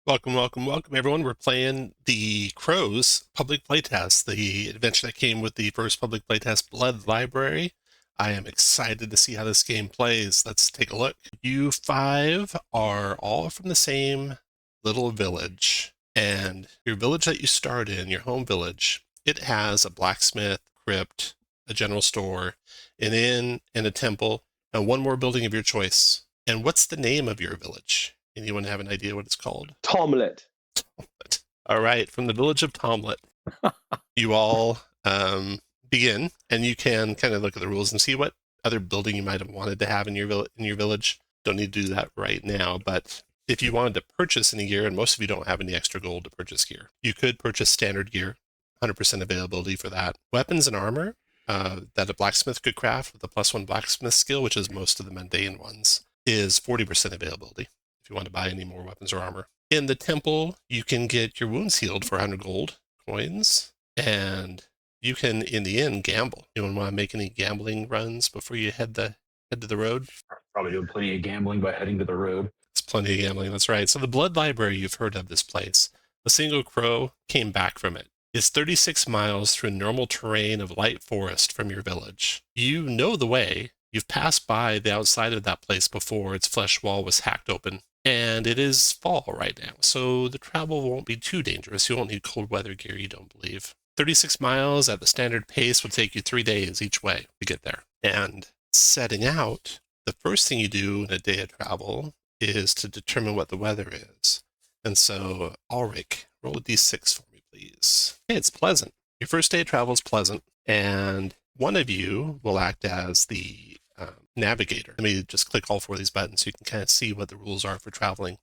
Welcome, welcome, welcome, everyone. We're playing the CROWS public playtest, the adventure that came with the first public playtest, Blood Library. I am excited to see how this game plays. Let's take a look. You five are all from the same little village, and your village that you start in, your home village, it has a blacksmith, crypt, a general store, an inn, and a temple, and one more building of your choice. And what's the name of your village? Anyone have an idea what it's called? Tomlet. All right, from the village of Tomlet, you all begin, and you can kind of look at the rules and see what other building you might have wanted to have in your village. Don't need to do that right now, but if you wanted to purchase any gear, and most of you don't have any extra gold to purchase gear, you could purchase standard gear, 100% availability for that. Weapons and armor that a blacksmith could craft with a +1 blacksmith skill, which is most of the mundane ones, is 40% availability if you want to buy any more weapons or armor. In the temple, you can get your wounds healed for 100 gold coins, and you can, in the inn, gamble. You want to make any gambling runs before you head to the road? Probably doing plenty of gambling by heading to the road. It's plenty of gambling, that's right. So the Blood Library, you've heard of this place. A single crow came back from it. It's 36 miles through normal terrain of light forest from your village. You know the way. You've passed by the outside of that place before its flesh wall was hacked open. And it is fall right now, so the travel won't be too dangerous. You won't need cold weather gear, you don't believe. 36 miles at the standard pace will take you 3 days each way to get there. And setting out, the first thing you do in a day of travel is to determine what the weather is. And so, Ulrich, roll a d6 for me, please. Okay, it's pleasant. Your first day of travel is pleasant, and one of you will act as the navigator. Let me just click all 4 of these buttons so you can kind of see what the rules are for traveling.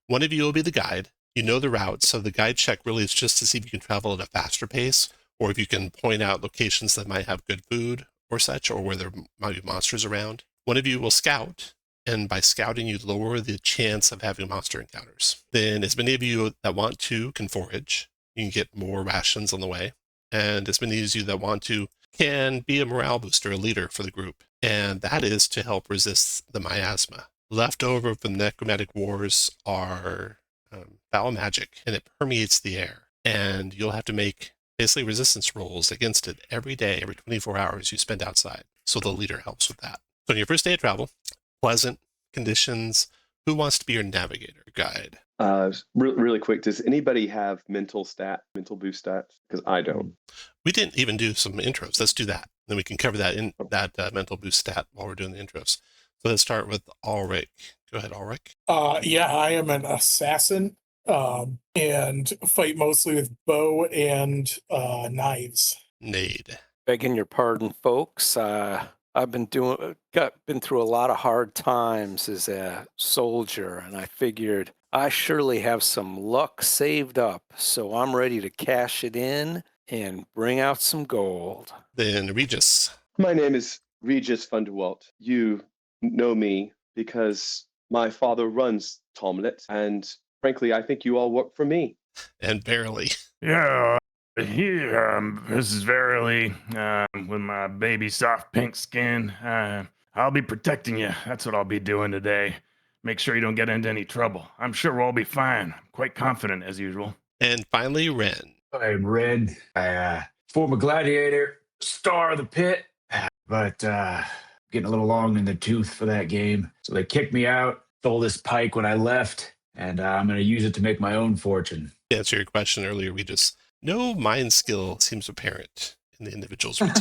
One of you will be the guide. You know the route, so the guide check really is just to see if you can travel at a faster pace, or if you can point out locations that might have good food or such, or where there might be monsters around. One of you will scout, and by scouting, you lower the chance of having monster encounters. Then as many of you that want to can forage. You can get more rations on the way. And as many of you that want to can be a morale booster, a leader for the group. And that is to help resist the miasma. Left over from the necromantic wars are foul magic, and it permeates the air. And you'll have to make basically resistance rolls against it every day, every 24 hours you spend outside. So the leader helps with that. So on your first day of travel, pleasant conditions. Who wants to be your navigator guide? Really quick, does anybody have mental boost stats? Because I don't. We didn't even do some intros. Let's do that. Then we can cover that in that mental boost stat while we're doing the intros. So let's start with Ulrich. Go ahead, Ulrich. Yeah, I am an assassin and fight mostly with bow and knives. Nade. Begging your pardon, folks. I've been through a lot of hard times as a soldier, and I figured I surely have some luck saved up, so I'm ready to cash it in and bring out some gold. Then Regis. My name is Regis van der Walt. You know me because my father runs Tomlet, and frankly, I think you all work for me. And Barely. Yeah, this is Verily, with my baby soft pink skin. I'll be protecting you. That's what I'll be doing today. Make sure you don't get into any trouble. I'm sure we'll all be fine. I'm quite confident, as usual. And finally, Ren. I'm Red. I former gladiator, star of the pit, but getting a little long in the tooth for that game. So they kicked me out, stole this pike when I left, and I'm going to use it to make my own fortune. To answer your question earlier, Regis, no mind skill seems apparent in the individuals with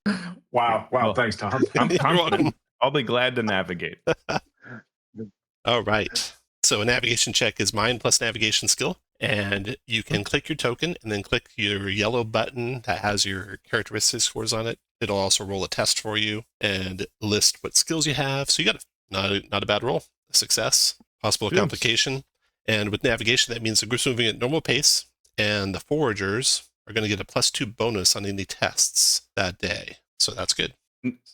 you. Wow, Well, thanks, Tom. I'm You're welcome. confident. I'll be glad to navigate. All right. So a navigation check is mind plus navigation skill. And you can click your token and then click your yellow button that has your characteristic scores on it. It'll also roll a test for you and list what skills you have. So you got not a bad roll. A success, possible Good. complication. And with navigation, that means the group's moving at normal pace, and the foragers are going to get a +2 bonus on any tests that day. So that's good.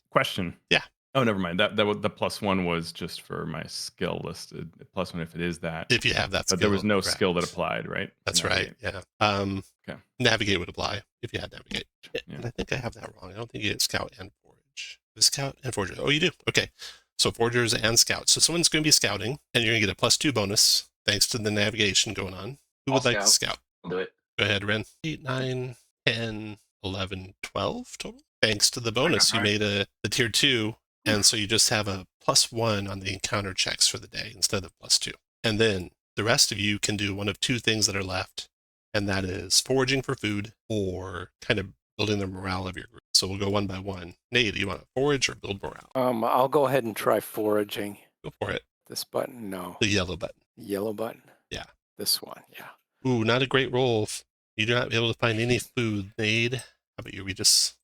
Question. Yeah. Oh, never mind. That the +1 was just for my skill listed. +1 if it is that. If you have that skill. But there was no correct. skill that applied, right? That's Navigate. right. Yeah. Okay. Navigate would apply if you had navigate. Yeah. And I think I have that wrong. I don't think you get scout and forage. The scout and forage. Oh, you do. Okay. So foragers and scouts. So someone's going to be scouting, and you're going to get a +2 bonus thanks to the navigation going on. Who would like to scout? I'll do it. Go ahead, Ren. 8, 9, 10, 11, 12 total. Thanks to the bonus, you made the tier 2, and so you just have a +1 on the encounter checks for the day instead of +2. And then the rest of you can do one of two things that are left, and that is foraging for food or kind of building the morale of your group. So we'll go one by one. Nate, do you want to forage or build morale? I'll go ahead and try foraging. Go for it. This button, no. The yellow button. Yellow button? Yeah. This one, yeah. Ooh, not a great roll. You do not be able to find any food, Nate. How about you, Regis?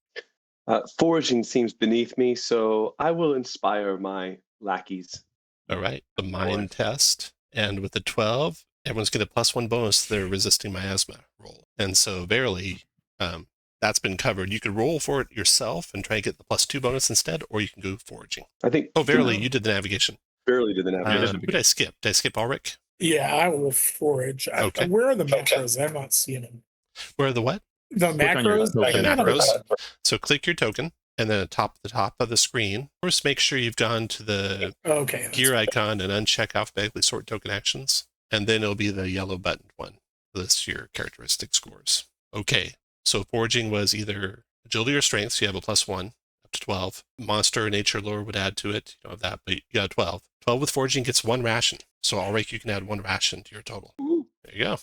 Foraging seems beneath me, so I will inspire my lackeys. All right. The mind test. And with the 12, everyone's getting a +1 bonus to their resisting miasma roll. And so, verily, that's been covered. You could roll for it yourself and try and get the +2 bonus instead, or you can go foraging. I think. Oh, verily, you did the navigation. Barely did the navigation. Who did I skip? Did I skip Ulrich? Yeah, I will forage. Okay. Where are the macros? I'm not seeing them. Where are the what? The Click on your macros? token. I The don't know. macros. So click your token, and then at the top of the screen, first make sure you've gone to the Okay. that's gear icon and uncheck alphabetically sort token actions, and then it'll be the yellow buttoned one. Lists your characteristic scores. Okay, so foraging was either agility or strength, so you have a +1 up to 12. Monster or nature lore would add to it. You don't have that, but you got a 12. 12 with foraging gets 1 ration. So already you can add 1 ration to your total. There you go.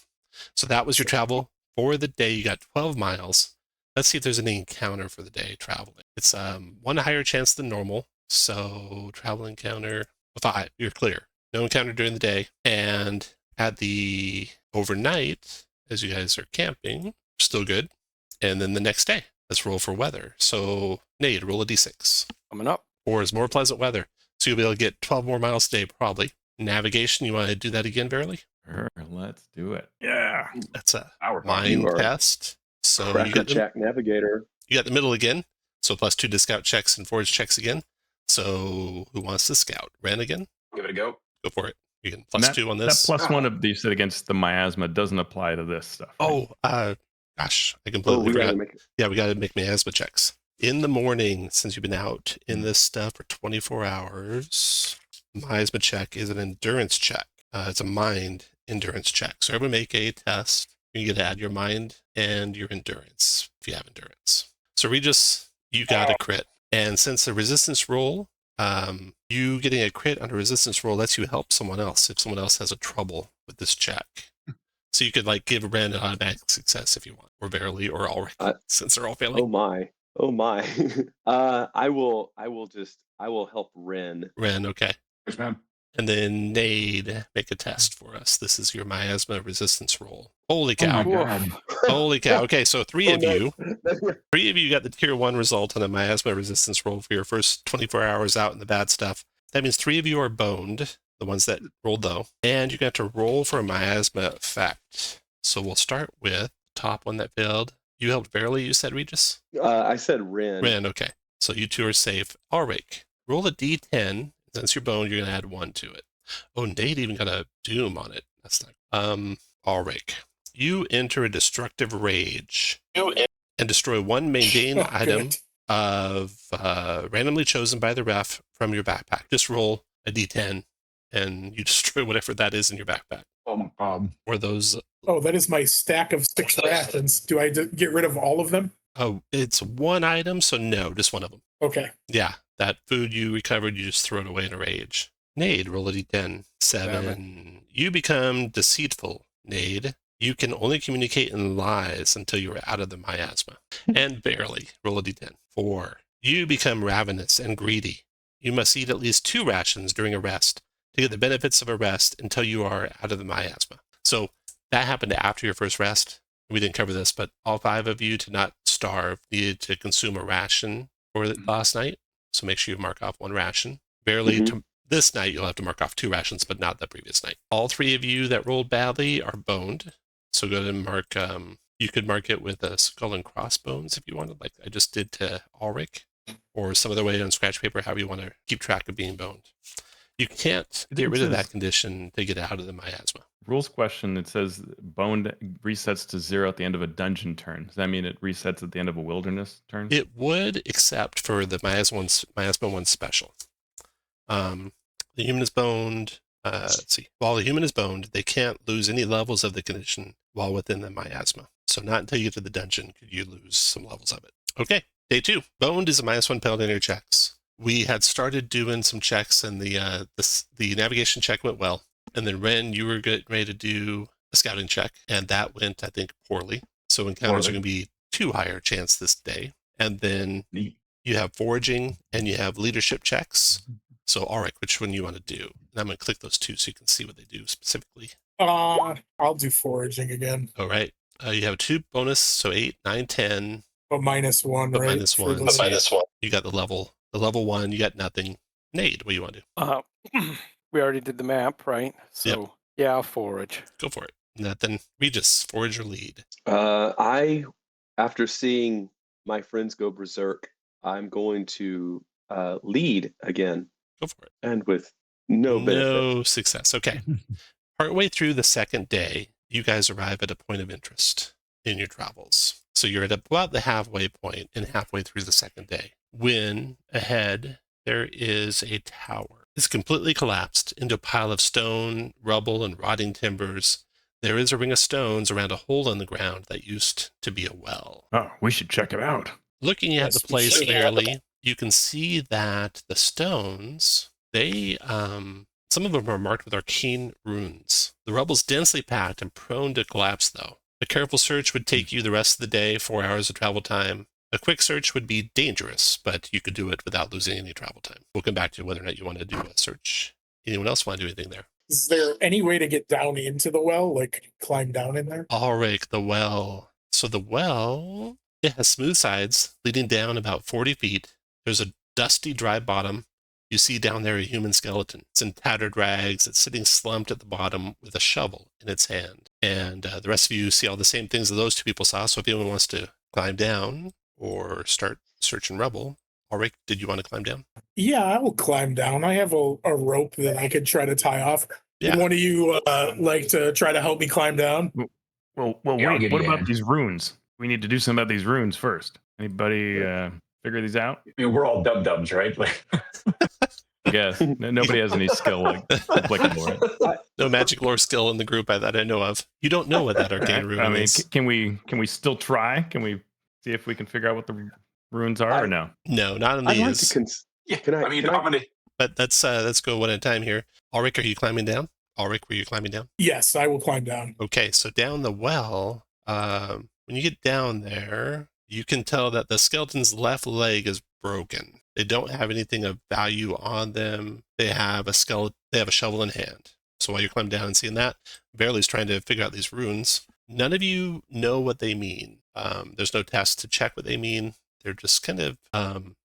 So that was your travel for the day. You got 12 miles. Let's see if there's any encounter for the day traveling. It's 1 higher chance than normal. So travel encounter 5. You're clear. No encounter during the day. And at the overnight, as you guys are camping, still good. And then the next day, let's roll for weather. So Nate, roll a d6. Coming up. 4 is more pleasant weather. So you'll be able to get 12 more miles a day, probably. Navigation, you want to do that again, Verily? Sure, let's do it. Yeah. That's a Our mind You are test. So you got, Crackerjack navigator. you got the middle again. So +2 to scout checks and forage checks again. So who wants to scout? Ren again? Give it a go. Go for it. You can And +2 on That this. +1 of you said against the miasma doesn't apply to this stuff. right? Oh, gosh, I Oh, completely we forgot. gotta make it. Yeah, we got to make miasma checks. In the morning, since you've been out in this stuff for 24 hours, miasma check is an endurance check. It's a mind endurance check. So everyone make a test. You get to add your mind and your endurance, if you have endurance. So Regis, you got a crit. And since the resistance roll, you getting a crit on a resistance roll lets you help someone else if someone else has a trouble with this check. So you could like give Ren an automatic success if you want, or Verily, or Ulrich, since they're all failing. Oh my. I will help Ren. Ren, okay. Yes, ma'am. And then Nade, make a test for us. This is your miasma resistance roll. Holy Oh cow. my god. Holy cow. Okay, so three Oh, of you got the tier 1 result on a miasma resistance roll for your first 24 hours out in the bad stuff. That means 3 of you are boned, the ones that rolled though, and you got to roll for a miasma effect. So we'll start with the top one that failed. You helped Verily, you said, Regis? I said Ren. Ren, okay. So you two are safe. Ulrich, roll a d10. Since you're boned, you're going to add 1 to it. Oh, Nate even got a doom on it. That's not... Ulrich, you enter a destructive rage and destroy 1 mundane Oh, item good. of randomly chosen by the ref from your backpack. Just roll a d10 and you destroy whatever that is in your backpack. Oh my god. Or those... Oh, that is my stack of 6 rations. Do I get rid of all of them? Oh, it's 1 item, so no, just 1 of them. Okay. Yeah, that food you recovered, you just throw it away in a rage. Nade, roll a d10. 7. You become deceitful, Nade. You can only communicate in lies until you are out of the miasma. And barely, roll a d10. 4. You become ravenous and greedy. You must eat at least 2 rations during a rest to get the benefits of a rest until you are out of the miasma. So that happened after your first rest. We didn't cover this, but all 5 of you, to not starve, needed to consume a ration for last night. So make sure you mark off 1 ration. Barely to this night, you'll have to mark off 2 rations, but not the previous night. All 3 of you that rolled badly are boned. So go ahead and mark, you could mark it with a skull and crossbones if you wanted, like I just did to Ulrich, or some other way on scratch paper, however you want to keep track of being boned. You can't get rid of that condition to get out of the miasma. Rules question, it says boned resets to 0 at the end of a dungeon turn. Does that mean it resets at the end of a wilderness turn? It would, except for the miasma one special. The human is boned. Let's see. While the human is boned, they can't lose any levels of the condition while within the miasma. So not until you get to the dungeon could you lose some levels of it. Okay, day 2. Boned is a -1 penalty on your checks. We had started doing some checks, and the navigation check went well. And then Ren, you were getting ready to do a scouting check, and that went, I think, poorly. So encounters are going to be 2 higher chance this day. And then you have foraging and you have leadership checks. So Ulrich, which one you want to do? And I'm going to click those 2 so you can see what they do specifically. I'll do foraging again. All right. You have a 2 bonus, so 8, 9, 10. But -1, But right? -1. But -1. You got the level 1. You got nothing. Nate, what do you want to do? We already did the map, right? So yeah, I'll forage. Go for it. Nothing. Regis, forage or lead. After seeing my friends go berserk, I'm going to lead again, Go for it. and with no benefit. No success. Okay. Partway through the second day, you guys arrive at a point of interest in your travels. So you're at about the halfway point and halfway through the second day, when ahead there is a tower. It's completely collapsed into a pile of stone, rubble, and rotting timbers. There is a ring of stones around a hole in the ground that used to be a well. Oh, we should check it out. Looking at Yes, the we place should. fairly, you can see that the stones, they, some of them are marked with arcane runes. The rubble's densely packed and prone to collapse, though. A careful search would take you the rest of the day, 4 hours of travel time. A quick search would be dangerous, but you could do it without losing any travel time. We'll come back to whether or not you want to do a search. Anyone else want to do anything there? Is there any way to get down into the well, like climb down in there? Ulrich, the well. So the well, it has smooth sides leading down about 40 feet. There's a dusty, dry bottom. You see down there a human skeleton. It's in tattered rags. It's sitting slumped at the bottom with a shovel in its hand. And the rest of you see all the same things that those 2 people saw. So if anyone wants to climb down or start searching rubble, Ulrich, did you want to climb down? Yeah, I will climb down. I have a rope that I could try to tie off. Yeah. Would one of you like to try to help me climb down? Well, Yeah, I'll wait. give What you a about hand. these runes? We need to do something about these runes first. Anybody figure these out? I mean, we're all dub-dubs, right? Like, I guess nobody has any skill like applicable, right? No magic lore skill in the group that I know of. You don't know what that arcane rune I mean, is. can we still try? Can we see if we can figure out what the runes are, or no? No, not in I'd like these. to yeah, Can I- I mean, can I- I'm gonna. But let's go one at a time here. Ulrich, are you climbing down? Ulrich, were you climbing down? Yes, I will climb down. Okay, so down the well, when you get down there, you can tell that the skeleton's left leg is broken. They don't have anything of value on them. They have a shovel in hand. So while you're climbing down and seeing that, Verly's trying to figure out these runes. None of you know what they mean. There's no test to check what they mean. They're just kind of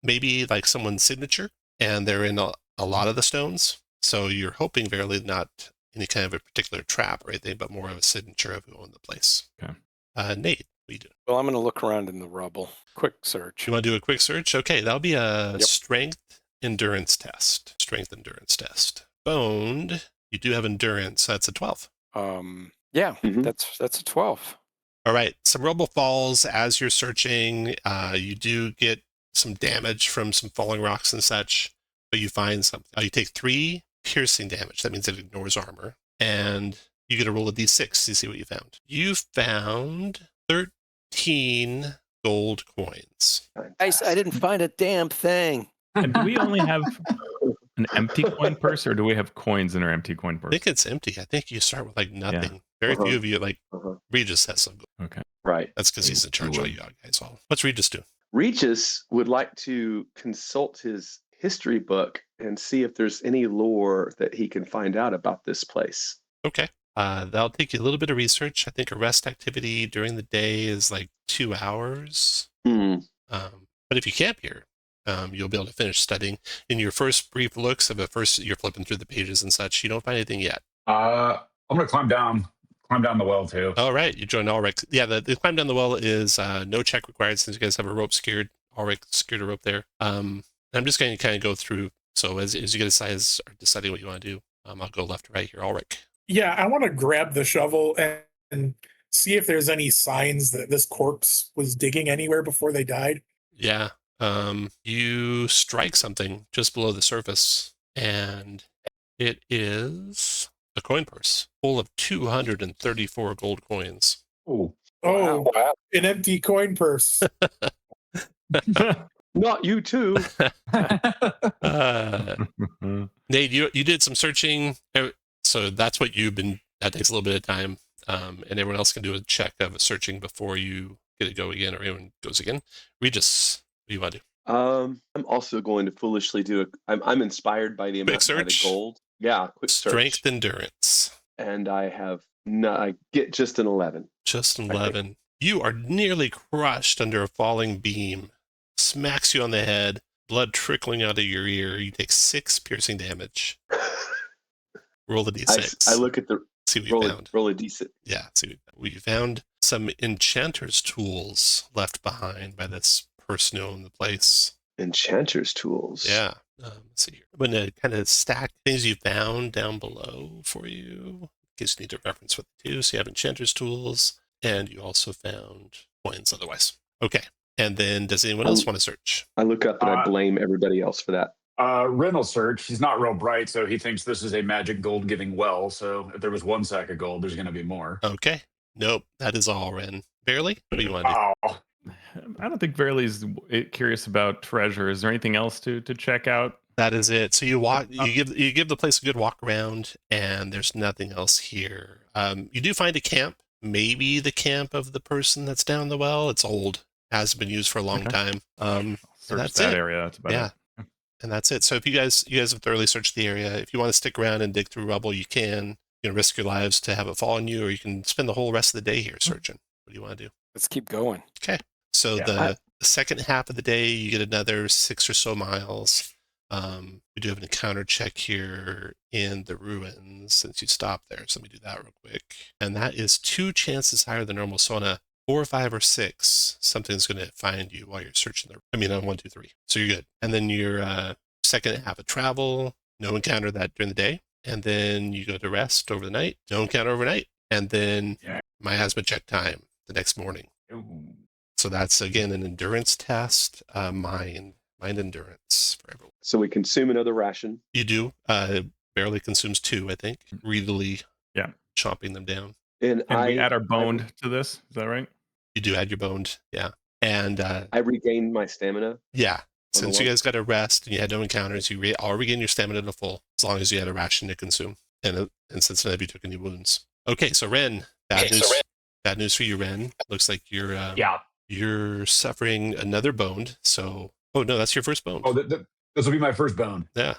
maybe like someone's signature, and they're in a lot of the stones. So you're hoping Verily not any kind of a particular trap or anything, but more of a signature of who owned the place. Okay. Nate, what are you doing? Well, I'm going to look around in the rubble. Quick search. You want to do a quick search? Okay, that'll be a Yep. strength endurance test. Boned, you do have endurance. That's a 12. Yeah, Mhm. that's a 12. All right, some rubble falls as you're searching. You do get some damage from some falling rocks and such, but you find something. You take 3 piercing damage. That means it ignores armor. And you get a roll of d6 to see what you found. You found 13 gold coins. I didn't find a damn thing. And do we only have an empty coin purse, or do we have coins in our empty coin I purse? think it's empty. I think you start with like nothing. Very Uh-huh. few of you, like Uh-huh. Regis has some gold. Okay. Right. That's because he's in charge of all you guys all. What's Regis do? Regis would like to consult his history book and see if there's any lore that he can find out about this place. Okay. That'll take you a little bit of research. I think a rest activity during the day is like 2 hours. Hmm. But if you camp here, you'll be able to finish studying. In your first brief looks of you're flipping through the pages and such, you don't find anything yet. I'm gonna climb down the well too. All right, you join Ulrich. Yeah, the climb down the well is no check required since you guys have a rope secured. Ulrich secured a rope there. I'm just going to kind of go through. So as you get deciding what you want to do, I'll go left to right here. Ulrich. Yeah, I want to grab the shovel and see if there's any signs that this corpse was digging anywhere before they died. Yeah. You strike something just below the surface, And it is a coin purse full of 234 gold coins. Oh, Oh, Wow. an empty coin purse. Not you too. Nate, you did some searching, so that's what you've been. That takes a little bit of time, and everyone else can do a check of searching before you get it go again, or anyone goes again. Regis, what do you want to do? I'm also going to foolishly do I'm inspired by the Quick amount by the search? gold. Yeah, quick Strength search. endurance. And I get just an 11. Just an I think. 11. You are nearly crushed under a falling beam. Smacks you on the head, blood trickling out of your ear. You take 6 piercing damage. Roll the d6. I look at the See what you found. roll a decent. Yeah, see what you found. Some enchanter's tools left behind by this person who owned the place. Enchanter's tools. Yeah. Let's see here. I'm going to kind of stack things you found down below for you, in case you need to reference what they do. So you have enchanter's tools, and you also found coins otherwise. Okay. And then does anyone else want to search? I look up and I blame everybody else for that. Ren will search. He's not real bright, so he thinks this is a magic gold giving well. So if there was 1 sack of gold, there's going to be more. Okay. Nope. That is all, Ren. Barely? What do you want to do? Oh, I don't think Verley's curious about treasure. Is there anything else to check out? That is it. So you walk. You give the place a good walk around, and there's nothing else here. You do find a camp. Maybe the camp of the person that's down the well. It's old. Hasn't been used for a long time. Search that's that it. area. That's about it. And that's it. So if you guys have thoroughly searched the area, if you want to stick around and dig through rubble, you can. You can risk your lives to have it fall on you, or you can spend the whole rest of the day here searching. What do you want to do? Let's keep going. Okay. So Yeah, the second half of the day, you get another 6 or so miles. We do have an encounter check here in the ruins since you stopped there. So let me do that real quick. And that is 2 chances higher than normal. So on a 4, 5, or 6, something's going to find you while you're searching on 1, 2, 3. So you're good. And then your second half of travel, no encounter that during the day. And then you go to rest over the night, no encounter overnight. And then miasma check time the next morning. Ooh. So that's, again, an endurance test, mind endurance for everyone. So we consume another ration. You do. Barely consumes 2, I think. Greedily chomping them down. And we add our bone to this? Is that right? You do add your boned, yeah. And I regained my stamina. yeah, since you one. guys got a rest and you had no encounters, you all regain your stamina to full, as long as you had a ration to consume. And since none of you took any wounds. Okay, so Ren, bad news for you, Ren. Looks like you're suffering another bone. So, oh no, that's your first bone. Oh, this will be my first bone. Yeah,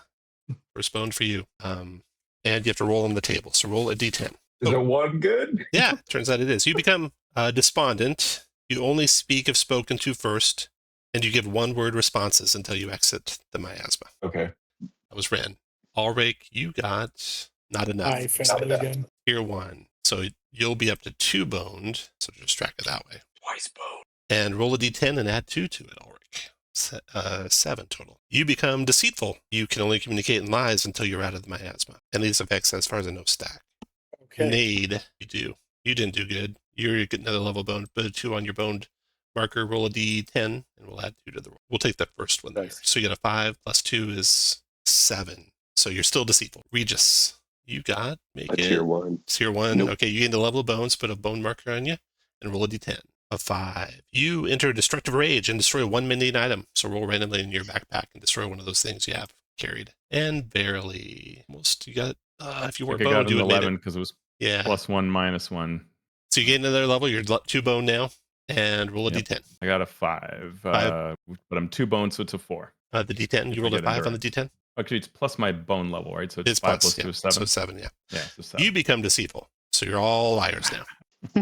first bone for you. And you have to roll on the table. So roll a d10. Is it 1 good? Yeah, turns out it is. You become despondent. You only speak if spoken to first, and you give 1-word responses until you exit the miasma. Okay. That was Ren. Ulrich, you got not enough. I failed it again. Tier 1. So you'll be up to 2 boned. So just track it that way. Twice bone. And roll a d10 and add 2 to it, Ulrich. 7 total. You become deceitful. You can only communicate in lies until you're out of the miasma. And these effects, as far as I know, stack. Okay. Nade, you do. You didn't do good. You're getting another level bone, but a 2 on your boned marker. Roll a d10, and we'll add 2 to the roll. We'll take the first one there. Nice. So you get a 5 plus 2 is 7. So you're still deceitful. Regis, you got A tier 1. Tier 1. Nope. Okay, you gained a level of bones, put a bone marker on you, and roll a d10. A 5. You enter destructive rage and destroy 1 mending item. So roll randomly in your backpack and destroy one of those things you have carried. And barely. Almost. You got, if you I weren't think I boned, got you an would have 11 made it. because it was Yeah. +1, -1. So you gain another level. You're 2 bone now. And roll a Yep. d10. I got a 5. 5. But I'm 2 bones, so it's a 4. The d10. You rolled a 5 on the d10? Actually, it's plus my bone level, right? So It's 5 plus, plus 2 yeah. is 7. So 7, yeah. Yeah, so 7. You become deceitful. So you're all liars now.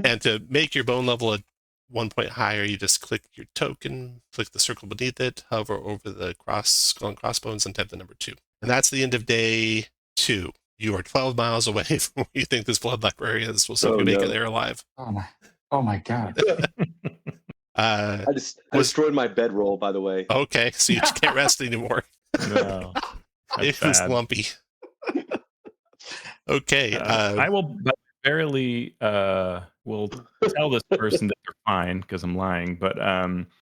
And to make your bone level at 1 point higher, you just click your token, click the circle beneath it, hover over the skull and crossbones, and type the number 2. And that's the end of day 2. You are 12 miles away from where you think this blood library is. We'll see if you make it there alive. Oh my God. I destroyed my bedroll, by the way. Okay, so you can't rest anymore. No, It that's was bad. lumpy. Okay. I will barely will tell this person that they're fine because I'm lying, but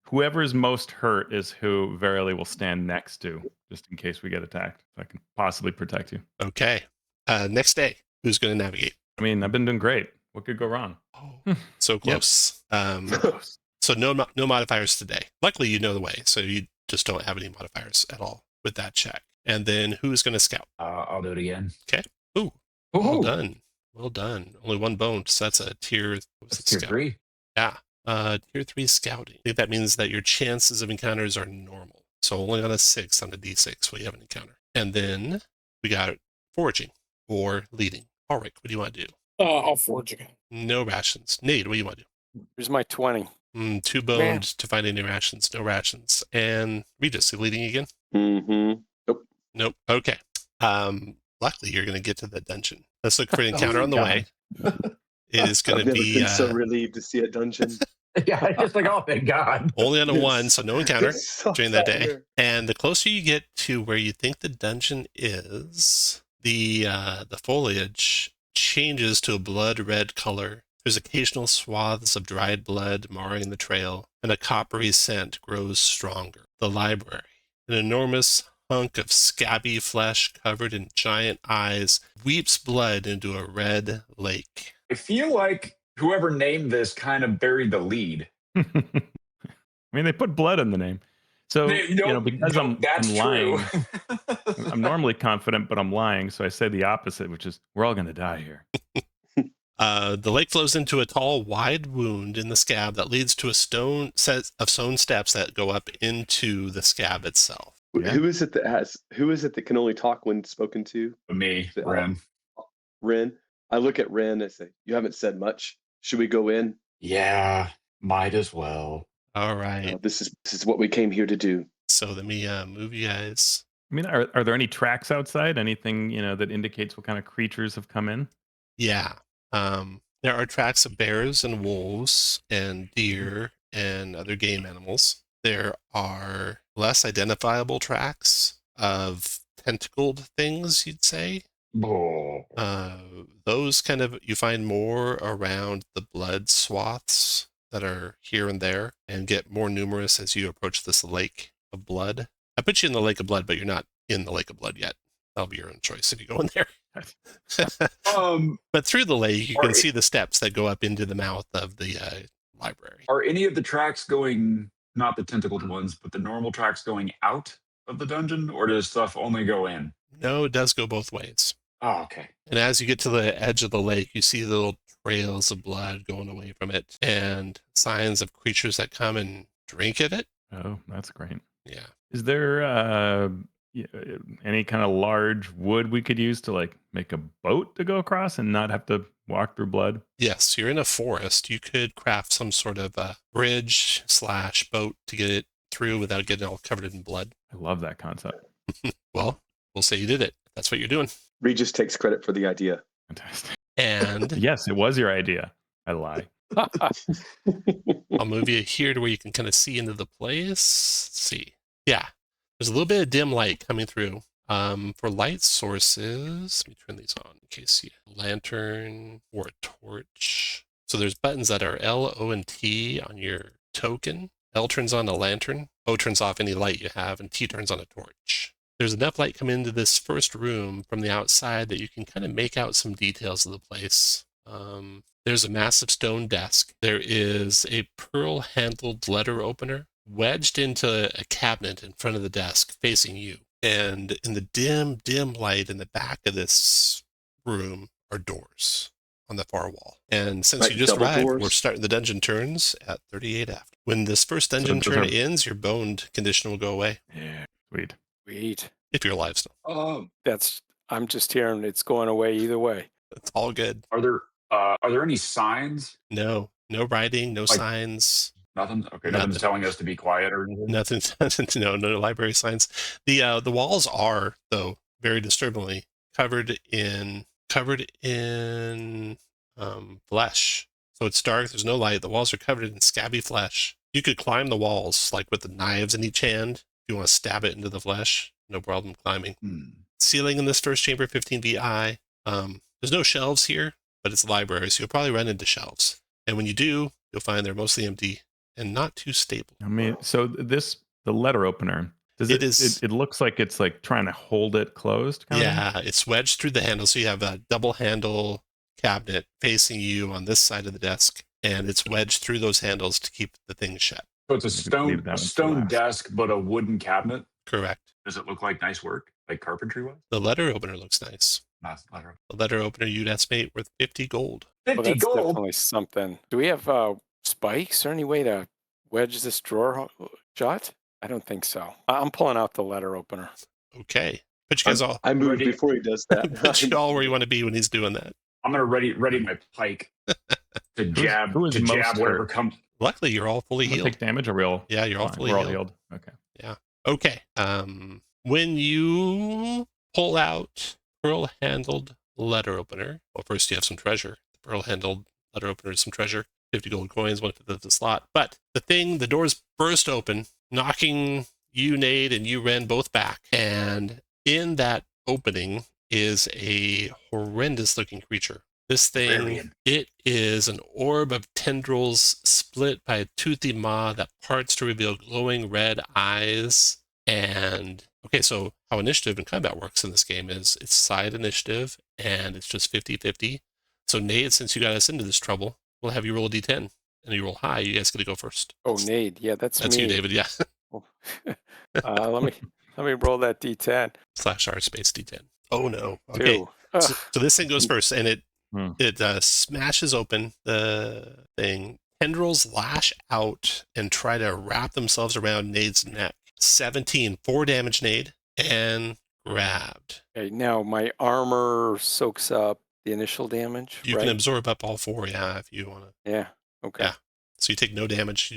whoever is most hurt is who Verily will stand next to, just in case we get attacked. So I can possibly protect you. Okay. Next day, who's going to navigate? I mean, I've been doing great. What could go wrong? Oh, so close. So no modifiers today. Luckily, you know the way, so you just don't have any modifiers at all with that check. And then who's going to scout? I'll do it again. Okay. Ooh, well done. Well done. Only one bone, so that's a tier. That's tier 3. Yeah. Tier 3 scouting. I think that means that your chances of encounters are normal. So only on a 6 on a d6 will you have an encounter. And then we got foraging or leading. All right, what do you want to do? I'll forge again. No rations. Nate, what do you want to do? Here's my 20. 2 boned to find any rations. No rations. And Regis, you leading again? Mm-hmm. Nope. Okay. Luckily, you're going to get to the dungeon. Let's look for an encounter on the way. It is going I've to never be been so relieved to see a dungeon. Yeah, just like, oh, thank God. only on a 1, so no encounter It sucks during that out day. here. And the closer you get to where you think the dungeon is, the foliage changes to a blood red color. There's occasional swaths of dried blood marring the trail, and a coppery scent grows stronger. The library, an enormous hunk of scabby flesh covered in giant eyes, weeps blood into a red lake. I feel like whoever named this kind of buried the lead. I mean, they put blood in the name. So, because I'm lying, I'm normally confident, but I'm lying. So I say the opposite, which is we're all going to die here. The lake flows into a tall, wide wound in the scab that leads to a set of stone steps that go up into the scab itself. Yeah. Who is it that can only talk when spoken to? Me, Ren. Ren. I look at Ren and say, "You haven't said much. Should we go in?" Yeah, might as well. All right. This is what we came here to do. So let me move you guys. I mean, are there any tracks outside? Anything, that indicates what kind of creatures have come in? Yeah. There are tracks of bears and wolves and deer and other game animals. There are less identifiable tracks of tentacled things, you'd say. Oh. Those kind of, you find more around the blood swaths that are here and there and get more numerous as you approach this lake of blood. I put you in the lake of blood, but you're not in the lake of blood yet. That'll be your own choice if you go in there. But through the lake, you can see the steps that go up into the mouth of the library. Are any of the tracks going, not the tentacled ones, but the normal tracks going out of the dungeon, or does stuff only go in? No, it does go both ways. Oh, okay. And as you get to the edge of the lake, you see little trails of blood going away from it and signs of creatures that come and drink at it. Oh, that's great. Yeah. Is there any kind of large wood we could use to make a boat to go across and not have to walk through blood? Yes, you're in a forest. You could craft some sort of a bridge/boat to get it through without getting all covered in blood. I love that concept. Well, we'll say you did it. That's what you're doing. Regis takes credit for the idea. Fantastic. And Yes, it was your idea. I lie. I'll move you here to where you can kind of see into the place. Let's see. Yeah, there's a little bit of dim light coming through. For light sources, let me turn these on in case you have a lantern or a torch. So there's buttons that are L, O, and T on your token. L turns on a lantern, O turns off any light you have, and T turns on a torch. There's enough light coming into this first room from the outside that you can kind of make out some details of the place. There's a massive stone desk. There is a pearl-handled letter opener wedged into a cabinet in front of the desk facing you. And in the dim light in the back of this room are doors on the far wall. And since Like you just double arrived, doors? we're starting the dungeon turns at 38 after. When this first dungeon those turn are- ends, your boned condition will go away. Yeah, sweet. Sweet. If you're alive still. I'm just hearing it's going away either way. It's all good. Are there any signs? No writing, no signs, Nothing. Okay, Nothing. nothing's telling us to be quiet or anything. nothing, no library signs. The walls are, though, very disturbingly covered in flesh. So it's dark, there's no light. The walls are covered in scabby flesh. You could climb the walls, like with the knives in each hand. If you want to stab it into the flesh, no problem climbing. Ceiling in this first chamber, 15 feet high. There's no shelves here, but it's a library, so you'll probably run into shelves. And when you do, you'll find they're mostly empty and not too stable. I mean, so the letter opener, does It it, is- it looks like it's like trying to hold it closed, kind of? Yeah, it's wedged through the handle. So you have a double handle cabinet facing you on this side of the desk, and it's wedged through those handles to keep the thing shut. So it's a Leave that stone one for last. desk, but a wooden cabinet. Correct. Does it look like nice work, like carpentry was? The letter opener looks nice. Nice letter. The letter opener you'd estimate worth 50 gold. 50 Well, that's gold. definitely something. Do we have spikes or any way to wedge this drawer shut? I don't think so. I'm pulling out the letter opener. Okay. Put you guys all I moved Ready? before he does that. put you all where you want to be when he's doing that. I'm gonna ready my pike to jab who is to most jab whatever hurt? comes. Luckily, you're all fully We'll healed. take damage, or we all? Yeah, you're all fine? fully We're all healed. healed. Okay. Okay. When you pull out pearl-handled letter opener, well, first you have some treasure. The pearl-handled letter opener is some treasure. 50 gold coins, 1/5 of the slot. But the doors burst open, knocking you, Nade, and you, Ren, both back. And in that opening is a horrendous-looking creature. This thing, Varian. it is an orb of tendrils split by a toothy maw that parts to reveal glowing red eyes. And okay, so how initiative and combat works in this game is it's side initiative, and it's just 50-50. So Nate, since you got us into this trouble, we'll have you roll a d10, and you roll high. You guys get to go first. Oh, Nade. Yeah, that's That's me. you, David. Yeah. Let me roll that D10. /r space d10. Oh no. Okay. Two. Ugh. So this thing goes first, and it Hmm. smashes open the thing. Tendrils lash out and try to wrap themselves around Nade's neck. 17, 4 damage, Nade, and grabbed. Okay, now my armor soaks up the initial damage, You right? can absorb up all 4, yeah, if you want to. Yeah. Okay. Yeah. So you take no damage.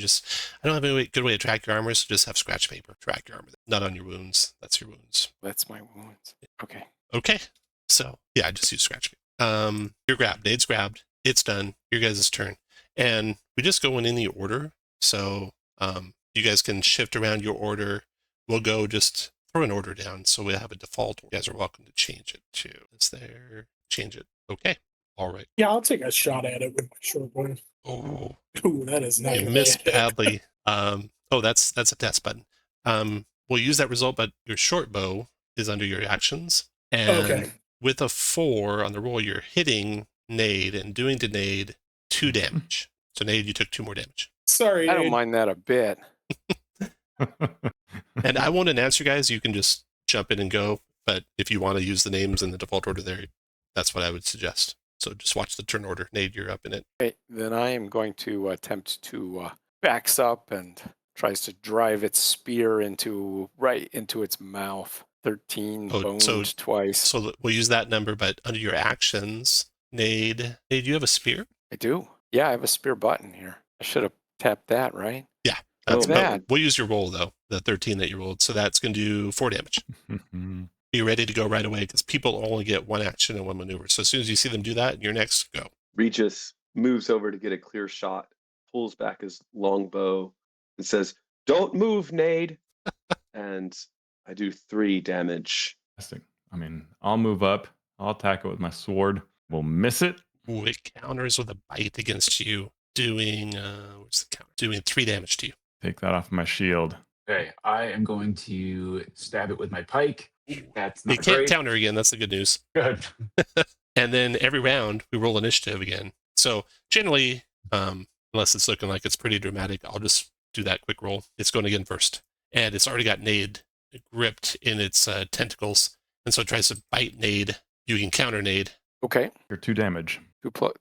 I don't have any good way to track your armor, so just have scratch paper track your armor. Not on your wounds. That's your wounds. That's my wounds. Okay. Okay. So yeah, just use scratch paper. You're grabbed. Nade's grabbed. It's done. Your guys' turn. And we just go in any order. So you guys can shift around your order. We'll go just throw an order down so we have a default. You guys are welcome to change it too. It's there. Change it. Okay. All right. Yeah, I'll take a shot at it with my short bow. Oh, Ooh, that is not you gonna missed hit. badly. That's a test button. We'll use that result, but your short bow is under your actions. And Okay. with a 4 on the roll, you're hitting Nade and doing to Nade 2 damage. So Nade, you took 2 more damage. Sorry. I don't Nate. mind that a bit. And I won't announce you guys. You can just jump in and go. But if you want to use the names in the default order there, that's what I would suggest. So just watch the turn order. Nade, you're up in it. Okay, then I am going to attempt to backs up and tries to drive its spear right into its mouth. 13 Oh, boned so- twice. So we'll use that number, but under your actions, Nade, you have a spear? I do. Yeah, I have a spear button here. I should have tapped that, right? That's Oh, bad. We'll use your roll, though, the 13 that you rolled. So that's going to do 4 damage. Be ready to go right away because people only get 1 action and 1 maneuver. So as soon as you see them do that, you're next, go. Regis moves over to get a clear shot, pulls back his long bow, and says, "Don't move, Nade." And I do 3 damage. Fantastic. I mean, I'll move up. I'll attack it with my sword. We'll miss it. Ooh, it counters with a bite against you, doing, what's the counter? Doing 3 damage to you. Take that off my shield. Okay, I am going to stab it with my pike. That's not It can't great. counter again. That's the good news. Good. And then every round, we roll initiative again. So generally, unless it's looking like it's pretty dramatic, I'll just do that quick roll. It's going again first. And it's already got Nade gripped in its tentacles. And so it tries to bite Nade. You can counter Nade, Okay. You're 2 damage.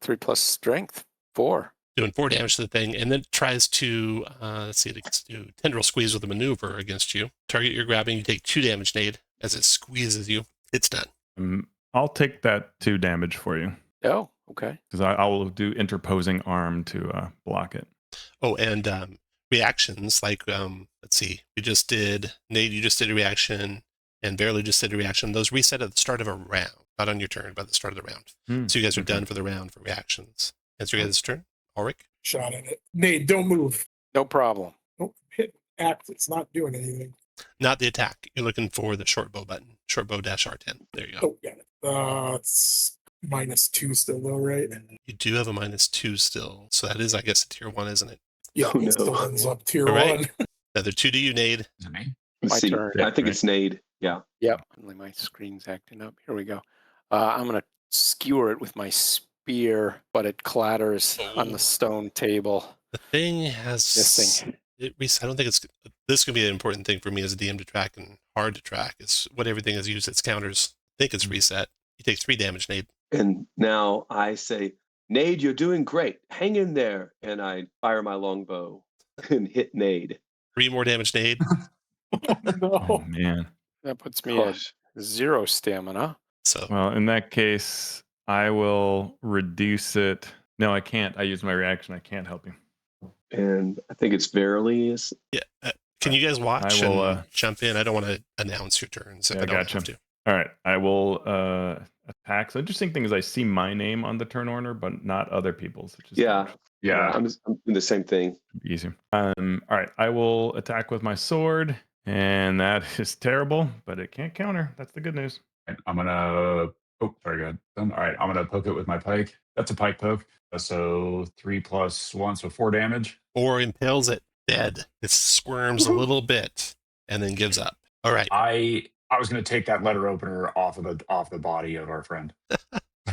3 plus strength. 4. doing 4 damage to the thing, and then tries to, let's see, it gets to do tendril squeeze with a maneuver against you. Target you're grabbing, you take 2 damage, Nade, as it squeezes you. It's done. I'll take that 2 damage for you Oh, okay. because I will do interposing arm to block it. Oh, and reactions, like, let's see, we just did, Nade, you just did a reaction, and Barely just did a reaction. Those reset at the start of a round, not on your turn, but at the start of the round. So you guys are okay. done for the round for reactions. That's your guys' turn. Ulrich? Shot at it. Nate, don't move. No problem. Don't hit act. It's not doing anything. Not the attack. You're looking for the short bow button. Short bow -R10. There you go. Oh, got it. It's -2 still, though, right? You do have a -2 still. So that is, I guess, a tier 1, isn't it? Yeah, Oh, it no. still ends up tier All right. 1. Another 2 to you, Nade. Is it me? Let's My see. turn. I think Right. it's Nade. Yeah. Yep. Only my screen's acting up. Here we go. I'm going to skewer it with my spear, but it clatters on the stone table. The thing has Missing. I don't think it's this is going to be an important thing for me as a DM to track and hard to track is what everything has used its counters. I think it's reset. You take 3 damage, Nade. And now I say, Nade, you're doing great. Hang in there. And I fire my longbow and hit Nade. 3 more damage, Nade. Oh No. man. That puts me at Gosh. 0 stamina. So Well, in that case, I will reduce it. No, I can't. I use my reaction. I can't help you. And I think it's Verily. yeah, can you guys watch I will, and jump in? I don't want to announce your turns if Yeah, I don't gotcha. have to. All right, I will attack. So interesting thing is I see my name on the turn order, but not other people's. Which is Yeah. Yeah. I'm doing the same thing. easy. All right, I will attack with my sword, and that is terrible, but it can't counter. That's the good news. And I'm gonna. Oh, very good. All right, I'm gonna poke it with my pike. That's a pike poke. So 3 + 1, so 4 damage. Or impales it dead. It squirms a little bit and then gives up. All right. I was gonna take that letter opener off the body of our friend.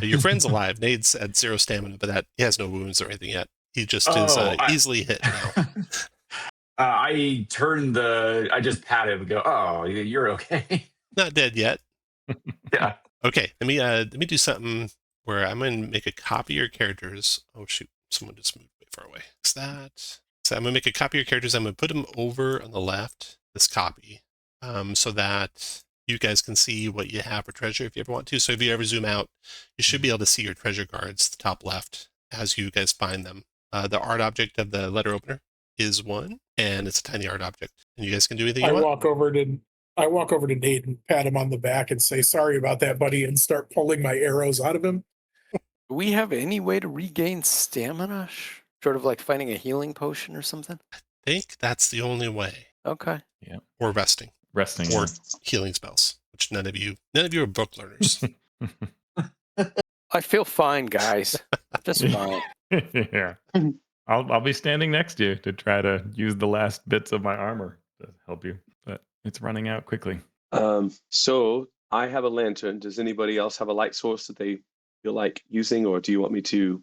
Your friend's alive. Nade's at 0 stamina, but he has no wounds or anything yet. He just is easily hit now. I just pat him and go, "Oh, you're okay." Not dead yet. Yeah. Okay, let me do something where I'm going to make a copy of your characters. Oh shoot, someone just moved way far away. What's that? So I'm going to make a copy of your characters. I'm going to put them over on the left, this copy, so that you guys can see what you have for treasure if you ever want to. So if you ever zoom out, you should be able to see your treasure cards, the top left, as you guys find them. The art object of the letter opener is 1, and it's a tiny art object. And you guys can do anything you I want. walk over to Nate and pat him on the back and say, "Sorry about that, buddy," and start pulling my arrows out of him. Do we have any way to regain stamina? Sort of like finding a healing potion or something? I think that's the only way. Okay. Or resting. Resting. Or healing spells, which none of you are book learners. I feel fine, guys. Just fine. Yeah. I'll be standing next to you to try to use the last bits of my armor to help you, but it's running out quickly. So I have a lantern. Does anybody else have a light source that they feel like using, or do you want me to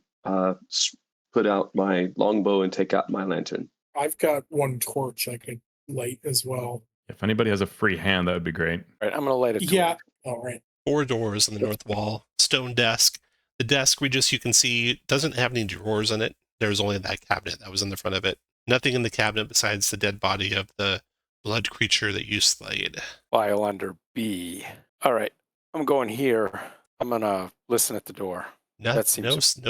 put out my longbow and take out my lantern? I've got 1 torch I could light as well. If anybody has a free hand, that would be great. All right, I'm going to light a torch. Yeah. All right. 4 doors on the north wall, stone desk. The desk you can see doesn't have any drawers in it. There's only that cabinet that was in the front of it. Nothing in the cabinet besides the dead body of the blood creature that you slayed. File under B. All right, I'm going here. I'm going to listen at the door. No That seems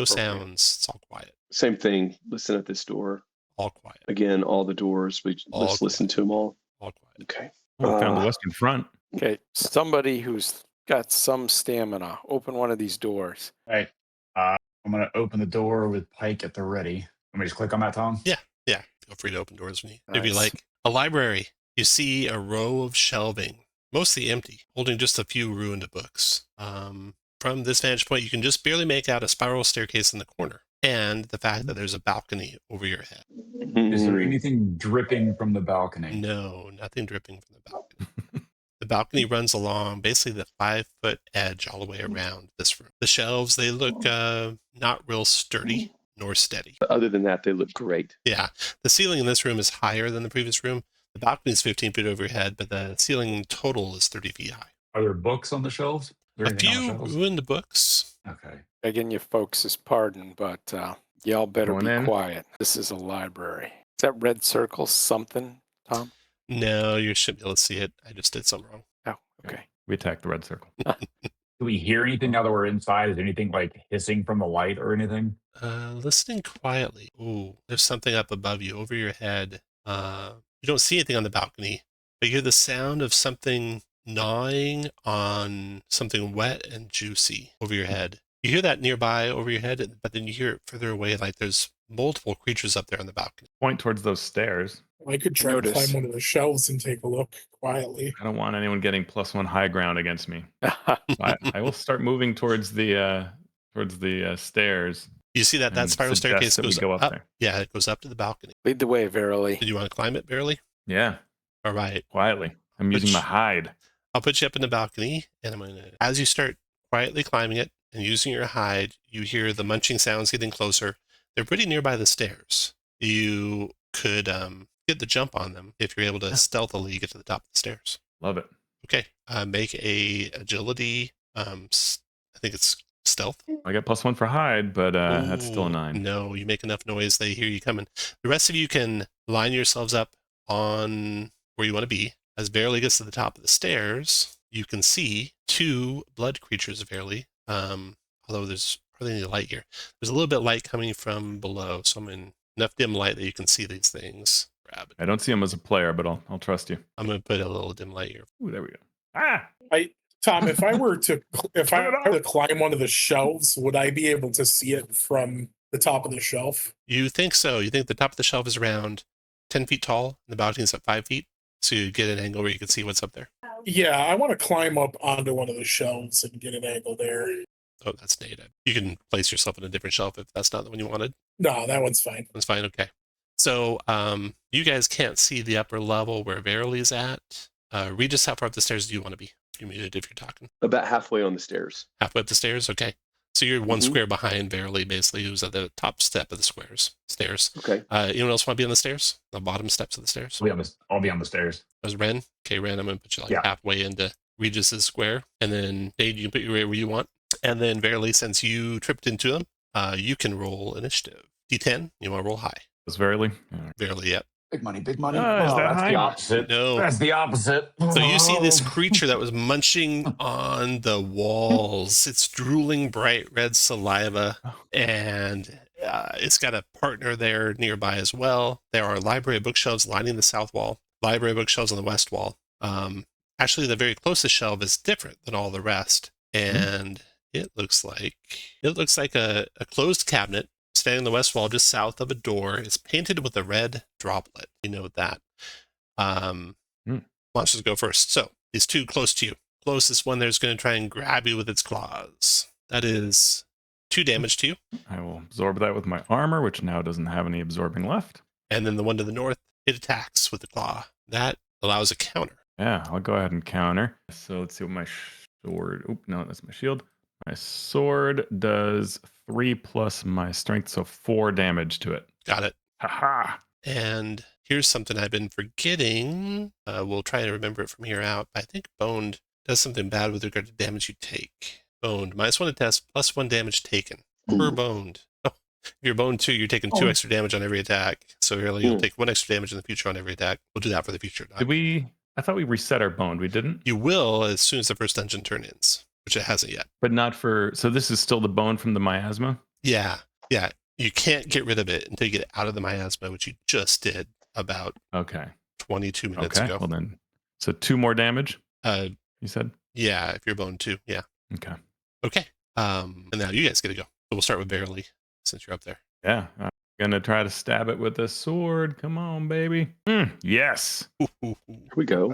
sounds. It's all quiet. Same thing. Listen at this door. All quiet. Again, all the doors. Let's listen to them all. All quiet. Okay. Oh, we found the western front. Okay, somebody who's got some stamina, open one of these doors. Right. I'm gonna open the door with pike at the ready. Let me just click on that, Tom. Yeah. Feel free to open doors if you Nice. like. A library. You see a row of shelving, mostly empty, holding just a few ruined books. From this vantage point, you can just barely make out a spiral staircase in the corner, and the fact that there's a balcony over your head. Is there anything dripping from the balcony? No, nothing dripping from the balcony. The balcony runs along basically the 5-foot edge all the way around this room. The shelves, they look not real sturdy nor steady. But other than that, they look great. Yeah, the ceiling in this room is higher than the previous room. The balcony is 15 feet over your head, but the ceiling total is 30 feet high. Are there books on the shelves? Is there A anything on the few shelves? ruined books. Okay. Begging you folks' pardon, but y'all better Going be in? quiet. This is a library. Is that red circle something, Tom? No, you shouldn't be able to see it. I just did something wrong. Oh, okay. We attacked the red circle. Do we hear anything now that we're inside? Is anything like hissing from the light or anything? Listening quietly. Ooh, there's something up above you, over your head. You don't see anything on the balcony, but you hear the sound of something gnawing on something wet and juicy over your head. You hear that nearby over your head, but then you hear it further away, like there's multiple creatures up there on the balcony. Point towards those stairs. I could try to Notice. climb one of the shelves and take a look quietly. I don't want anyone getting +1 high ground against me. I will start moving towards the towards the stairs. You see that and spiral suggest staircase that we goes go up there. Yeah, it goes up to the balcony. Lead the way, Verily. Did you want to climb it, Barely? Yeah, All right. quietly. I'm using my hide. I'll put you up in the balcony, and as you start quietly climbing it and using your hide, you hear the munching sounds getting closer. They're pretty nearby the stairs. You could get the jump on them if you're able to stealthily get to the top of the stairs. Love it. Okay. Make a agility. I think it's stealth. I got +1 for hide, but that's still a 9. No, you make enough noise, they hear you coming. The rest of you can line yourselves up on where you want to be. As Verily gets to the top of the stairs, you can see 2 blood creatures, Verily. Although there's hardly any light here. There's a little bit of light coming from below, so I'm in enough dim light that you can see these things. Grab it. I don't see him as a player, but I'll trust you. I'm going to put a little dim light here. Ooh, there we go. Ah! Tom, if I were to climb one of the shelves, would I be able to see it from the top of the shelf? You think so. You think the top of the shelf is around 10 feet tall, and the balcony is at 5 feet, so you get an angle where you can see what's up there. Yeah, I want to climb up onto one of the shelves and get an angle there. Oh, that's native. You can place yourself on a different shelf if that's not the one you wanted. No, that one's fine. That's fine. Okay. So you guys can't see the upper level where Verily's at. Regis, how far up the stairs do you want to be? You're muted if you're talking. About halfway on the stairs. Halfway up the stairs? Okay. So you're one square behind Verily, basically, who's at the top step of the stairs. Okay. Anyone else want to be on the stairs? The bottom steps of the stairs? I'll be on the stairs. That was Ren? Okay, Ren, I'm going to put you halfway into Regis's square. And then Dade, you can put you right where you want. And then Verily, since you tripped into them, you can roll initiative. D10, you want to roll high. Was Verily? Verily, yep. Big money, big money. Is that that's high? the opposite. No. That's the opposite. So you see this creature that was munching on the walls. It's drooling bright red saliva, and it's got a partner there nearby as well. There are library bookshelves lining the south wall, library bookshelves on the west wall. Actually, the very closest shelf is different than all the rest, and it looks like a closed cabinet standing on the west wall just south of a door. It's painted with a red droplet. You know that. Monsters go first. So these 2 close to you. Closest one there's going to try and grab you with its claws. That is 2 damage to you. I will absorb that with my armor, which now doesn't have any absorbing left. And then the one to the north, it attacks with the claw. That allows a counter. Yeah, I'll go ahead and counter. So let's see what my sword... Oop, no, that's my shield. My sword does 3 plus my strength, so 4 damage to it. Got it. Haha. And here's something I've been forgetting. We'll try to remember it from here out. I think Boned does something bad with regard to damage you take. Boned, -1 to test, +1 damage taken. Per Boned. Oh, if you're Boned 2, you're taking 2 extra damage on every attack. So really, you'll take 1 extra damage in the future on every attack. We'll do that for the future. Did we... I thought we reset our Boned. We didn't? You will as soon as the first dungeon turn ends, which it hasn't yet. But not for... So this is still the Bone from the miasma? Yeah. You can't get rid of it until you get out of the miasma, which you just did about 22 minutes ago. Well then, so 2 more damage, you said? Yeah, if you're Bone 2, yeah. Okay. And now you guys get to go. So we'll start with Verily, since you're up there. Yeah, I'm going to try to stab it with a sword. Come on, baby. Yes. Here we go.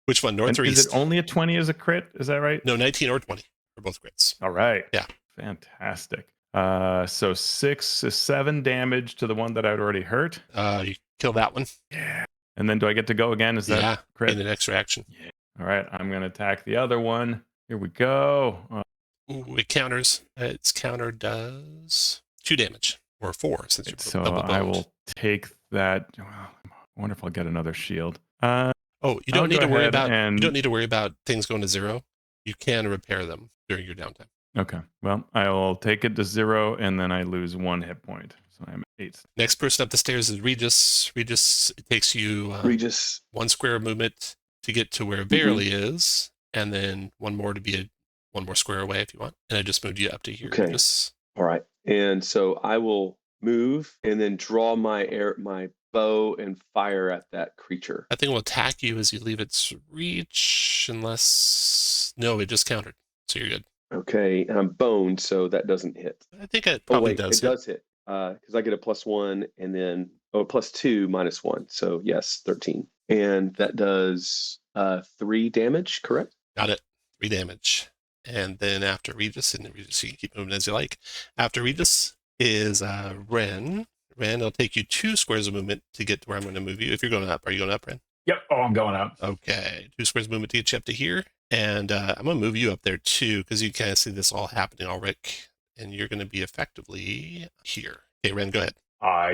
Which one, north or east? Is it only a 20 as a crit? Is that right? No, 19 or 20 for both crits. All right. Yeah. Fantastic. So 6 is 7 damage to the one that I'd already hurt. You kill that one. Yeah. And then do I get to go again? Is that crit? In an extra action. Yeah. All right. I'm going to attack the other one. Here we go. Ooh, it counters. Its counter does 2 damage. Or 4, since you're so double boned. I will take that. Well, I wonder if I'll get another shield. You don't need to worry about and... you don't need to worry about things going to 0. You can repair them during your downtime. Okay. Well, I'll take it to 0, and then I lose 1 hit point. So I'm at 8. Next person up the stairs is Regis. Regis, it takes you 1 square of movement to get to where Verily is, and then 1 more to be 1 more square away if you want. And I just moved you up to here. Okay. Regis. All right. And so I will move and then draw my bow and fire at that creature. That thing will attack you as you leave its reach, unless... No, it just countered. So you're good. Okay, and I'm boned, so that doesn't hit. I think it probably does. It does hit. Because I get a +1 and then +2 -1. So yes, 13. And that does 3 damage, correct? Got it. 3 damage. And then after Regis, and Regis, you can keep moving as you like. After Regis is Ren. Ren, it'll take you 2 squares of movement to get to where I'm going to move you. If you're going up, are you going up, Ren? Yep. Oh, I'm going up. Okay, 2 squares of movement to get you up to here. And I'm going to move you up there too, because you kind of see this all happening already. And you're going to be effectively here. Okay, Ren, go ahead.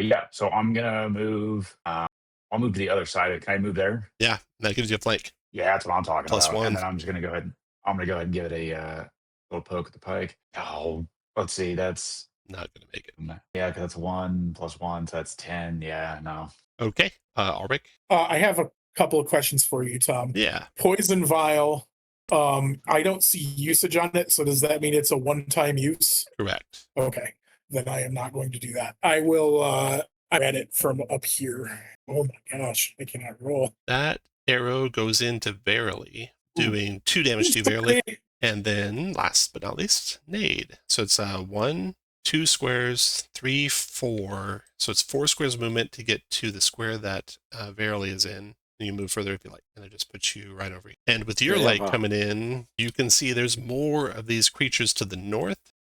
Yeah. So I'm gonna move. I'll move to the other side. Can I move there? Yeah, that gives you a flank. Yeah, that's what I'm talking Plus about. 1. And then I'm just gonna go ahead. I'm gonna go ahead and give it a little poke with the pike. Oh, let's see. That's Not going to make it. yeah, because that's 1 plus 1, so that's 10. Yeah, no. Okay, Ulrich. I have a couple of questions for you, Tom. Yeah. Poison vial. I don't see usage on it, so does that mean it's a one-time use? Correct. Okay, then I am not going to do that. I will. I read it from up here. Oh my gosh, I cannot roll. That arrow goes into Verily, doing 2 damage to you, Verily. And then, last but not least, Nade. So it's 1, 2 squares, 3, 4. So it's 4 squares of movement to get to the square that Verily is in. And you move further if you like, and it just puts you right over here. And with your light coming in, you can see there's more of these creatures to the north.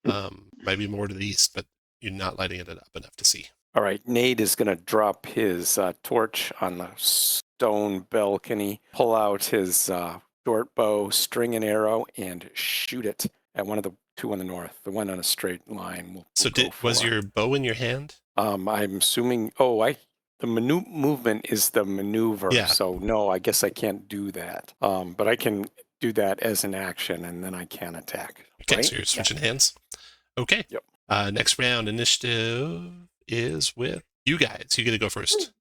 Maybe more to the east, but you're not lighting it up enough to see. All right, Nate is going to drop his torch on the stone balcony, pull out his short bow, string an arrow, and shoot it at one of the 2 on the north. The one on a straight line. So was your bow in your hand? I'm assuming. The movement is the maneuver. Yeah. So no, I guess I can't do that. But I can do that as an action, and then I can attack. Okay, right? so you're switching hands. Okay. Yep. Next round initiative is with you guys. You get to go first.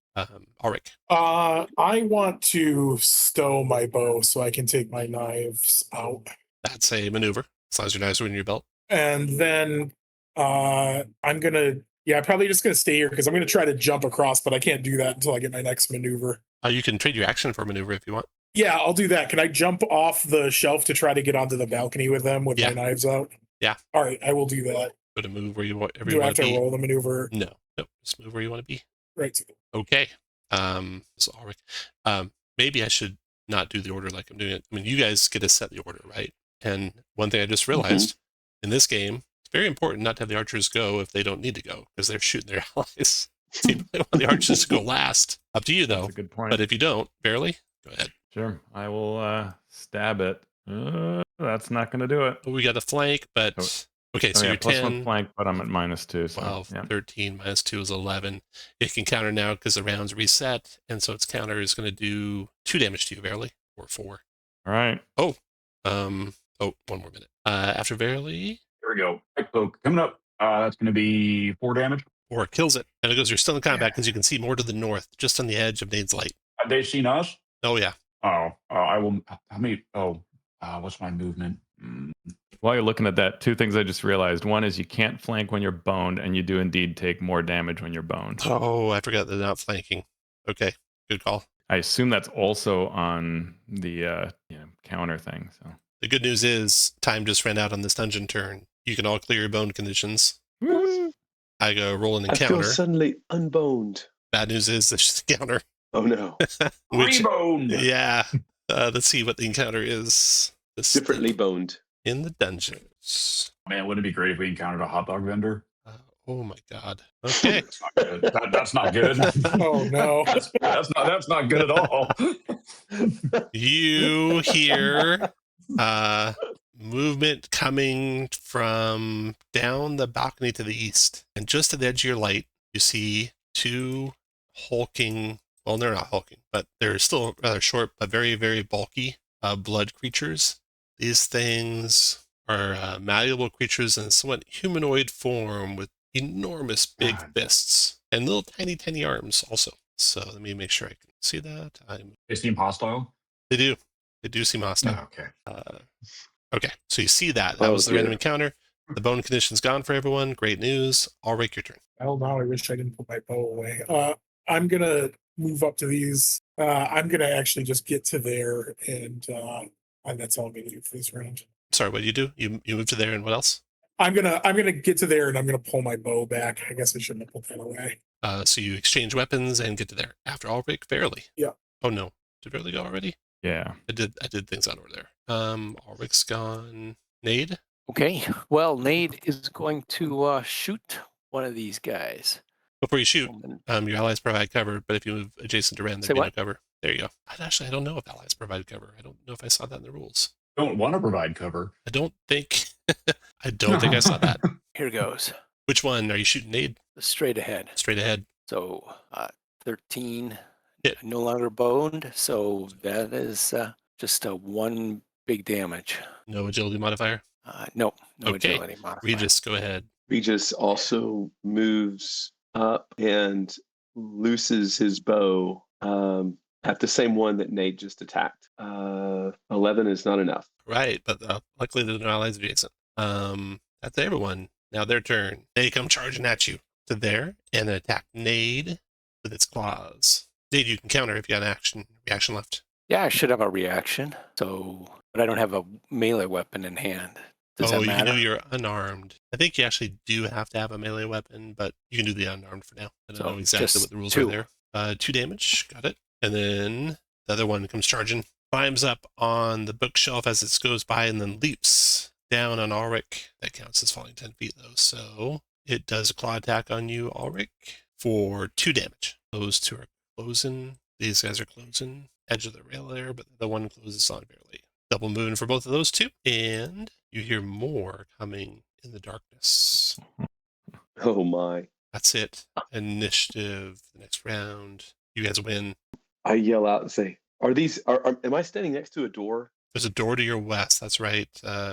Ulrich. I want to stow my bow so I can take my knives out. That's a maneuver, as long as your knives are in your belt. And then I'm gonna. Yeah, I'm probably just going to stay here because I'm going to try to jump across, but I can't do that until I get my next maneuver. You can trade your action for a maneuver if you want. Yeah, I'll do that. Can I jump off the shelf to try to get onto the balcony with them with my knives out? Yeah. All right, I will do that. Go to move where you want. Do I have to roll the maneuver? No. Just move where you want to be. Right. Okay. So Ulrich. Maybe I should not do the order like I'm doing it. I mean, you guys get to set the order, right? And one thing I just realized in this game, it's very important not to have the archers go if they don't need to go because they're shooting their allies. So you want the archers to go last. Up to you, though. That's a good point. But if you don't, barely, go ahead. Sure, I will stab it. That's not going to do it. We got a flank, but okay, so you're plus 10. 1 flank, but I'm at -2. So, 12, yeah. 13, -2 is 11. It can counter now because the round's reset, and so its counter is going to do 2 damage to you, Verily, or 4. All right. One more minute. After Verily, Here we go. Pike poke coming up. That's going to be 4 damage. 4 kills it, and it goes. You're still in combat because you can see more to the north, just on the edge of Nade's light. Have they seen us? Oh yeah. I will. How many? What's my movement? While you're looking at that, 2 things I just realized. One is you can't flank when you're boned, and you do indeed take more damage when you're boned. Oh, I forgot they're not flanking. Okay, good call. I assume that's also on the counter thing. So the good news is time just ran out on this dungeon turn. You can all clear your bone conditions. Woo! I go roll an I feel encounter. suddenly unboned. Bad news is there's a counter. Oh no. Reboned. Yeah. Let's see what the encounter is. Differently boned. In the dungeons. Man, wouldn't it be great if we encountered a hot dog vendor? Oh my god. Okay. That's not good. Oh no. That's not good at all. You hear movement coming from down the balcony to the east, and just at the edge of your light, you see 2 hulking. Well, they're not hulking, but they're still rather short, but very, very bulky blood creatures. These things are malleable creatures in somewhat humanoid form with enormous big fists and little tiny, tiny arms also. So let me make sure I can see that. They seem hostile? They do. They do seem hostile. Okay. Okay, so you see that. That was the random encounter. The bone condition's gone for everyone. Great news. Ulrich, your turn. Well, now I wish I didn't put my bow away. I'm going to move up to these. I'm going to actually just get to there, and that's all I'm going to do for this round. Sorry, what do? You move to there, and what else? I'm gonna get to there, and I'm gonna pull my bow back. I guess I shouldn't have put that away. So you exchange weapons and get to there. After Ulrich, Verily. Yeah. Oh no, did Verily go already? Yeah. I did things out over there. Ulrich's gone. Nade? Okay. Well, Nate is going to shoot one of these guys. Before you shoot, And your allies provide cover, but if you move adjacent to Ren, Say there'd be no what? cover. There you go. I don't know if allies provide cover. I don't know if I saw that in the rules. Don't want to provide cover. I don't think I saw that. Here goes. Which one? Are you shooting nade? Straight ahead. Straight ahead. So 13. Hit. No longer boned. So that is just a 1 big damage. No agility modifier? No Okay. agility modifier. Regis, go ahead. Regis also moves up and looses his bow at the same one that Nate just attacked. 11 is not enough. Right, but luckily there's no allies adjacent. That's everyone. Now their turn. They come charging at you to there and then attack Nade with its claws. Nade, you can counter if you got an reaction left. Yeah, I should have a reaction. So, but I don't have a melee weapon in hand. Does that you matter? can do your unarmed. I think you actually do have to have a melee weapon, but you can do the unarmed for now. I don't know exactly just what the rules 2. are there. 2 damage, got it. And then the other one comes charging, climbs up on the bookshelf as it goes by, and then leaps down on Ulrich. That counts as falling 10 feet, though. So it does a claw attack on you, Ulrich, for 2 damage. Those two are closing. These guys are closing. Edge of the rail there, but the one closes on barely. Double moon for both of those two. And you hear more coming in the darkness. Oh my. That's it. Initiative, the next round. You guys win. I yell out and say, am I standing next to a door? There's a door to your west. That's right,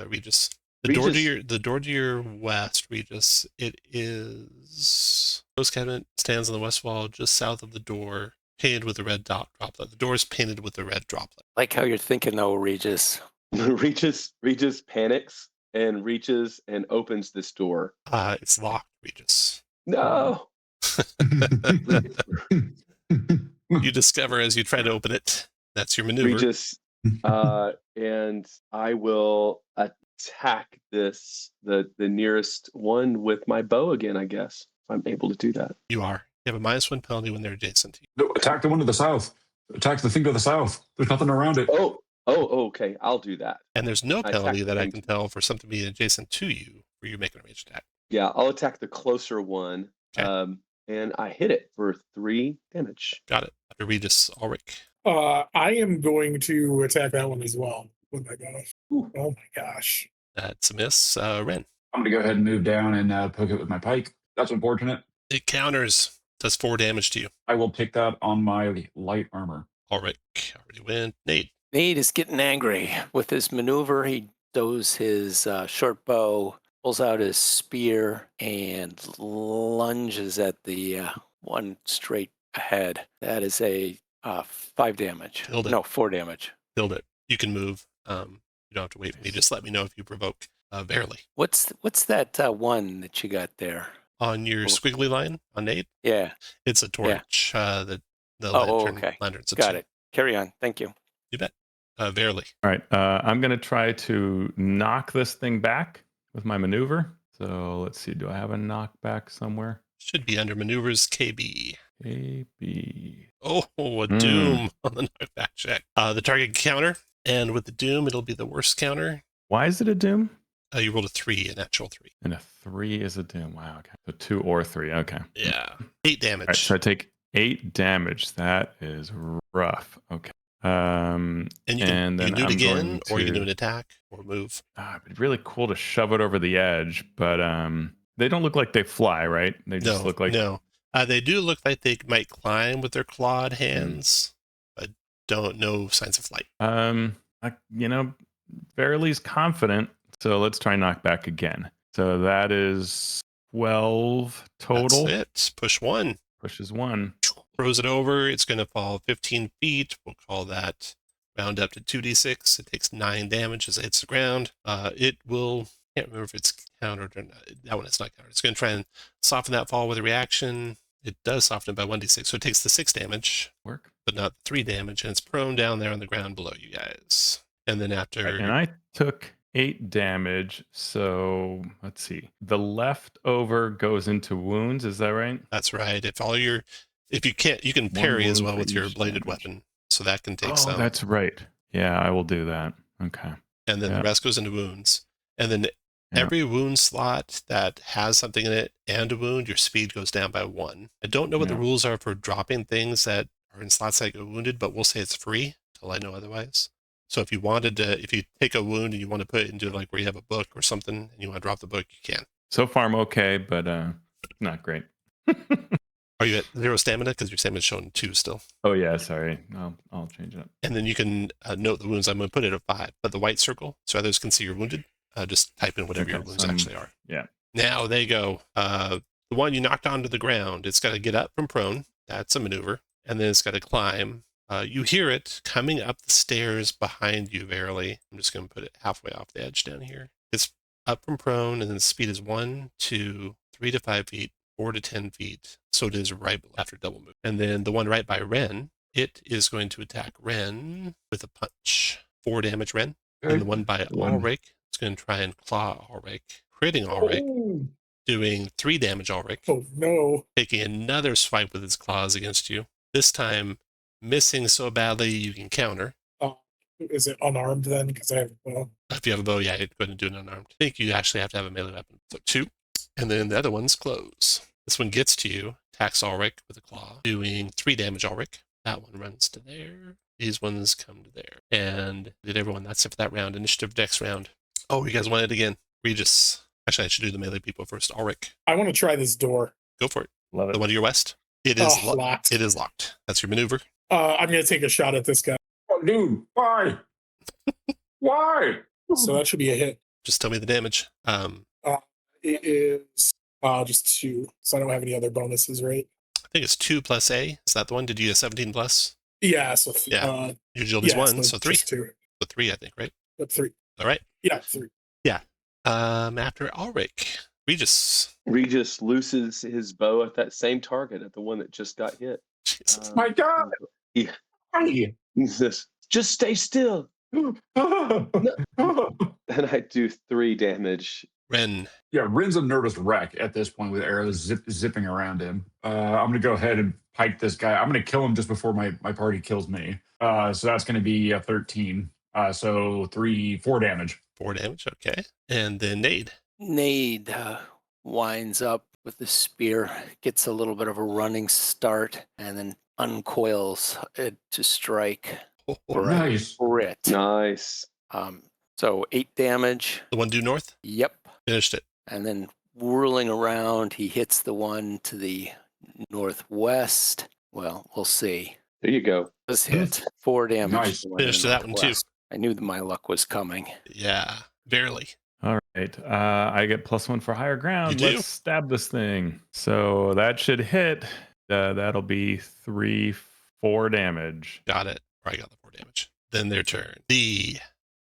Regis. The door to your west, Regis. It is. Ghost cabinet stands on the west wall, just south of the door, painted with a red droplet. The door is painted with a red droplet. Like how you're thinking, though, Regis. Regis panics and reaches and opens this door. It's locked, Regis. No. You discover as you try to open it. That's your maneuver. Regis, and I will attack the nearest one with my bow again, I guess, if I'm able to do that. You are. You have a -1 penalty when they're adjacent to you. No, attack the one to the south. Attack the thing to the south. There's nothing around it. Oh, okay. I'll do that. And there's no I penalty attack that the I thing. can tell for something being adjacent to you where you make an ranged attack. Yeah, I'll attack the closer one. Okay. And I hit it for 3 damage. Got it. After Regis, Ulrich. I am going to attack that one as well with my gun. Oh my gosh. That's a miss. Ren. I'm going to go ahead and move down and poke it with my pike. That's unfortunate. It counters. Does 4 damage to you. I will take that on my light armor. Ulrich. Already win. Nate. Nate is getting angry with his maneuver. He does his short bow, pulls out his spear, and lunges at the one straight ahead. That is a 5 damage. Killed it. No, 4 damage. Killed it. You can move. You don't have to wait for me. Just let me know if you provoke. Barely. What's that one that you got there? On your squiggly line on Nate, Yeah. it's a torch. The Oh, lantern. okay. Lantern's a Got two. it. Carry on. Thank you. You bet. Barely. All right. I'm going to try to knock this thing back with my maneuver. So let's see. Do I have a knockback somewhere? Should be under maneuvers KB. KB. Oh, a doom on the knockback check. The target counter, and with the doom, it'll be the worst counter. Why is it a doom? You rolled a 3, a natural 3. And a 3 is a doom. Wow. Okay. So 2 or 3. Okay. Yeah. 8 damage. All right. So I take 8 damage. That is rough. Okay. And you can then do it I'm again, going or you can to- do an attack or move. It'd be really cool to shove it over the edge, but they don't look like they fly, right? They just look like No. They do look like they might climb with their clawed hands, but don't know signs of flight. Verly's confident, so let's try knockback again. So that is 12 total. That's it. Push 1. Pushes 1. Throws it over. It's going to fall 15 feet. We'll call that round up to 2d6. It takes 9 damage as it hits the ground. It will, can't remember if it's countered or not. That one is not countered. It's going to try and soften that fall with a reaction. It does soften it by 1d6, so it takes the 6 damage, but not 3 damage, and it's prone down there on the ground below you guys. And then after... Right, and I took 8 damage, so let's see. The leftover goes into wounds, is that right? That's right. If you can't, you can parry as well with your bladed weapon, so that can take some. That's right. Yeah, I will do that. Okay. And then the rest goes into wounds. And then Yeah. every wound slot that has something in it and a wound, your speed goes down by 1. I don't know what the Yeah. rules are for dropping things that are in slots that go wounded, but we'll say it's free until I know otherwise. So if you wanted to, if you take a wound and you want to put it into like where you have a book or something and you want to drop the book, you can. So far, I'm okay, but not great. Are you at 0 stamina? Because your stamina's showing 2 still. Oh yeah, sorry. I'll change it up. And then you can note the wounds. I'm going to put it at 5, but the white circle, so others can see you're wounded. Just type in whatever your Okay, wounds so actually are. Yeah. Now they go. The one you knocked onto the ground, it's got to get up from prone. That's a maneuver. And then it's got to climb. You hear it coming up the stairs behind you, Verily. I'm just going to put it halfway off the edge down here. It's up from prone, and then the speed is 1, 2, 3 to 5 feet, 4 to 10 feet. So it is right after double move. And then the one right by Ren, it is going to attack Ren with a punch. 4 damage, Ren. And the one by Ulrich is going to try and claw Ulrich, critting Ulrich, doing 3 damage Ulrich, Oh no. taking another swipe with its claws against you. This time, missing so badly you can counter. Is it unarmed then? Because I have a bow. If you have a bow, yeah, you're going to do an unarmed. I think you actually have to have a melee weapon. So 2. And then the other one's close. This one gets to you, attacks Ulrich with a claw, doing 3 damage Ulrich. That one runs to there. These ones come to there. And did everyone, that's it for that round. Initiative next round. Oh, you guys want it again? Regis. Actually, I should do the melee people first. Ulrich, I want to try this door. go for it. Love it. The one to your west. It is Locked. It is locked. That's your maneuver. I'm going to take a shot at this guy. Oh, dude, why? Why? So that should be a hit. Just tell me the damage. It is just 2. So I don't have any other bonuses, right? I think it's 2 plus A. Is that the one? Did you get 17 plus? Yeah. So Yeah. Your agility's 1, so 3. just 2. So 3, I think, right? But 3. All right. Yeah, 3. After Ulrich, Regis. Regis looses his bow at that same target, at the one that just got hit. Jesus. My God. He says, "Just stay still." And I do 3 damage. Ren. Yeah, Rin's a nervous wreck at this point with arrows zipping around him. I'm going to go ahead and pike this guy. I'm going to kill him just before my party kills me. So that's going to be 13. So 4 damage. 4 damage, okay. And then Nade. Nade winds up with the spear, gets a little bit of a running start, and then uncoils it to strike for a Nice. crit. Nice. So 8 damage. The one due north? Yep. Finished it. And then whirling around, he hits the one to the northwest. Well, we'll see. There you go. Was hit 4 damage. Nice. to the one in Finished the that one too. northwest. I knew that my luck was coming. Yeah, barely. All right. I get +1 for higher ground. You do? Let's stab this thing. So that should hit. That'll be 4 damage. Got it. Or I got the 4 damage. Then their turn. The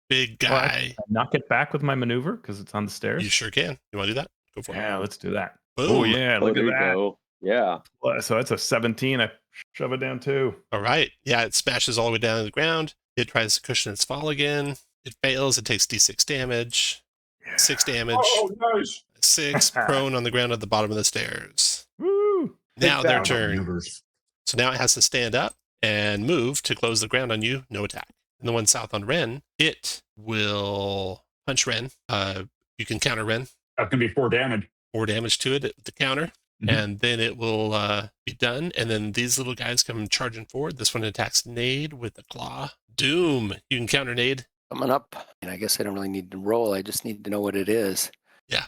big Well, I guy. can knock it back with my maneuver because it's on the stairs. You sure can. You want to do that? Go for it. Yeah, let's do that. Boom. Oh yeah, look there at you that. go. Yeah. Well, so that's a 17. I shove it down too. All right. Yeah, it smashes all the way down to the ground. It tries to cushion its fall again. It fails. It takes D6 damage. 6 damage. Oh, nice. 6 prone on the ground at the bottom of the stairs. Woo! Now Take their that, turn. maneuvers. So now it has to stand up and move to close the ground on you. No attack. And the one south on Ren, it will punch Ren. You can counter Ren. That's going to be 4 damage. 4 damage to it at the counter. Mhm. And then it will be done. And then these little guys come charging forward. This one attacks Nade with a claw. Doom. You can counter Nade. Coming up, and I guess I don't really need to roll. I just need to know what it is. Yeah.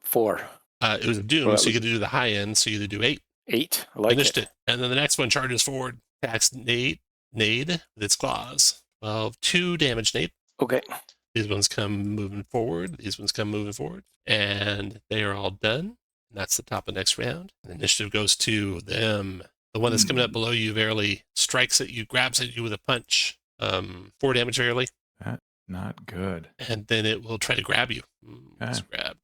4. It was a Doom, Well, so you could do the high end. So you either do 8, 8. I like finished it. it. And then the next one charges forward, attacks Nade with its claws. Well, 2 damage, Nade. Okay. These ones come moving forward. These ones come moving forward. And they are all done. And that's the top of the next round. And the initiative goes to them. The one that's coming up below you, Verily, strikes at you, grabs at you with a punch. 4 damage, Verily. Not good. And then it will try to grab you. Let's grab.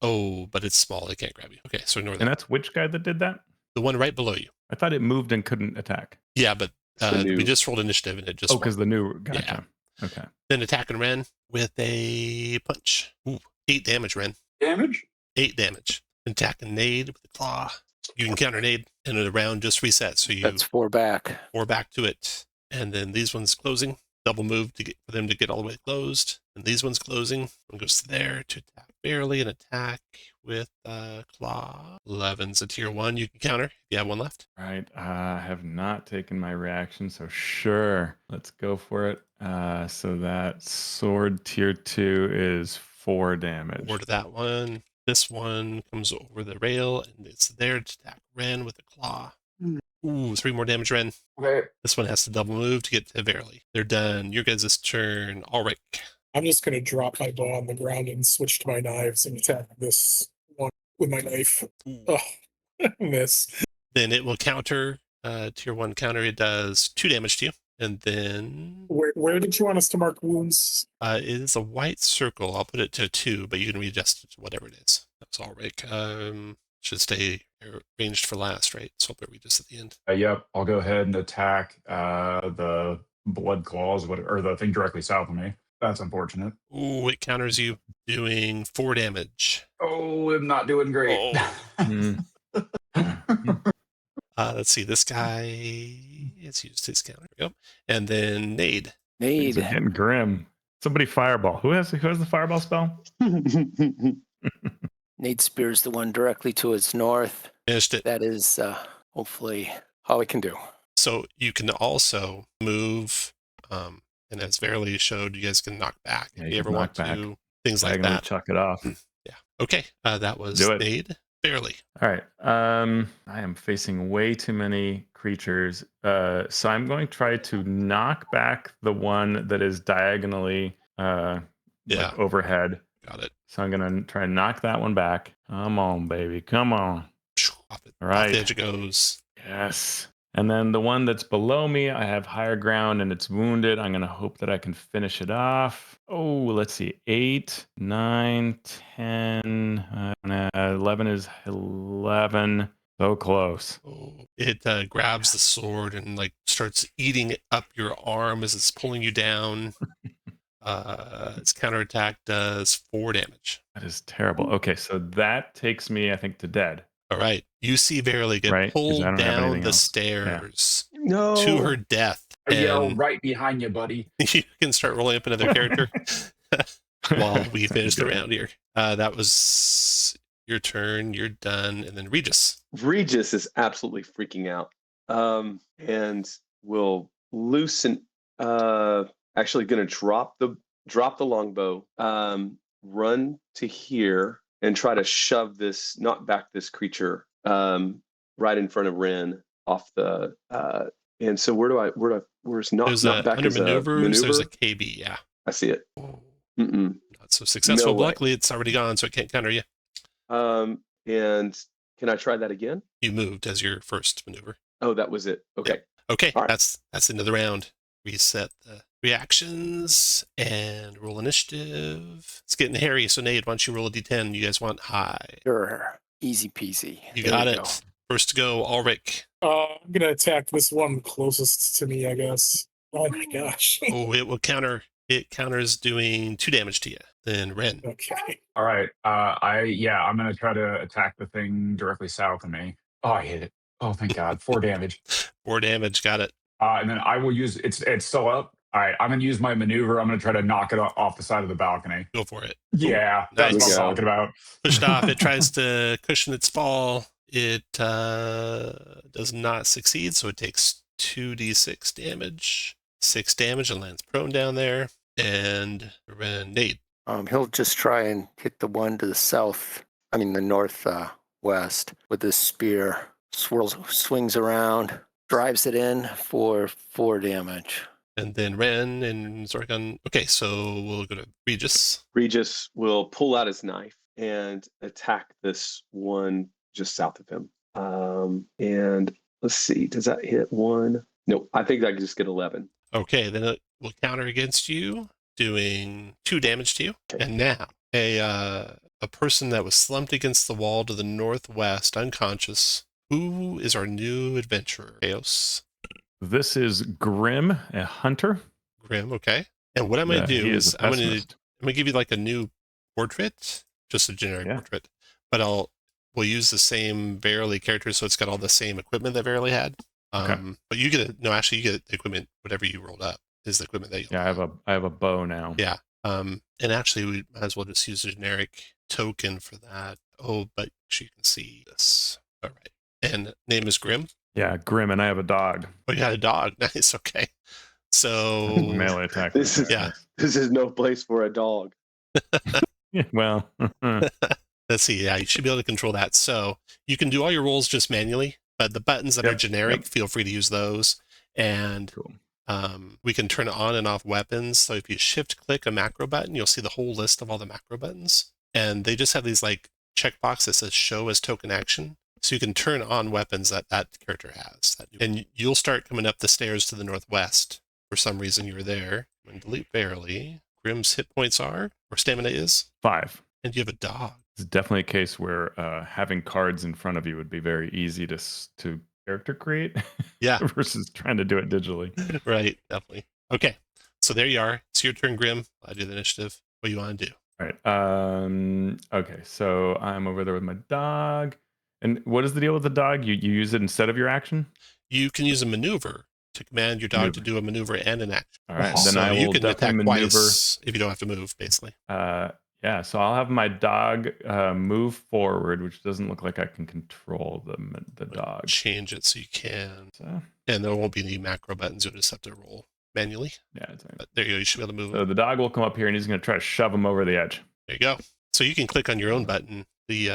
Oh, but it's small. It can't grab you. Okay, so ignore And that. that's which guy that did that? The one right below you. I thought it moved and couldn't attack. Yeah, but The new- we just rolled initiative and it just Oh, because the new. Gotcha. Yeah. Okay. Then attacking Ren with a punch. Ooh, 8 damage, Ren. Damage? 8 damage. Attacking Nade with a claw. You can counter Nade, and the round just resets. So you That's 4 back. 4 back to it. And then these ones closing. double move for them to get all the way closed. And these ones closing. One goes to there to attack barely and attack with claw. 11's a tier 1. You can counter if you have one left. Right. I have not taken my reaction, so sure. Let's go for it. So that sword tier 2 is 4 damage. Or to that one. This one comes over the rail, and it's there to attack Ren with a claw. Ooh, 3 more damage, Ren. Okay. This one has to double move to get to Verily. They're done. Your guys' turn. Ulrich. I'm just going to drop my bow on the ground and switch to my knives and attack this one with my knife. Oh, miss. Then it will counter. Tier 1 counter. It does 2 damage to you. And then Where did you want us to mark wounds? it is a white circle. I'll put it to 2, but you can readjust it to whatever it is. That's Ulrich. Should stay ranged for last, right? So I'll put readjust at the end. Yep, I'll go ahead and attack the blood claws, or the thing directly south of me. That's unfortunate. Ooh, it counters you, doing 4 damage. Oh, I'm not doing great. Let's see. This guy has used his counter. There we go. And then Nade. Things are Nade. getting grim. Somebody fireball. Who has the fireball spell? Nade spears the one directly to its north. Finished it. That is hopefully all we can do. So you can also move, and as Verily showed, you guys can knock back Yeah, if you you ever can want knock back. to. Things like Diagonally that. chuck it off. Yeah. Okay. That was Do it. Nade. Verily. All right. I am facing way too many creatures. So I'm going to try to knock back the one that is diagonally like overhead. Got it. So I'm going to try and knock that one back. Come on, baby. Come on. Off All right. the edge it goes. Yes. And then the one that's below me, I have higher ground and it's wounded. I'm going to hope that I can finish it off. Oh, let's see. 8, 9, 10, 11 is 11. So close. Oh, it grabs the sword and like starts eating up your arm as it's pulling you down. Its counterattack does 4 damage. That is terrible. Okay, so that takes me, I think, to dead. All right. You see Verily get Right, 'cause I pulled don't have down anything the else. stairs No. to her death. I yell And right behind you, buddy. you can start rolling up another character while we finish the Good. round here. That was your turn. You're done. And then Regis. Regis is absolutely freaking out. And will loosen. Actually, going to drop the longbow. Run to here and try to knock back this creature. Right in front of Ren off the. And so where's not There's back under as maneuvers, a maneuver? there's a KB. Yeah. I see it. Oh, Mm-mm. not so successful. No way. Luckily, it's already gone, so it can't counter you. And can I try that again? You moved as your first maneuver. Oh, that was it. Okay. Okay, All right. that's the end of the round. Reset the reactions and roll initiative. It's getting hairy, so Nate, why don't you roll a d10? You guys want high. Sure. Easy peasy. You There got we it. go. First to go, Ulrich. I'm going to attack this one closest to me, I guess. Oh my gosh. Oh, it will counter. It counters doing 2 damage to you. Then Ren. Okay. All right. I'm gonna try to attack the thing directly south of me. Oh, I hit it. Oh, thank God. 4 damage. 4 damage. Got it. And then I will use it's still up. All right, I'm gonna use my maneuver. I'm gonna try to knock it off the side of the balcony. Go for it. Yeah, that's Nice. what I'm talking about. Pushed off. It tries to cushion its fall. It does not succeed, so it takes 2d6 damage. 6 damage and lands prone down there. And Ren, Nate. He'll just try and hit the one to the north west with his spear. Swings around, drives it in for 4 damage. And then Ren and Zorgon. Okay, so we'll go to Regis. Regis will pull out his knife and attack this one just south of him. And let's see, does that hit 1? No, I think I can just get 11. Okay, then it will counter against you, doing 2 damage to you. Okay. And now a person that was slumped against the wall to the northwest, unconscious. Who is our new adventurer? Chaos. This is Grim, a hunter. Grim, okay. And what I'm going to He do is is a I'm going pessimist. to give you like a new portrait, just a generic Yeah. portrait. But we'll use the same Verily character, so it's got all the same equipment that Verily had. Okay. But you get you get the equipment, whatever you rolled up. is the equipment that you Yeah, I have a bow now. Yeah. And actually, we might as well just use a generic token for that. Oh, but you can see this. All right. And name is Grim. Yeah, Grim, and I have a dog. Oh, you got a dog. Nice. Okay. That's my So melee attack. This is yeah. This is no place for a dog. Well, Let's see. Yeah, you should be able to control that. So you can do all your rolls just manually, but the buttons that are Yep, generic, yep. feel free to use those. And cool. we can turn on and off weapons. So if you shift click a macro button, you'll see the whole list of all the macro buttons. And they just have these like checkbox that says show as token action. So you can turn on weapons that character has. And you'll start coming up the stairs to the northwest. For some reason you were there. I'm going to delete barely. Grim's hit points are, or stamina is. 5. And you have a dog. It's definitely a case where having cards in front of you would be very easy to character create. Yeah. Versus trying to do it digitally. Right, definitely. Okay, so there you are. It's your turn, Grim. I do the initiative. What do you want to do? All right. Okay, so I'm over there with my dog. And what is the deal with the dog? You use it instead of your action? You can use a maneuver to command your dog to do a maneuver and an action. All right, So then I will you can attack definitely maneuver. twice if you don't have to move, basically. Yeah, so I'll have my dog move forward, which doesn't look like I can control the dog. Change it so you can. So, And there won't be any macro buttons. You'll just have to roll manually. yeah, it's all right. But there you go. You should be able to move So him. the dog will come up here and he's going to try to shove him over the edge. There you go. So you can click on your own button, the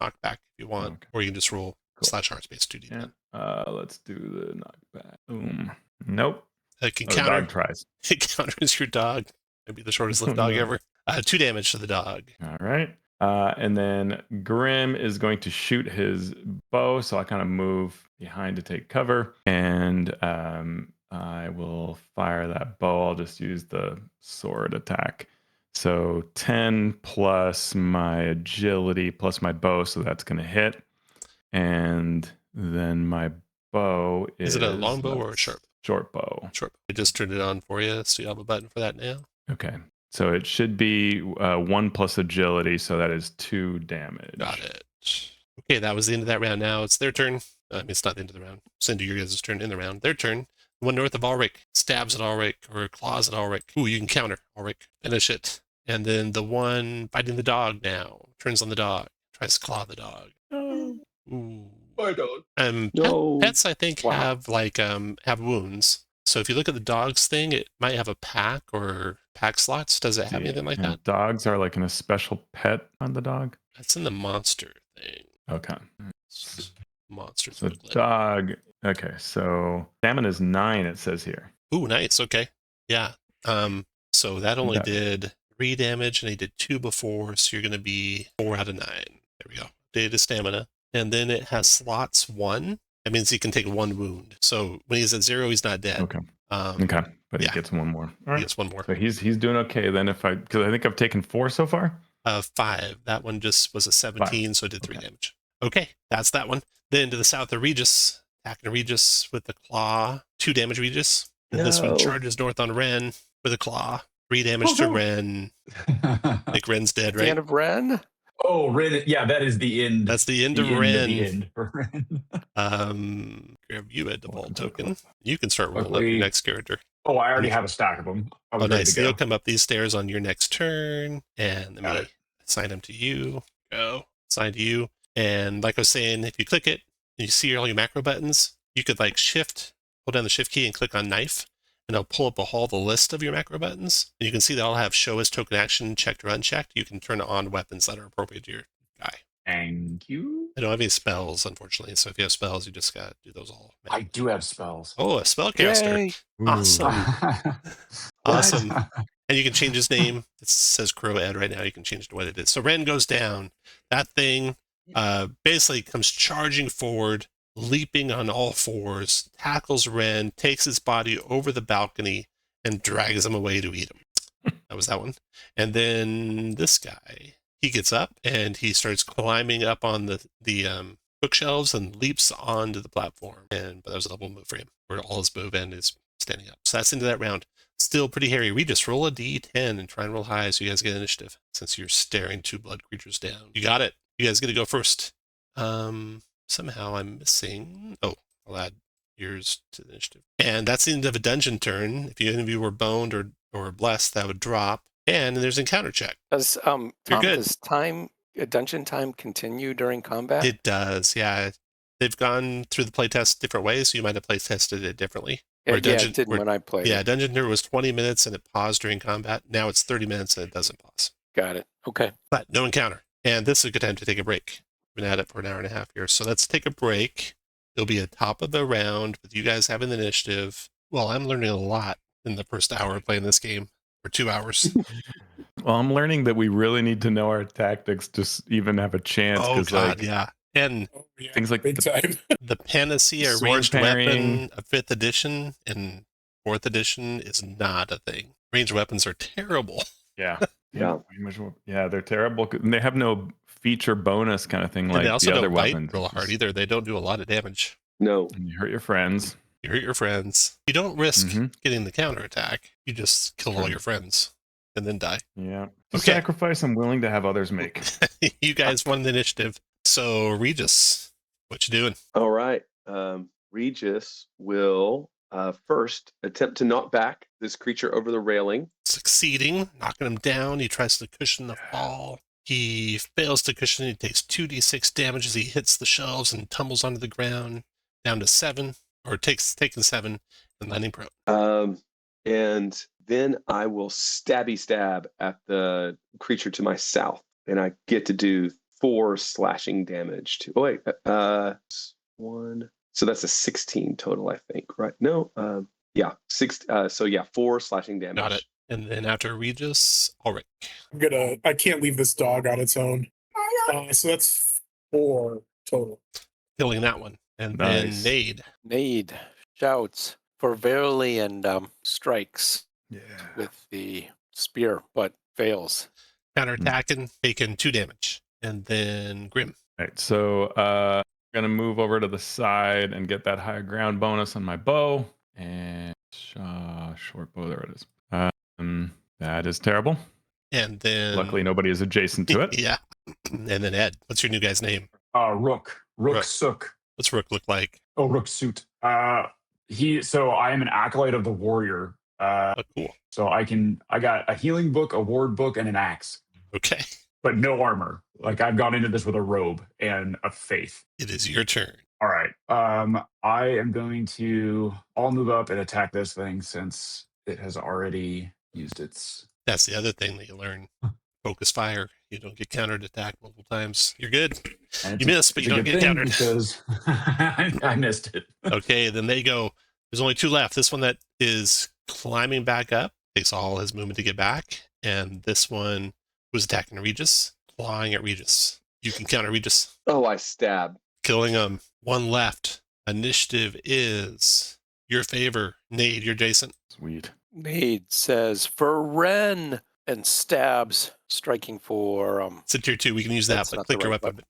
knockback if you want, Okay. or you can just roll Cool. /R space 2D. Yeah. Let's do the knockback. Boom. Nope. It can The counter. dog tries. It counters your dog. Maybe the shortest lived dog ever. 2 damage to the dog. All right. And then Grim is going to shoot his bow, so I kind of move behind to take cover, and I will fire that bow. I'll just use the sword attack. So 10 plus my agility plus my bow, so that's going to hit. And then my bow Is it a long bow or a sharp? Short bow. Short. I just turned it on for you, so you have a button for that now. Okay. So it should be 1 plus agility, so that is 2 damage. Got it. Okay, that was the end of that round. Now it's their turn. I mean, it's not the end of the round. It's into your guys' turn in the round. Their turn. The one north of Ulrich stabs at Ulrich or claws at Ulrich. Ooh, you can counter Ulrich. Finish it. And then the one fighting the dog now turns on the dog. Tries to claw the dog. Oh. Ooh. I don't. No. Pets, I think, Wow. have wounds. So if you look at the dog's thing, it might have a pack or pack slots. Does it have anything like that? Dogs are like in a special pet on the dog. That's in the monster thing. Okay. Monsters. So dog. Okay. So stamina is 9. It says here. Ooh, nice. Okay. Yeah. So that only did 3 damage, and he did 2 before. So you're going to be 4 out of 9. There we go. Updated stamina, and then it has slots 1. That means he can take 1 wound. So when he's at 0, he's not dead. Okay. Okay. But yeah. he gets 1 more. All right. He gets 1 more. So he's doing okay then. Because I think I've taken 4 so far. 5. That one just was a 17, 5. So it did 3 damage. Okay, that's that one. Then to the south of Regis, attacking Regis with the claw. 2 damage, Regis. And this one charges north on Ren with a claw. 3 damage to Ren. I think Ren's dead, right? The end of Ren? Oh, Ren. Yeah, that is the end. That's the end of Ren. The end for Ren. Grab you a default token. You can start rolling up your next character. Oh, I already have a stack of them. Oh, nice. They'll come up these stairs on your next turn. And let me assign them to you. Go. Assign to you. And like I was saying, if you click it and you see all your macro buttons, you could like hold down the shift key and click on knife, and it'll pull up the list of your macro buttons. And you can see they all have show as token action checked or unchecked. You can turn on weapons that are appropriate to your guy. Thank you. I don't have any spells, unfortunately. So if you have spells, you just got to do those all. I do have spells. Oh, a spellcaster. Awesome. Awesome. And you can change his name. It says Crow Ed right now. You can change it to what it is. So Ren goes down. That thing basically comes charging forward, leaping on all 4s, tackles Ren, takes his body over the balcony, and drags him away to eat him. That was that one. And then this guy, he gets up and he starts climbing up on the bookshelves and leaps onto the platform. But that was a double move for him, where all his move end is standing up. So that's into that round. Still pretty hairy. Regis, roll a d10 and try and roll high so you guys get initiative, since you're staring 2 blood creatures down. You got it. You guys get to go first. Somehow I'm missing. Oh, I'll add Yours to the initiative. And that's the end of a dungeon turn. If any of you were boned or blessed, that would drop. And there's an encounter check. Does Tom, good. does dungeon time continue during combat? It does, yeah. They've gone through the playtest different ways, so you might have playtested it differently. Yeah, it didn't when I played. Yeah, dungeon turn was 20 minutes and it paused during combat. Now it's 30 minutes and it doesn't pause. Got it. Okay. But no encounter. And this is a good time to take a break. We've been at it for an hour and a half here. So let's take a break. It'll be a top of the round with you guys having the initiative. Well, I'm learning a lot in the first hour of playing this game, or 2 hours. Well, I'm learning that we really need to know our tactics to even have a chance. Oh, God, yeah. And things like big time. the Panacea Sword ranged parrying. weapon of 5th edition and 4th edition is not a thing. Ranged weapons are terrible. Yeah. Yeah. Yeah, they're terrible. And they have no feature bonus kind of thing And like they also the other don't bite weapons. real hard either. They don't do a lot of damage. No. And you hurt your friends. You hurt your friends. You don't risk Mhm. getting the counterattack. You just kill all Sure. your friends and then die. Yeah. The Okay. sacrifice I'm willing to have others make. You guys won the initiative. So, Regis, what you doing? All right. Regis will first attempt to knock back this creature over the railing. Succeeding, knocking him down. He tries to cushion the fall. He fails to cushion. He takes 2d6 damage as he hits the shelves and tumbles onto the ground, down to 7, or taking 7 and landing prone. And then I will stabby stab at the creature to my south, and I get to do 4 slashing damage to. Oh wait, 1. So that's a 16 total, I think. Right? No. Yeah, 6. So yeah, 4 slashing damage. Got it. And then after Regis, Ulrich. I can't leave this dog on its own. So that's 4 total. Killing that one. And Nice. then Nade. Nade shouts for Verily and strikes Yeah. with the spear, but fails. Counterattacking, taking 2 damage. And then Grim. Right. So I'm gonna move over to the side and get that higher ground bonus on my bow. And short bow, there it is. That is terrible. And then Luckily nobody is adjacent to it. Yeah. And then Ed. What's your new guy's name? Rook. Rook Rook. Sook. What's Rook look like? Oh, Rook Suit. So I am an acolyte of the warrior. Oh, cool. So I got a healing book, a ward book, and an axe, Okay. but no armor. Like I've gone into this with a robe and a faith. It is your turn. All right. I am going to. I'll move up and attack this thing since it has already used its. That's the other thing that you learn. Focus fire. You don't get countered attack multiple times. You're good. And You miss, but it's you a don't good get thing countered. because I missed it. Okay, then they go. There's only 2 left. This one that is climbing back up takes all his movement to get back. And this one was attacking Regis, clawing at Regis. You can counter Regis. Oh, I stab. Killing him. 1 left. Initiative is your favor. Nade, you're adjacent. Sweet. Nade says for Ren and stabs, striking for It's a tier 2. We can use that, That's but not click the your right weapon.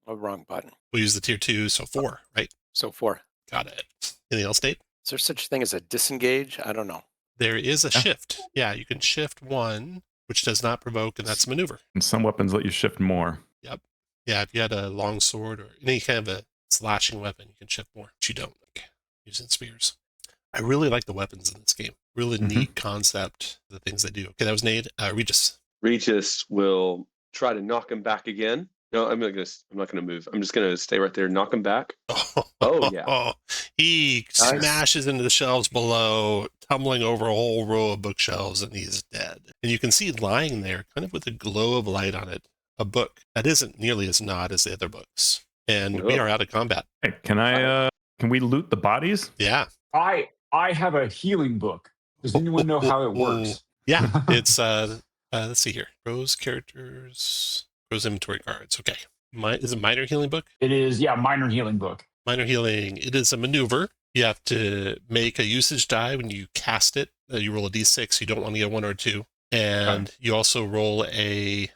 a wrong button. We'll use the tier 2, so 4, right? So 4. Got it. Anything else, Nate? Is there such a thing as a disengage? I don't know. There is a Yeah. shift. Yeah, you can shift 1, which does not provoke, and that's maneuver. And some weapons let you shift more. Yeah, if you had a long sword or any kind of a slashing weapon, you can shift more, but you don't, like using spears. I really like the weapons in this game. Really Mhm. neat concept, the things they do. Okay, that was Nade. Regis. Regis will try to knock him back again. No, I'm not gonna move. I'm just gonna stay right there, knock him back. Oh, yeah. He Nice. smashes into the shelves below, tumbling over a whole row of bookshelves, and he's dead. And you can see lying there, kind of with a glow of light on it, a book that isn't nearly as not as the other books. And we Oh. are out of combat. Hey, can we loot the bodies? Yeah. I have a healing book. Does anyone know how it works? Yeah. It's let's see here. Rose characters, Rose inventory cards. Okay. Is it minor healing book? It is, yeah, minor healing book. Minor healing. It is a maneuver. You have to make a usage die when you cast it. You roll a d6. You don't want to get 1 or 2. And you also roll a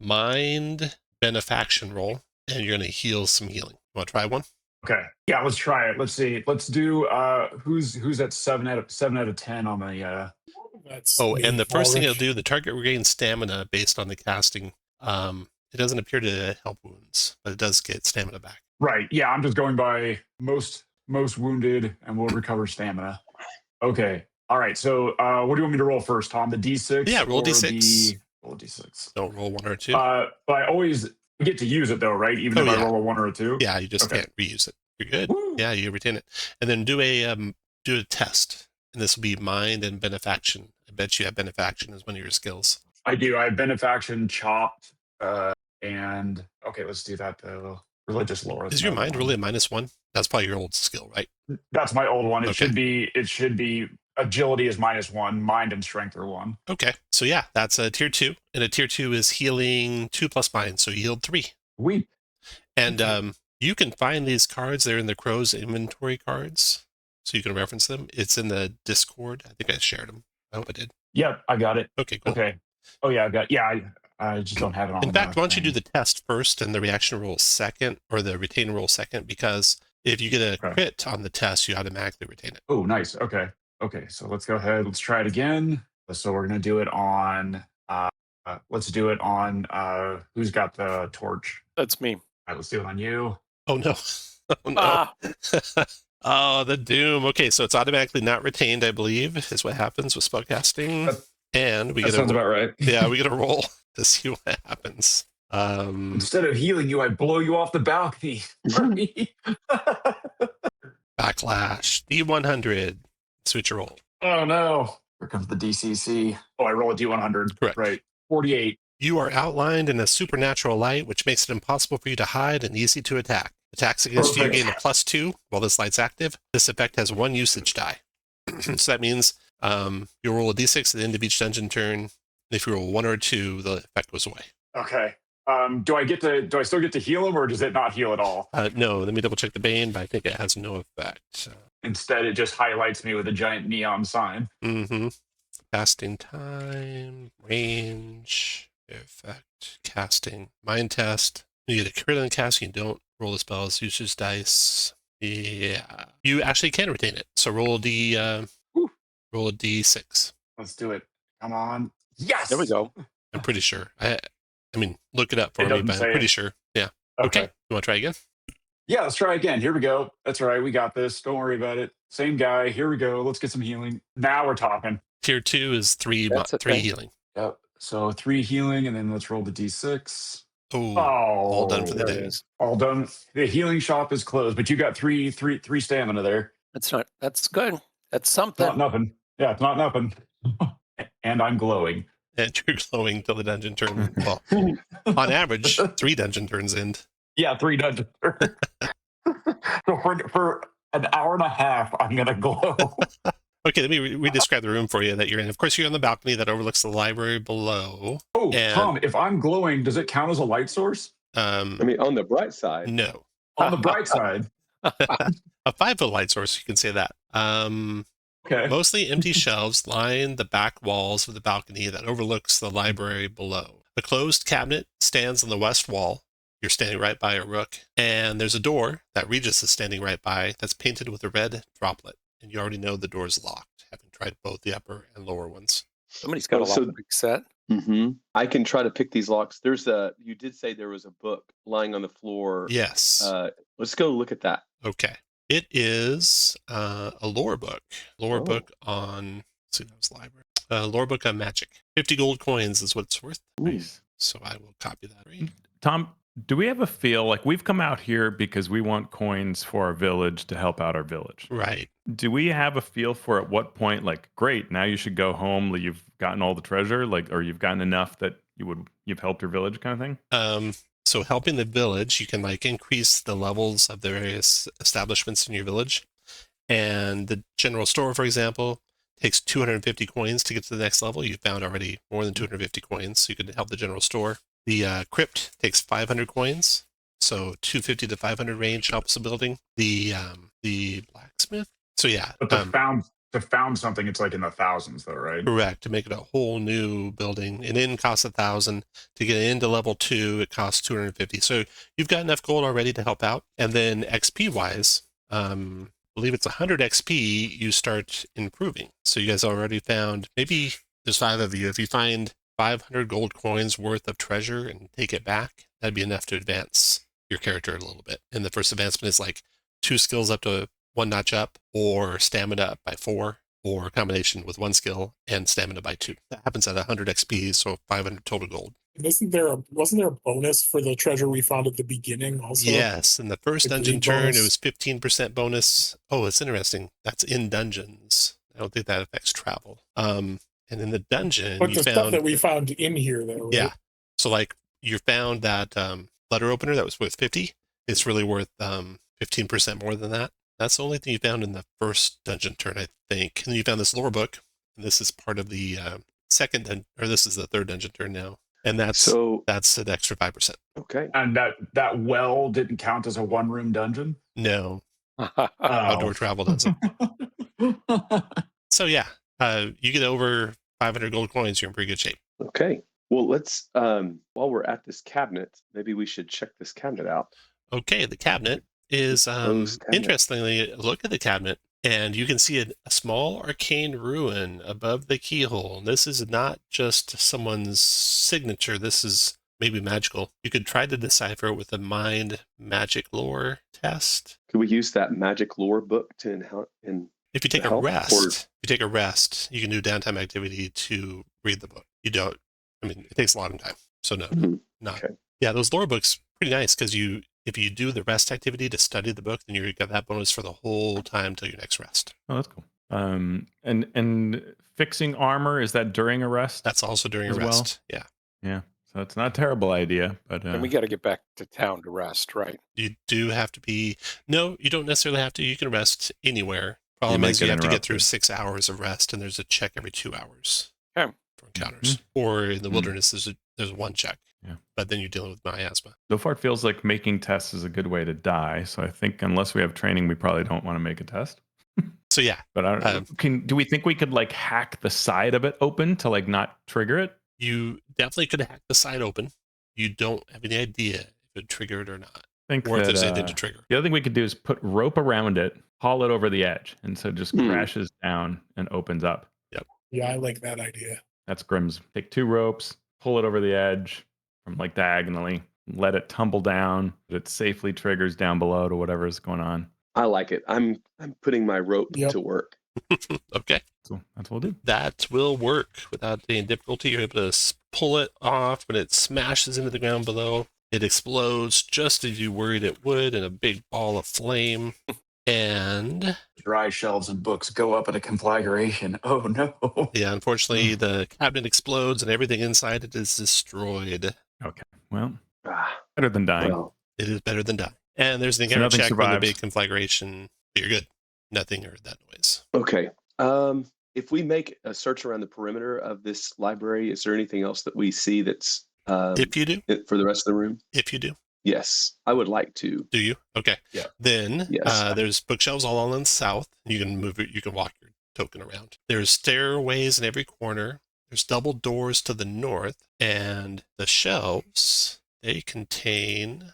mind benefaction roll, and you're going to heal some healing. Want to try one? Okay. Yeah, let's try it. Let's see. Let's do who's at 7 out of 10 on the That's Oh, me, and the first thing Ulrich. it'll do, the target regains stamina based on the casting. It doesn't appear to help wounds, but it does get stamina back. right. Yeah, I'm just going by most most wounded, and will recover stamina. Okay. All right. So what do you want me to roll first, Tom? The D6? Yeah, roll or D6. Roll D6. Don't roll 1 or 2. But I always get to use it though, right? Even Oh, if I yeah. roll a 1 or a 2? Yeah, you just Okay. can't reuse it. You're good. Woo. Yeah, you retain it. And then do a test. And this will be mind and benefaction. I bet you have benefaction as one of your skills. I do. I have benefaction, chopped, and okay, let's do that though. Religious lore. Is your mind really a -1? That's probably your old skill, right? That's my old one. It Okay. should be agility is -1, mind and strength are 1. Okay. So yeah, that's a tier 2. And a tier 2 is healing 2 plus mind. So you healed 3. Weep. And you can find these cards. They're in the CROWS inventory cards. So you can reference them. It's in the Discord. I think I shared them. I hope I did. Yep, I got it. Okay, cool. Okay. Oh yeah, I got. Yeah, I just don't have it on. In fact, why don't you do thing. the test first and the reaction roll second, or the retain roll second? Because if you get a Okay. crit on the test, you automatically retain it. Oh, nice. Okay. Okay. So let's go ahead. Let's try it again. So we're gonna do it on. Let's do it on. Who's got the torch? That's me. All right, let's do it on you. Oh no! Oh no! Ah, Oh, the doom. Okay, so it's automatically not retained, I believe, is what happens with spellcasting. And we That get sounds a about right. yeah, we get a roll to see what happens. Instead of healing you, I blow you off the balcony. Backlash D100. Switch your roll. Oh no! Here comes the DCC. Oh, I roll a D100. Correct. Right. 48. You are outlined in a supernatural light, which makes it impossible for you to hide and easy to attack. Attacks against you Perfect. gain a +2 while this light's active. This effect has 1 usage die. So that means you roll a d6 at the end of each dungeon turn. And if you roll a 1 or a 2, the effect goes away. Okay. Do I still get to heal him, or does it not heal at all? No, let me double check the Bane, but I think it has no effect. Instead, it just highlights me with a giant neon sign. Mm-hmm. Casting time, range, effect, casting, mind test. You get a crit on casting, you don't roll the spells, usage dice. Yeah. You actually can retain it. So roll a roll a d6. Let's do it. Come on. Yes. there we go. I'm pretty sure. I mean, look it up for It me, doesn't but say I'm pretty it. sure. Yeah. Okay. You want to try again? Yeah, let's try again. Here we go. That's all right. We got this. Don't worry about it. Same guy. Here we go. Let's get some healing. Now we're talking. Tier 2 is 3 That's a thing. healing. Yep. So 3 healing, and then let's roll the d6. Oh, Oh, all done for the There it day. is. all done. The healing shop is closed, but you got three stamina there. That's good. That's It's something. not nothing. Yeah, it's not nothing. And I'm glowing. And you're glowing till the dungeon turn. Well, on average, 3 dungeon turns in. Yeah, 3 dungeons. So for an hour and a half, I'm gonna glow. Okay, let me re-describe the room for you that you're in. Of course, you're on the balcony that overlooks the library below. Oh, And- Tom, if I'm glowing, does it count as a light source? I mean, on the bright side, No. On the bright side. A 5-foot light source, you can say that. Okay. Mostly empty shelves line the back walls of the balcony that overlooks the library below. A closed cabinet stands on the west wall. You're standing right by a rook. And there's a door that Regis is standing right by that's painted with a red droplet. And you already know the door's locked, having tried both the upper and lower ones. Somebody's got Oh, a so- lockpick set. I can try to pick these locks. You did say there was a book lying on the floor. Yes. Let's go look at that. Okay. It is a lore book. Lore Oh. book on, let's see, that was library. Lore book on magic. 50 gold coins is what it's worth. Nice. So I will copy that. Tom, do we have a feel like we've come out here because we want coins for our village to help out our village? Right. Do we have a feel for at what point, like, great, now you should go home, like, you've gotten all the treasure, like, or you've gotten enough that you've helped your village kind of thing? So helping the village, you can like increase the levels of the various establishments in your village. And the general store, for example, takes 250 coins to get to the next level. You've found already more than 250 coins, so you can help the general store. The crypt takes 500 coins, so 250 to 500 range helps the building. The blacksmith. So yeah, But to found something, it's like in the thousands, though, right? correct. To make it a whole new building, an inn costs 1,000. To get into level 2, it costs 250. So you've got enough gold already to help out. And then XP wise, I believe it's 100 XP. You start improving. So you guys already found, maybe there's 5 of you. If you find 500 gold coins worth of treasure and take it back, that'd be enough to advance your character a little bit. And the first advancement is like 2 skills up to one notch up, or stamina up by 4, or a combination with 1 skill and stamina by 2. That happens at 100 XP, so 500 total gold. And wasn't there a bonus for the treasure we found at the beginning also? Yes, in the first The dungeon green turn, it bonus? was 15% bonus. Oh, it's interesting. That's in dungeons. I don't think that affects travel. And in the dungeon, But you the stuff found that we found in here, though, right? yeah. So like you found that letter opener that was worth 50. It's really worth 15% more than that. That's the only thing you found in the first dungeon turn, I think. And you found this lore book, and this is part of the this is the third dungeon turn now, and that's an extra 5%. Okay. And that well didn't count as a one-room dungeon? No, Oh. outdoor travel doesn't. So yeah, you get over 500 gold coins, you're in pretty good shape. Okay. Well, let's while we're at this cabinet, maybe we should check this cabinet out. Okay, the cabinet is Cabinet. interestingly, look at the cabinet, and you can see a small arcane ruin above the keyhole. And this is not just someone's signature. This is maybe magical. You could try to decipher it with a mind magic lore test. Could we use that magic lore book to If you take a rest, you can do downtime activity to read the book. You don't. I mean, it takes a lot of time, so no, not. Okay. Yeah, those lore books pretty nice because if you do the rest activity to study the book, then you get that bonus for the whole time till your next rest. Oh, that's cool. And fixing armor, is that during a rest? That's also during a as well? rest. Yeah. Yeah. So it's not a terrible idea, but And we got to get back to town to rest, right? You do have to be. No, you don't necessarily have to. You can rest anywhere. Problem might is you get have to get through interrupted. 6 hours of rest, and there's a check every 2 hours Okay. for encounters. Or in the Mhm. wilderness, there's one check. Yeah. But then you're dealing with miasma. so far it feels like making tests is a good way to die. So I think unless we have training, we probably don't want to make a test. So yeah, But I don't know. Do we think we could like hack the side of it open to like not trigger it? you definitely could hack the side open. You don't have any idea if it triggered or not, I think or if that, there's anything to trigger. the other thing we could do is put rope around it, haul it over the edge, and so it just Hmm. crashes down and opens up. Yeah, I like that idea. That's Grimm's. Take 2 ropes, pull it over the edge from like diagonally, let it tumble down. It safely triggers down below to whatever is going on. I like it. I'm putting my rope Yep. to work. Okay, So that's what we'll do. that will work without any difficulty. You're able to pull it off. When it smashes into the ground below, it explodes just as you worried it would in a big ball of flame. And Dry shelves and books go up in a conflagration. Oh no. yeah, unfortunately, the cabinet explodes and everything inside it is destroyed. Okay. Well, Ah, better than dying. well, It is better than die. And there's an So encounter nothing check with a survives. big conflagration. You're good. Nothing heard that noise. okay. If we make a search around the perimeter of this library, is there anything else that we see that's If you do, for the rest of the room? if you do. Yes, I would like to. Do you? Okay. Yeah. Then Yes. there's bookshelves all along the south. You can move it. You can walk your token around. There's stairways in every corner. There's double doors to the north, and the shelves, they contain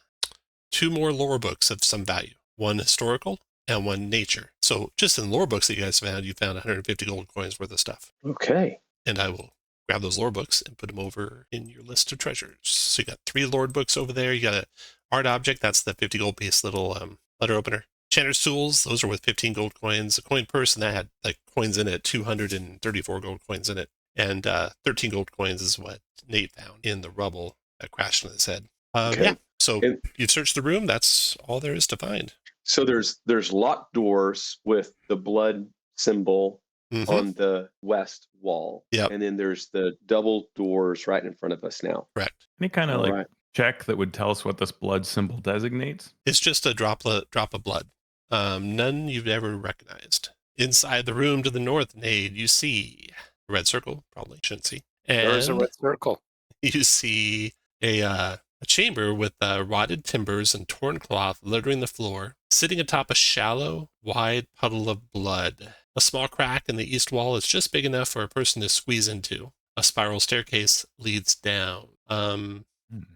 2 more lore books of some value. One historical and one nature. So just in lore books that you guys found, you found 150 gold coins worth of stuff. Okay. And I will grab those lore books and put them over in your list of treasures. So you got 3 lore books over there. You got an art object. That's the 50 gold piece little letter opener. Chandler's tools. Those are worth 15 gold coins. A coin purse, and that had like coins in it, 234 gold coins in it. And 13 gold coins is what Nate found in the rubble that crashed on his head. Okay. Yeah. So And- you've searched the room. That's all there is to find. So there's locked doors with the blood symbol Mhm. on the west wall. Yep. And then there's the double doors right in front of us now. Correct. Any kind of All like right. check that would tell us what this blood symbol designates? It's just a drop of blood. None you've ever recognized. Inside the room to the north, Nade, you see a red circle. Probably shouldn't see. There's a And red circle. you see a chamber with rotted timbers and torn cloth littering the floor, sitting atop a shallow, wide puddle of blood. A small crack in the east wall is just big enough for a person to squeeze into. A spiral staircase leads down.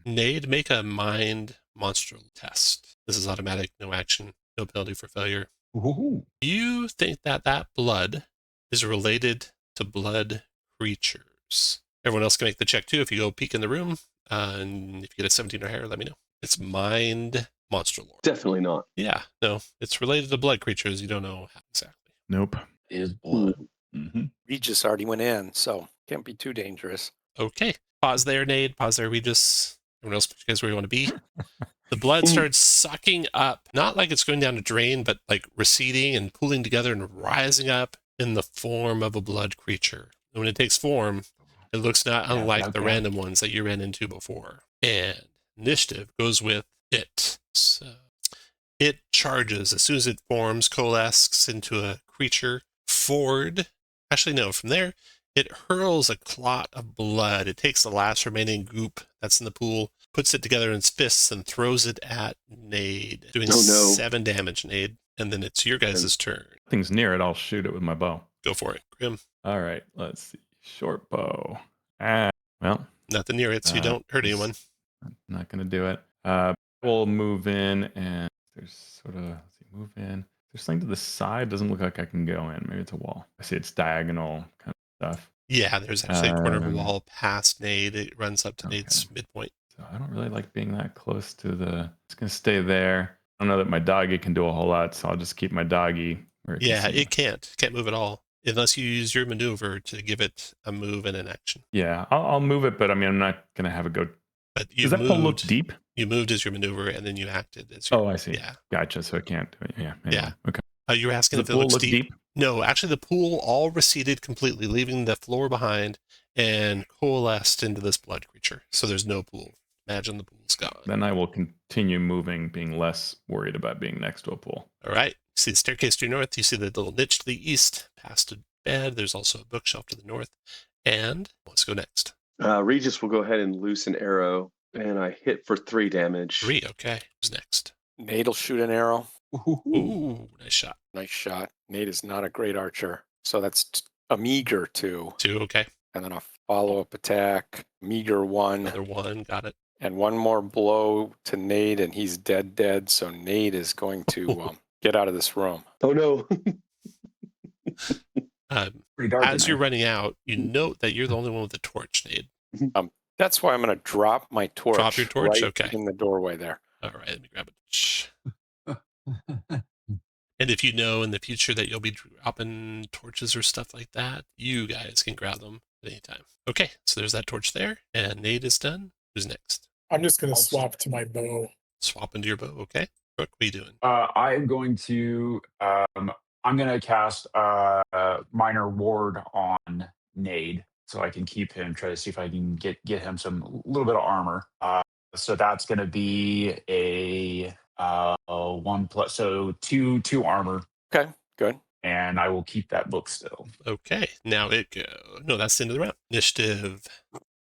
Nade, make a mind monstral test. This is automatic, no action, no penalty for failure. Ooh. You think that blood is related to blood creatures. Everyone else can make the check too if you go peek in the room. And if you get a 17 or higher, let me know. It's mind monster lore. Definitely not. Yeah, no, it's related to blood creatures. You don't know how exactly. Nope. Is blood. Mm-hmm. Regis already went in, so can't be too dangerous. Okay, pause there, Nade. Pause there, Regis. Everyone else, put you guys where you want to be. The blood starts sucking up, not like it's going down a drain, but like receding and pooling together and rising up in the form of a blood creature. And when it takes form, it looks not unlike the random ones that you ran into before. And initiative goes with it. So it charges as soon as it forms, coalesces into a creature. Forward. Actually, no, from there, it hurls a clot of blood. It takes the last remaining goop that's in the pool, puts it together in its fists, and throws it at Nade, doing 7 damage, Nade. And then it's your guys' turn. Things near it, I'll shoot it with my bow. Go for it, Grim. All right, let's see. Short bow. Well. Nothing near it, so you don't hurt anyone. I'm not going to do it. We'll move in, and there's sort of, let's see, move in. There's something to the side. Doesn't look like I can go in. Maybe it's a wall. I see it's diagonal kind of stuff. Yeah, there's actually a corner of a wall past Nade. It runs up to Nade's midpoint. So I don't really like being that close to the... It's going to stay there. I don't know that my doggy can do a whole lot, so I'll just keep my doggy where it can see. It can't. Can't move at all. Unless you use your maneuver to give it a move and an action. Yeah, I'll move it, but I mean, I'm not going to have it go... But you Does that pole look deep? You moved as your maneuver, and then you acted as your... Oh, I see. Yeah. Gotcha, so I can't do it. Yeah. Anyway. Yeah. Okay. You were asking Does if the it pool looks look deep? No, actually the pool all receded completely, leaving the floor behind and coalesced into this blood creature. So there's no pool. Imagine the pool's gone. Then I will continue moving, being less worried about being next to a pool. All right. You see the staircase to your north. You see the little niche to the east, past a bed. There's also a bookshelf to the north. And let's go next. Regis will go ahead and loose an arrow, and I hit for 3 damage. 3, okay. Who's next? Nate will shoot an arrow. Ooh, nice shot. Nice shot. Nate is not a great archer, so that's a meager 2. 2, okay. And then a follow-up attack, meager 1. Another 1, got it. And one more blow to Nate, and he's dead. So Nate is going to get out of this room. Oh, no. As you're running out, you note that you're the only one with a torch, Nate. That's why I'm going to drop my torch. Drop your torch? Right okay. in the doorway there. All right, let me grab it. And if you know in the future that you'll be dropping torches or stuff like that, you guys can grab them at any time. Okay, so there's that torch there, and Nate is done. Who's next? I'm just going to swap to my bow. Swap into your bow, okay. Brooke, what are you doing? I'm going to cast Minor Ward on Nade, so I can keep him. Try to see if I can get him some little bit of armor. So that's going to be a 1+, so 2 armor. Okay, good. And I will keep that book still. Okay, now it go. No, that's the end of the round. Initiative.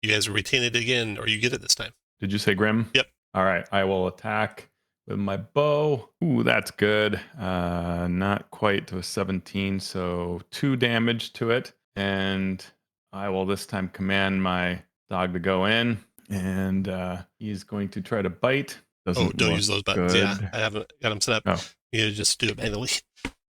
You guys will retain it again, or you get it this time. Did you say Grim? Yep. All right, I will attack with my bow. Ooh, that's good. Not quite to a 17, so 2 damage to it. And I will this time command my dog to go in, and he's going to try to bite. Don't use those buttons. Good. Yeah, I haven't got them set up. Oh. You just do it manually.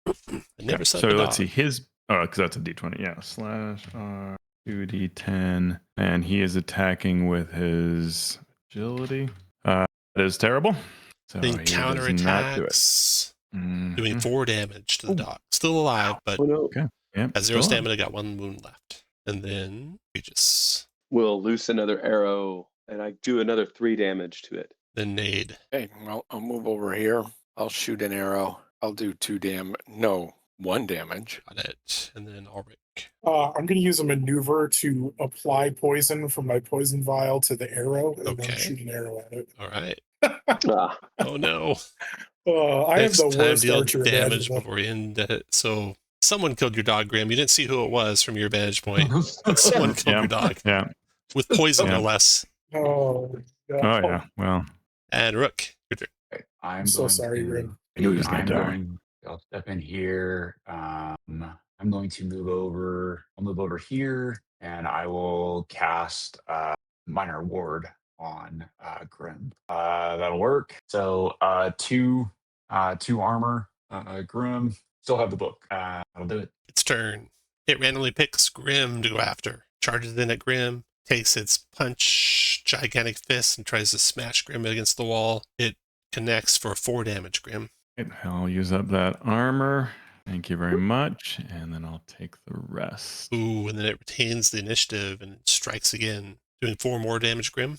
I never set So up a let's dog. see his. Oh, because that's a D20. Yeah, /R 2D10, and he is attacking with his agility. That is terrible. So Then counterattacks, doing 4 damage to the dog. Still alive, but Yep, has 0 still stamina, got 1 wound left. And then Regis. We'll loose another arrow, and I do another 3 damage to it. Then Nade. Okay, well, I'll move over here. I'll shoot an arrow. I'll do 1 damage. Got it. And then Ulrich. I'm going to use a maneuver to apply poison from my poison vial to the arrow and then shoot an arrow at it. All right. Ah. Oh, no. I am the worst deal archer damage imaginable. before we end it. So someone killed your dog, Graham. You didn't see who it was from your vantage point. But someone killed your dog. Yeah. With poison, no less. Oh, Oh, yeah. Well. And Rook, your turn. I'm so sorry, Grim. I knew he was going to die. I'll step in here. I'm going to move over. I'll move over here, and I will cast Minor Ward on Grim. That'll work. So 2 armor. Grim. Still have the book. That'll do it. Its turn. It randomly picks Grim to go after. Charges in at Grim. Takes its gigantic fist, and tries to smash Grim against the wall. It connects for 4 damage, Grim. I'll use up that armor. Thank you very much. And then I'll take the rest. Ooh, and then it retains the initiative and strikes again, doing 4 more damage, Grim.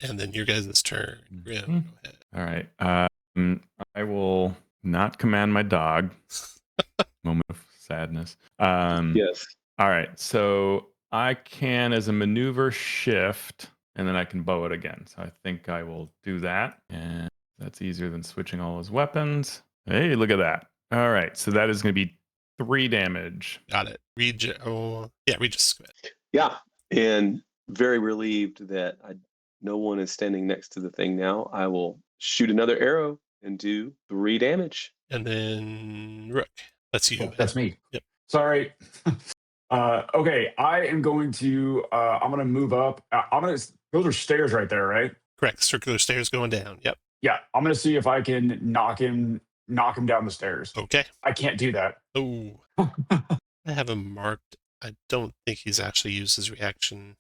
And then your guys' turn. Grim, go ahead. All right. I will not command my dog. Moment of sadness. Yes. All right. So I can, as a maneuver, shift, and then I can bow it again. So I think I will do that. And that's easier than switching all his weapons. Hey, look at that. All right. So that is going to be 3 damage. Got it. Regis, go ahead. Yeah. And very relieved that no one is standing next to the thing now. I will shoot another arrow and do 3 damage. And then Rook. That's you. Oh, that's me. Yep. Sorry. Okay, I am going to. I'm going to move up. Those are stairs right there, right? Correct. Circular stairs going down. Yep. Yeah, I'm going to see if I can knock him down the stairs. Okay. I can't do that. Oh. I have him marked. I don't think he's actually used his reaction.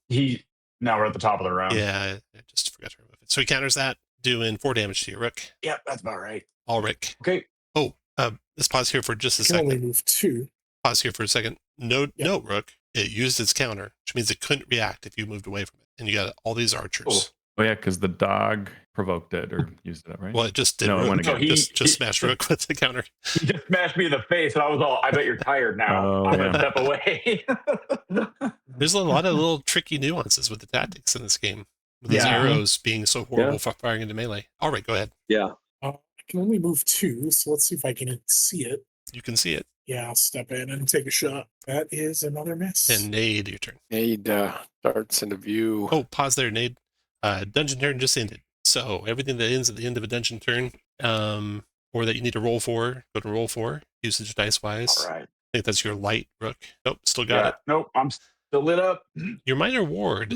Now we're at the top of the round. Yeah, I just forgot to remove it. So he counters that, doing 4 damage to you, Rick. Yeah, that's about right. All Rick. Okay. Oh, let's pause here for just a I can only second. move 2. Pause here for a second. Note, Yeah. Rook, it used its counter, which means it couldn't react if you moved away from it. And you got all these archers. Oh, yeah, because the dog provoked it or used it, right? Well, it just did. No, it Rook. went again. Just smashed Rook with the counter. He just smashed me in the face, and I was all, I bet you're tired now. Oh, I'm going to yeah. step away. There's a lot of little tricky nuances with the tactics in this game. With these Yeah. arrows being so horrible for firing into melee. All right, go ahead. Yeah. I can only move 2, so let's see if I can see it. You can see it. Yeah, I'll step in and take a shot. That is another miss. And Nade, your turn. Nade starts into view. Oh, pause there, Nade. Dungeon turn just ended. So everything that ends at the end of a dungeon turn, or that you need to roll for, go to roll for, usage dice wise. All right. I think that's your light, Rook. Nope, still got it. Nope, I'm still lit up. Your minor ward,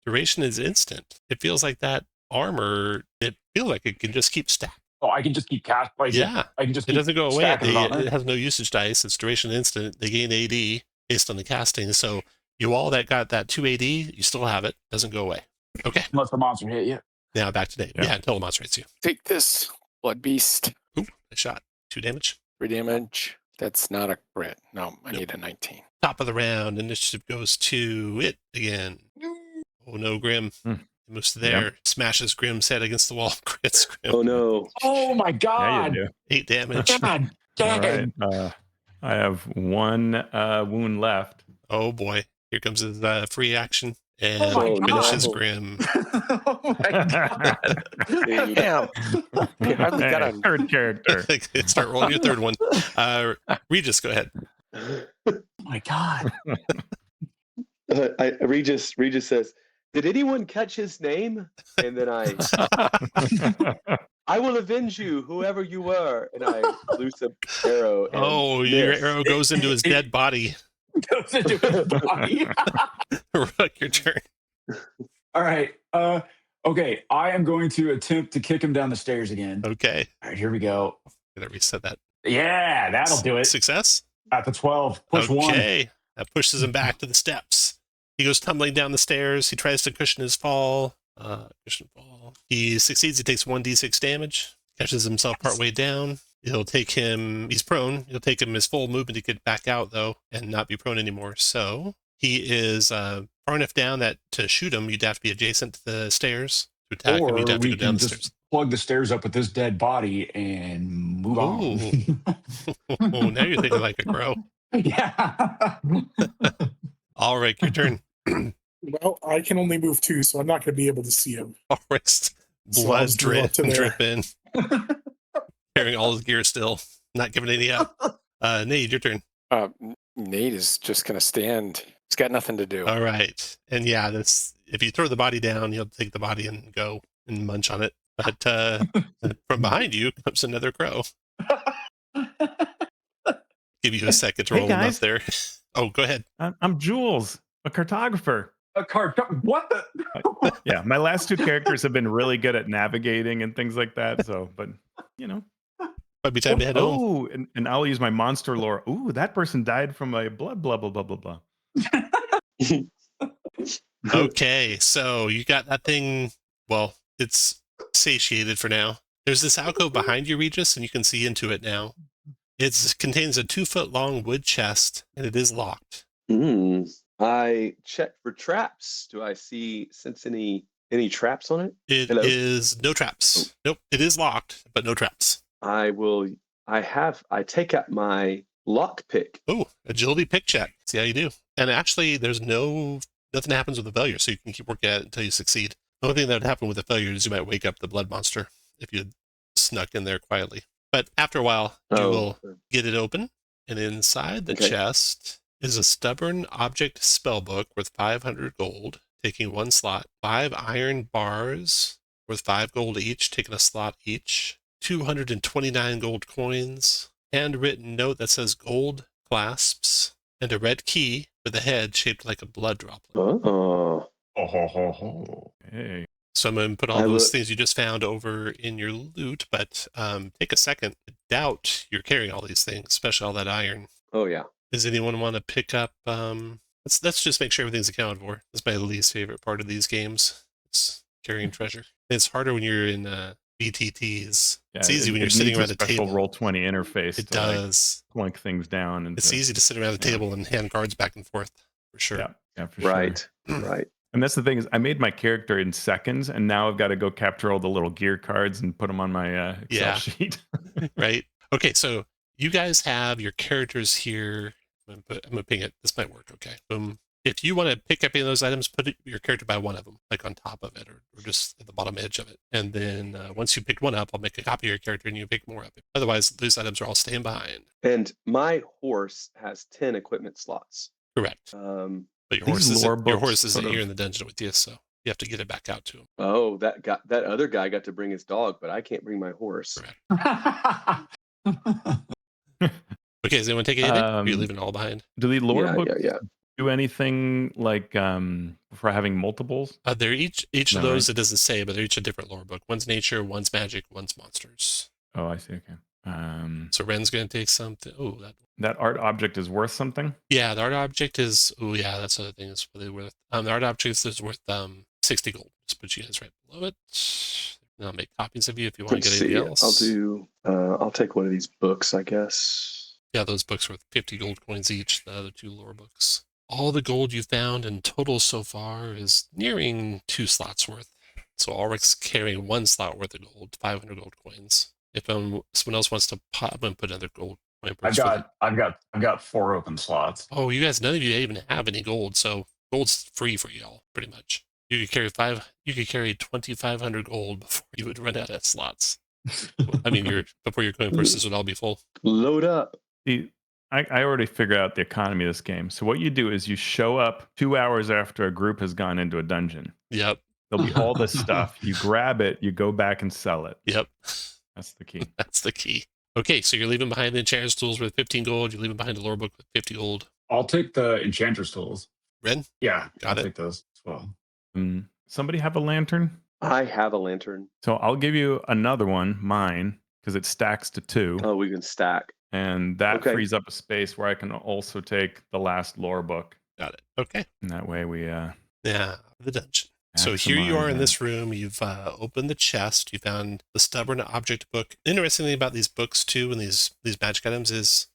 duration is instant. It feels like that armor, it feels like it can just keep stacking. Oh, I can just keep cast. Yeah. I can just It keep doesn't go away. stacking it on It there. has no usage dice. It's duration instant. They gain AD based on the casting. So you all that got that 2 AD, you still have it. Doesn't go away. Okay. Unless the monster hit you. Now back to Nate. Yeah. Yeah, until the monster hits you. Take this, Blood Beast. Ooh, nice shot. 2 damage. 3 damage. That's not a crit. No, I Nope. need a 19. Top of the round. Initiative goes to it again. Oh no, Grim. It moves to there. Smashes Grim's head against the wall. Crits Grim. Oh no. Oh my Yeah, God. you do. 8 damage. God All dang. right. I have 1 wound left. Oh boy. Here comes his free action. And Oh my finishes God. Grim. Oh my God. Damn. Okay, I've got a Third character. Start rolling your third one. Regis, go ahead. Oh my God. Regis says, "Did anyone catch his name?" And then I will avenge you, whoever you were. And I loose an arrow. And Oh, your miss. arrow goes into his dead body. Goes into his body. Rook, your turn. All right. Okay. I am going to attempt to kick him down the stairs again. Okay. All right. Here we go. Gotta reset that. Yeah, that'll do it. Success? At the 12. Push 1. Okay. That pushes him back to the steps. He goes tumbling down the stairs. He tries to cushion his fall. He succeeds. He takes 1d6 damage. Catches himself partway down. He's prone. It'll take him his full movement to get back out, though, and not be prone anymore. So he is far enough down that to shoot him, you'd have to be adjacent to the stairs. To attack him, Or you'd have to we go down can the just stairs. plug the stairs up with this dead body and move on. Oh, now you're thinking like a crow. Yeah. All right, your turn. Well, I can only move 2, so I'm not going to be able to see him. All right. So I'll Blood just move up to there. drip in. Carrying all his gear still. Not giving any up. Nate, your turn. Nate is just going to stand. He's got nothing to do. All right. And yeah, if you throw the body down, he'll take the body and go and munch on it. But from behind you comes another crow. Give you a second to Hey, roll him up guys. there. Oh, go ahead. I'm Jules, a cartographer. A card. What the? Yeah, my last 2 characters have been really good at navigating and things like that. So, but you know. Might be time to head home. Oh, and I'll use my monster lore. Ooh, that person died from a blood blah blah blah blah blah. Okay, so you got that thing. Well, it's satiated for now. There's this alcove behind you, Regis, and you can see into it now. It contains a 2-foot-long wood chest, and it is locked. I check for traps. Do I sense any traps on it? It Hello? is no traps. Nope, it is locked, but no traps. I take out my lockpick. Oh, agility pick check. See how you do. And actually, there's nothing happens with a failure, so you can keep working at it until you succeed. The only thing that would happen with a failure is you might wake up the blood monster if you snuck in there quietly. But after a while, you will get it open, and inside the chest is a stubborn object spellbook worth 500 gold, taking 1 slot, 5 iron bars worth 5 gold each, taking a slot each, 229 gold coins, handwritten note that says gold clasps, and a red key with a head shaped like a blood droplet. Oh. Hey. So I'm going to put all those things you just found over in your loot, but take a second. I doubt you're carrying all these things, especially all that iron. Oh, yeah. Does anyone want to pick up? Let's just make sure everything's accounted for. That's my least favorite part of these games. It's carrying treasure. It's harder when you're in BTTs. Yeah, it's easy when you're sitting around a special table. Roll20 interface. It does. Plunk things down. It's easy to sit around the table and hand cards back and forth, for sure. Yeah, for sure. Right. And that's the thing is, I made my character in seconds, and now I've got to go capture all the little gear cards and put them on my Excel sheet. Right. Okay, so you guys have your characters here. I'm gonna ping it. This might work. Okay. Boom. If you want to pick up any of those items, put your character by one of them, like on top of it, or just at the bottom edge of it. And then once you pick one up, I'll make a copy of your character, and you pick more up. Otherwise, those items are all staying behind. And my horse has 10 equipment slots. Correct. But your horse isn't here in the dungeon with you, so you have to get it back out to him. Oh, that other guy got to bring his dog, but I can't bring my horse. Okay, does anyone take anything? Or are you leaving it all behind? Do the lore books do anything like for having multiples? They're each of those, it doesn't say, but they're each a different lore book. One's nature, one's magic, one's monsters. Oh, I see. Okay. So Ren's going to take something. Oh, that art object is worth something? Yeah, the art object is, that's the other thing is really worth. The art object is worth 60 gold. Just put you guys right below it. And I'll make copies of you if you want to get anything else. I'll take one of these books, I guess. Yeah, those books are worth 50 gold coins each, the other 2 lore books. All the gold you found in total so far is nearing 2 slots worth. So Ulrich's carrying 1 slot worth of gold, 500 gold coins. If someone else wants to pop and put another gold coin. I've got 4 open slots. Oh, you guys, none of you even have any gold, so gold's free for y'all, pretty much. You could carry 2,500 gold before you would run out of slots. I mean, before your coin purses would all be full. Load up. See, I already figured out the economy of this game. So what you do is you show up 2 hours after a group has gone into a dungeon. Yep. There'll be all this stuff. You grab it, you go back and sell it. Yep. That's the key. That's the key. Okay, so you're leaving behind the Enchanter's Tools with 15 gold. You're leaving behind the lore book with 50 gold. I'll take the Enchanter's Tools. Ren? Yeah, I'll take those as well. Somebody have a lantern? I have a lantern. So I'll give you another one, mine, because it stacks to 2. Oh, we can stack. And that frees up a space where I can also take the last lore book. Got it. Okay. And that way we... the dungeon. So here you are in this room. You've opened the chest. You found the stubborn object book. Interesting thing about these books too, and these magic items is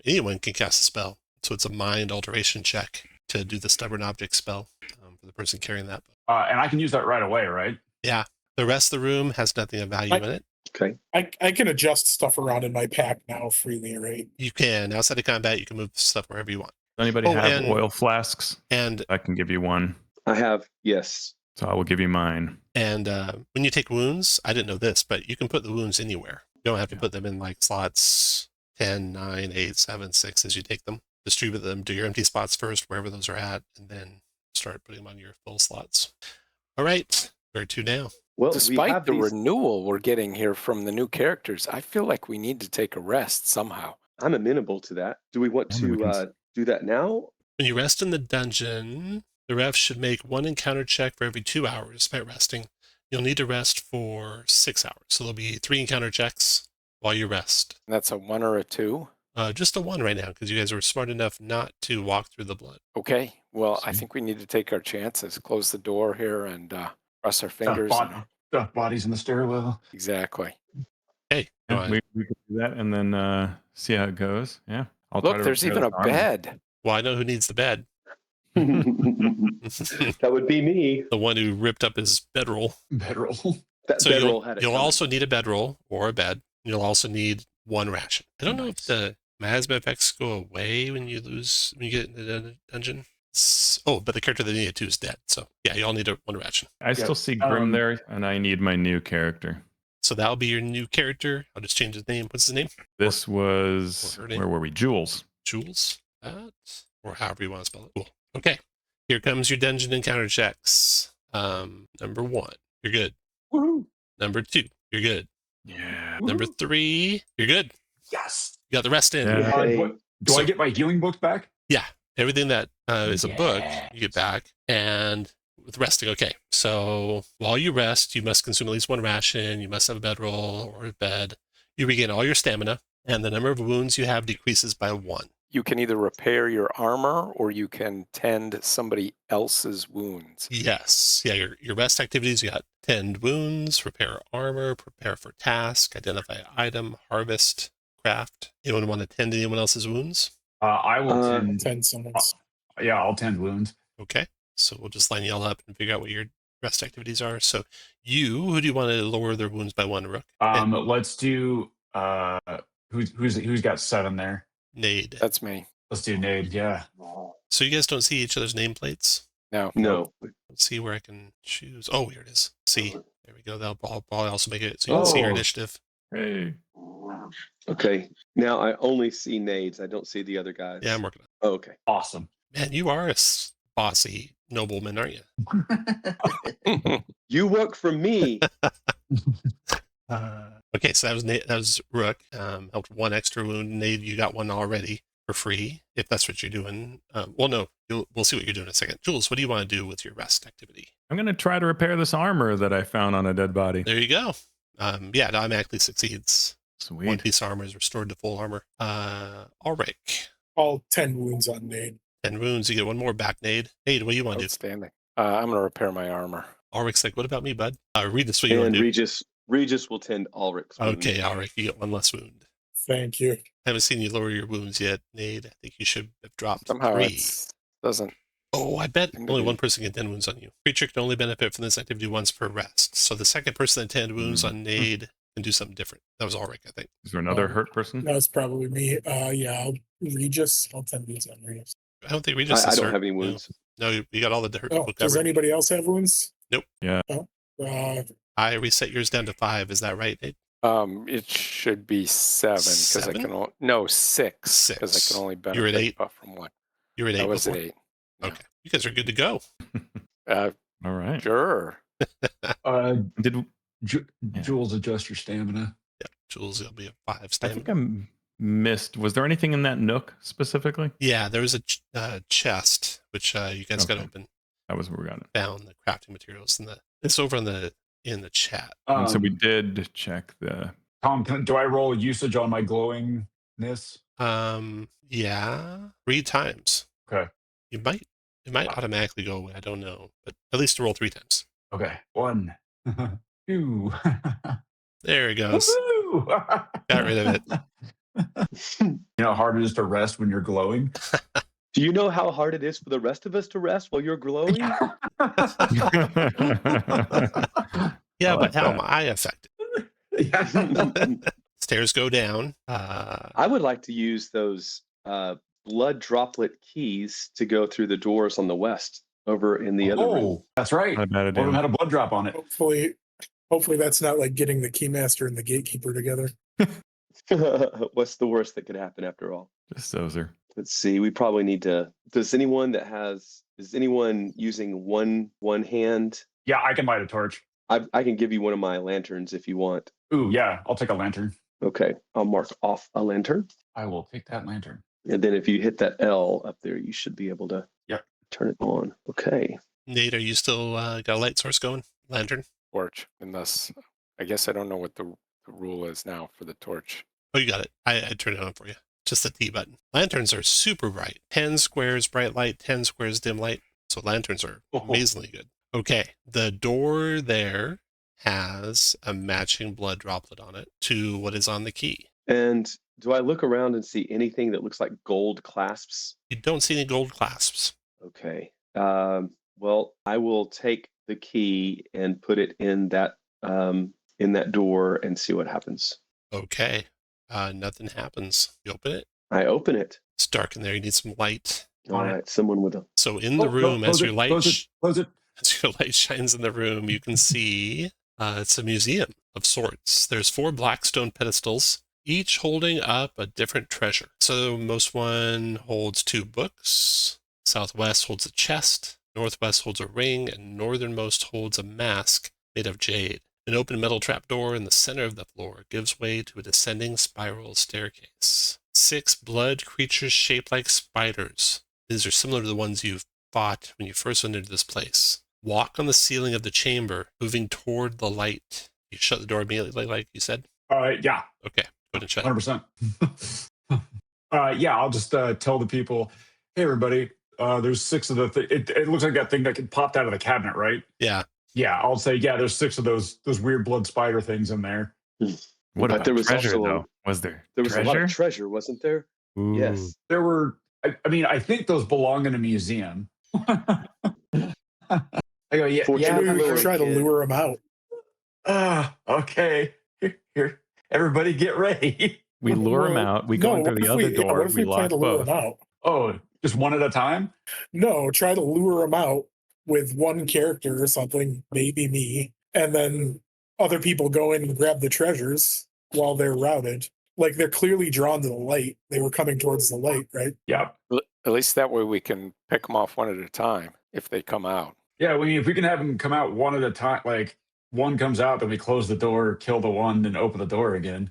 anyone can cast a spell. So it's a mind alteration check to do the stubborn object spell for the person carrying that book. And I can use that right away, right? Yeah. The rest of the room has nothing of value in it. Okay. I can adjust stuff around in my pack now freely, right? You can. Outside of combat, you can move stuff wherever you want. Does anybody have oil flasks? And I can give you one. I have, yes. So I will give you mine. And when you take wounds, I didn't know this, but you can put the wounds anywhere. You don't have to put them in like slots 10, 9, 8, 7, 6 as you take them. Distribute them to your empty spots first, wherever those are at, and then start putting them on your full slots. All right. Where to now? Well, despite the renewal we're getting here from the new characters, I feel like we need to take a rest somehow. I'm amenable to that. Do we want to do that now? When you rest in the dungeon, the ref should make 1 encounter check for every 2 hours by resting. You'll need to rest for 6 hours. So there'll be 3 encounter checks while you rest. That's a 1 or a 2? Just a 1 right now, because you guys were smart enough not to walk through the blood. Okay. Well, I think we need to take our chances. Close the door here and cross our fingers. Stuff bodies in the stairwell. Exactly. Hey, Yeah, we could do that and then see how it goes. Yeah. I'll try Look, to there's repair even this a armor. bed. well, I know who needs the bed. That would be me. The one who ripped up his bedroll. Bedroll. That So bedroll had it. you'll coming. also need a bedroll or a bed. You'll also need one ration. I don't know if Nice. the miasma effects go away when you get into the dungeon. But the character that you need it to is dead. So yeah, you all need one ration. I still see Grim there, and I need my new character. So that'll be your new character. I'll just change his name. What's his name? This was, or her name? where were we? Jules. Jules? Or however you want to spell it. Cool. Okay. Here comes your dungeon encounter checks. Number 1, you're good. Woohoo. Number 2, you're good. Yeah. Number 3, you're good. Yes. You got the rest in. Yeah. Okay. Do I get my healing books back? Everything that is a book, Yes. you get back. And with resting, okay. So while you rest, you must consume at least one ration. You must have a bedroll or a bed. You regain all your stamina, and the number of wounds you have decreases by 1. You can either repair your armor or you can tend somebody else's wounds. Yes. Yeah, your rest activities, you got tend wounds, repair armor, prepare for task, identify item, harvest, craft. Anyone want to tend anyone else's wounds? I will tend. 10 someone's. Yeah, I'll tend wounds. Okay. So we'll just line you all up and figure out what your rest activities are. So who do you want to lower their wounds by 1, Rook? Let's do who's got 7 there? Nade. That's me. Let's do Nade, yeah. So you guys don't see each other's nameplates? No. No. Let's see where I can choose. Oh, here it is. See, there we go. That'll probably also make it so you can see your Oh. initiative. Hey. Okay. Now I only see nades. I don't see the other guys. Yeah, I'm working on Oh, okay. Awesome. it. Man, you are a bossy nobleman, aren't you? You work for me. Okay, so that was Rook. Helped 1 extra wound. Nade, you got 1 already for free, if that's what you're doing. Well, no, we'll see what you're doing in a second. Jules, what do you want to do with your rest activity? I'm going to try to repair this armor that I found on a dead body. There you go. Yeah, it automatically succeeds. 1 Sweet. piece armor is restored to full armor. Ulrich, All 10 wounds on Nade. 10 wounds. You get 1 more back, Nade. Nade, what do you want to do? Outstanding. I'm going to repair my armor. Ulrich's like, what about me, bud? Read this what you want And to do. Regis will tend Ulrich's wound. Okay, Ulrich, you get 1 less wound. Thank you. I haven't seen you lower your wounds yet, Nade. I think you should have dropped Somehow 3. it doesn't. Oh, I bet seem to only be- 1 person can 10 wounds on you. Creature can only benefit from this activity once per rest. So the second person that 10 wounds on Nade can do something different. That was Ulrich, I think. Is there another hurt person? That was probably me. Yeah, Regis. I'll 10 wounds on Regis. I don't think Regis I is don't hurt. have any wounds. No, you got all the hurt Oh, people does covered. anybody else have wounds? Nope. Yeah. Oh, I reset yours down to 5. Is that right, Nade? It should be 7 because I 7? can no 6 because I 6. can only You're at benefit 8? from 1. You were at 8 I was before? at 8. Yeah. Okay. You guys are good to go. Uh, All right. sure. Did Jules, adjust your stamina. Yeah, Jules, it'll be a 5 I stamina. think I missed. Was there anything in that nook specifically? Yeah, there was a chest, which you guys got Okay. open. That was where we got it. Found the crafting materials. It's over in the chat. And so we did check the. Tom, do I roll usage on my glowingness? Yeah, 3 times. Okay. It might automatically go away. I don't know, but at least roll 3 times. Okay. 1, 2. There it goes. Woohoo! Got rid of it. You know how hard it is to rest when you're glowing? Do you know how hard it is for the rest of us to rest while you're glowing? Yeah, I but like how am that. I affected? Stairs go down. I would like to use those blood droplet keys to go through the doors on the west over in the other room. Oh, that's right. Not a bad One of them idea. had a blood drop on it. Hopefully that's not like getting the keymaster and the gatekeeper together. What's the worst that could happen after all? Just Dozer. Let's see. We probably need to. Is anyone using one hand? Yeah, I can light a torch. I can give you one of my lanterns if you want. Ooh, yeah, I'll take a lantern. Okay, I'll mark off a lantern. I will take that lantern. And then if you hit that L up there, you should be able to turn it on. Okay. Nate, are you still got a light source going? Lantern? Torch. Unless, I guess I don't know what the rule is now for the torch. Oh, you got it. I turned it on for you. Just the T button. Lanterns are super bright. 10 squares bright light, 10 squares dim light. So lanterns are amazingly good. Okay, the door there has a matching blood droplet on it to what is on the key. And do I look around and see anything that looks like gold clasps? You don't see any gold clasps. Okay. Well, I will take the key and put it in that door and see what happens. Okay. Nothing happens. You open it. I open it. It's dark in there. You need some light. All right, someone with a. So in the room, as your light close it. as your light shines in the room, you can see it's a museum of sorts. There's 4 black stone pedestals, each holding up a different treasure. So most one holds 2 books, southwest holds a chest, northwest holds a ring, and northernmost holds a mask made of jade. An open metal trapdoor in the center of the floor gives way to a descending spiral staircase. 6 blood creatures shaped like spiders. These are similar to the ones you fought when you first entered this place. Walk on the ceiling of the chamber, moving toward the light. You shut the door immediately, like you said? Yeah. Okay, go ahead and shut 100%. Yeah, I'll just tell the people, hey, everybody, there's 6 of the it looks like that thing that popped out of the cabinet, right? Yeah. Yeah, I'll say, yeah, there's 6 of those weird blood spider things in there. What But about there was treasure, also though? Was there There was a lot treasure? of treasure, wasn't there? Ooh. Yes. There were, I mean, I think those belong in a museum. I go, yeah, Fortunately, yeah. Maybe we try to lure him out. Okay. Here, everybody get ready. We lure him out. We go in through the other door. What if We we plan lock to lure him both. out? Oh, just one at a time? No, try to lure him out with one character or something, maybe me, and then other people go in and grab the treasures while they're routed. Like they're clearly drawn to the light. They were coming towards the light, right? Yeah. At least that way we can pick them off one at a time if they come out. Yeah, I mean, if we can have them come out one at a time, like one comes out, then we close the door, kill the one, then open the door again.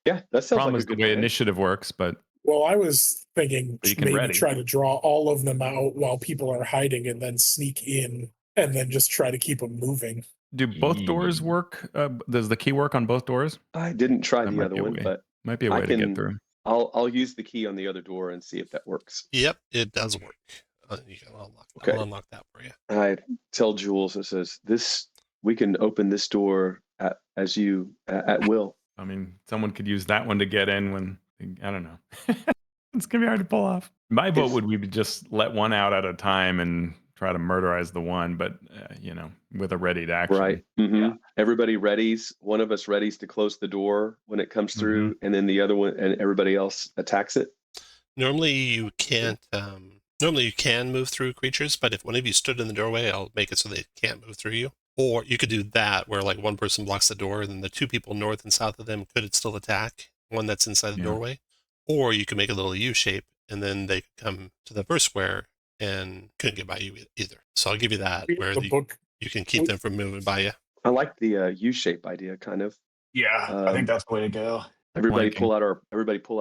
Yeah, that sounds Problem like is a the good way plan. initiative works, but Well, I was thinking But you can maybe ready. try to draw all of them out while people are hiding and then sneak in and then just try to keep them moving. do both doors work? Does the key work on both doors? I didn't try That the might other be a one, way. but Might be a I way to get can- through. I'll use the key on the other door and see if that works. Yep, it does work. Okay. I'll unlock that for you. I tell Jules, it says, we can open this door at will. I mean, someone could use that one to get in when, I don't know. It's going to be hard to pull off. My vote would be just let one out at a time and try to murderize the one, but, with a ready to action. Right. Mm-hmm. Everybody readies. One of us readies to close the door when it comes through, and then the other one and everybody else attacks it. Normally you can't. Normally you can move through creatures, but if one of you stood in the doorway, I'll make it so they can't move through you. Or you could do that, where like one person blocks the door, and then the 2 people north and south of them could still attack one that's inside the doorway. Or you could make a little U shape, and then they could come to the first square and couldn't get by you either. So I'll give you that, where you can keep them from moving by you. I like the U-shape idea, kind of. Yeah, I think that's the way to go. Everybody pull out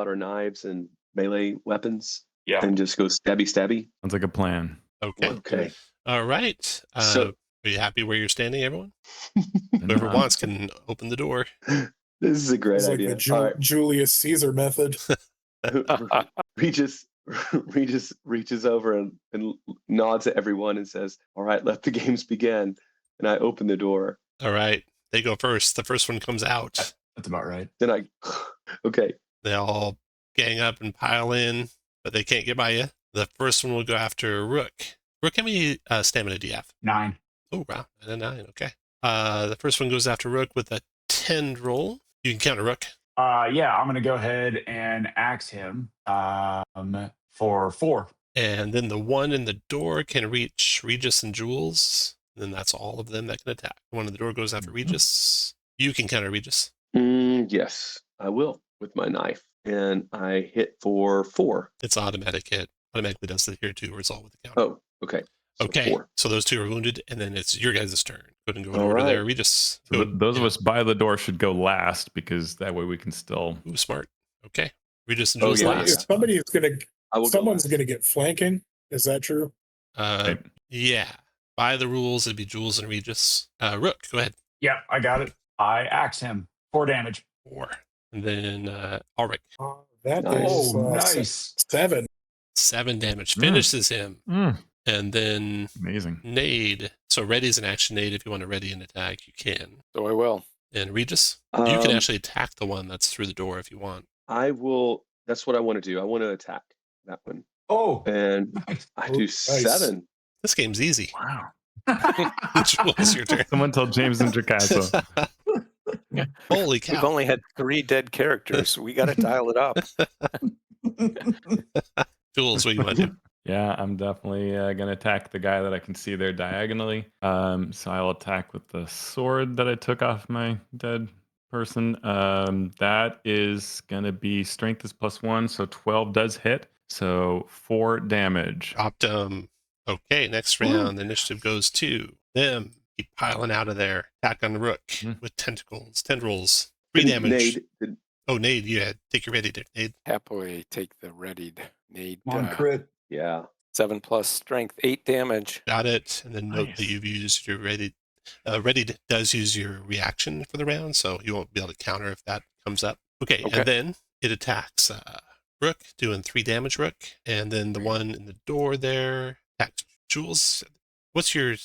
our knives and melee weapons. Yeah. And just go stabby. Sounds like a plan. Okay. All right. So- are you happy where you're standing, everyone? Whoever wants can open the door. This is a great It's like idea. the All right. Julius Caesar method. Regis reaches over and nods at everyone and says, "All right, let the games begin." And I open the door. All right. They go first. The first one comes out. That's about right. Then okay. They all gang up and pile in, but they can't get by you. The first one will go after Rook. Rook, how many stamina do you have? 9. Oh, wow. 9. Okay. The first one goes after Rook with a 10 roll. You can counter Rook. Yeah, I'm gonna go ahead and axe him for 4. And then the one in the door can reach Regis and Jules. And then that's all of them that can attack. The one in the door goes after Regis. You can counter Regis. Yes, I will with my knife, and I hit for 4. It's automatic hit. Automatically does the here to result with the counter. Oh, okay. So Okay. 4. So those 2 are wounded, and then it's your guys' turn. Go ahead and go All over right. there. Regis. So those of us by the door should go last because that way we can still. Ooh, smart. Okay. Regis and Oh, Jules yeah, last. If somebody's gonna, I will. someone's gonna get flanking. Is that true? Right. Yeah. By the rules, it'd be Jules and Regis. Rook, go ahead. Yeah, I got it. I axe him. 4 damage. 4. And then Ulrich, That Nice. is Oh, nice. 7. 7 damage. Finishes him. Mm. And then Amazing. Nade. So ready's an action, Nade. If you want to ready an attack, you can. So I will. And Regis, you can actually attack the one that's through the door if you want. I will. That's what I want to do. I want to attack that one. Oh, And nice. I Oh, do nice. 7. This game's easy. Wow. Jules, your turn. Someone tell James Introcaso. Holy We've cow. only had 3 dead characters. We got to dial it up. Jules, what do you want to do? Yeah, I'm definitely going to attack the guy that I can see there diagonally. So I'll attack with the sword that I took off my dead person. That is going to be strength is +1, so 12 does hit. So 4 damage. Dropped him. Okay, next round, the initiative goes to them. Keep piling out of there. Attack on the Rook with tendrils. 3 damage. Nade, Oh, Nade, yeah. Take your ready, Nade. Happily take the readied Nade. Come on, crit. yeah. 7 plus strength, 8 damage. Got it. And then note that Nice. you've used your ready. Ready does use your reaction for the round, so you won't be able to counter if that comes up. Okay. Okay. And then it attacks Rook, doing 3 damage, Rook. And then the one in the door there attacks Jules. What's your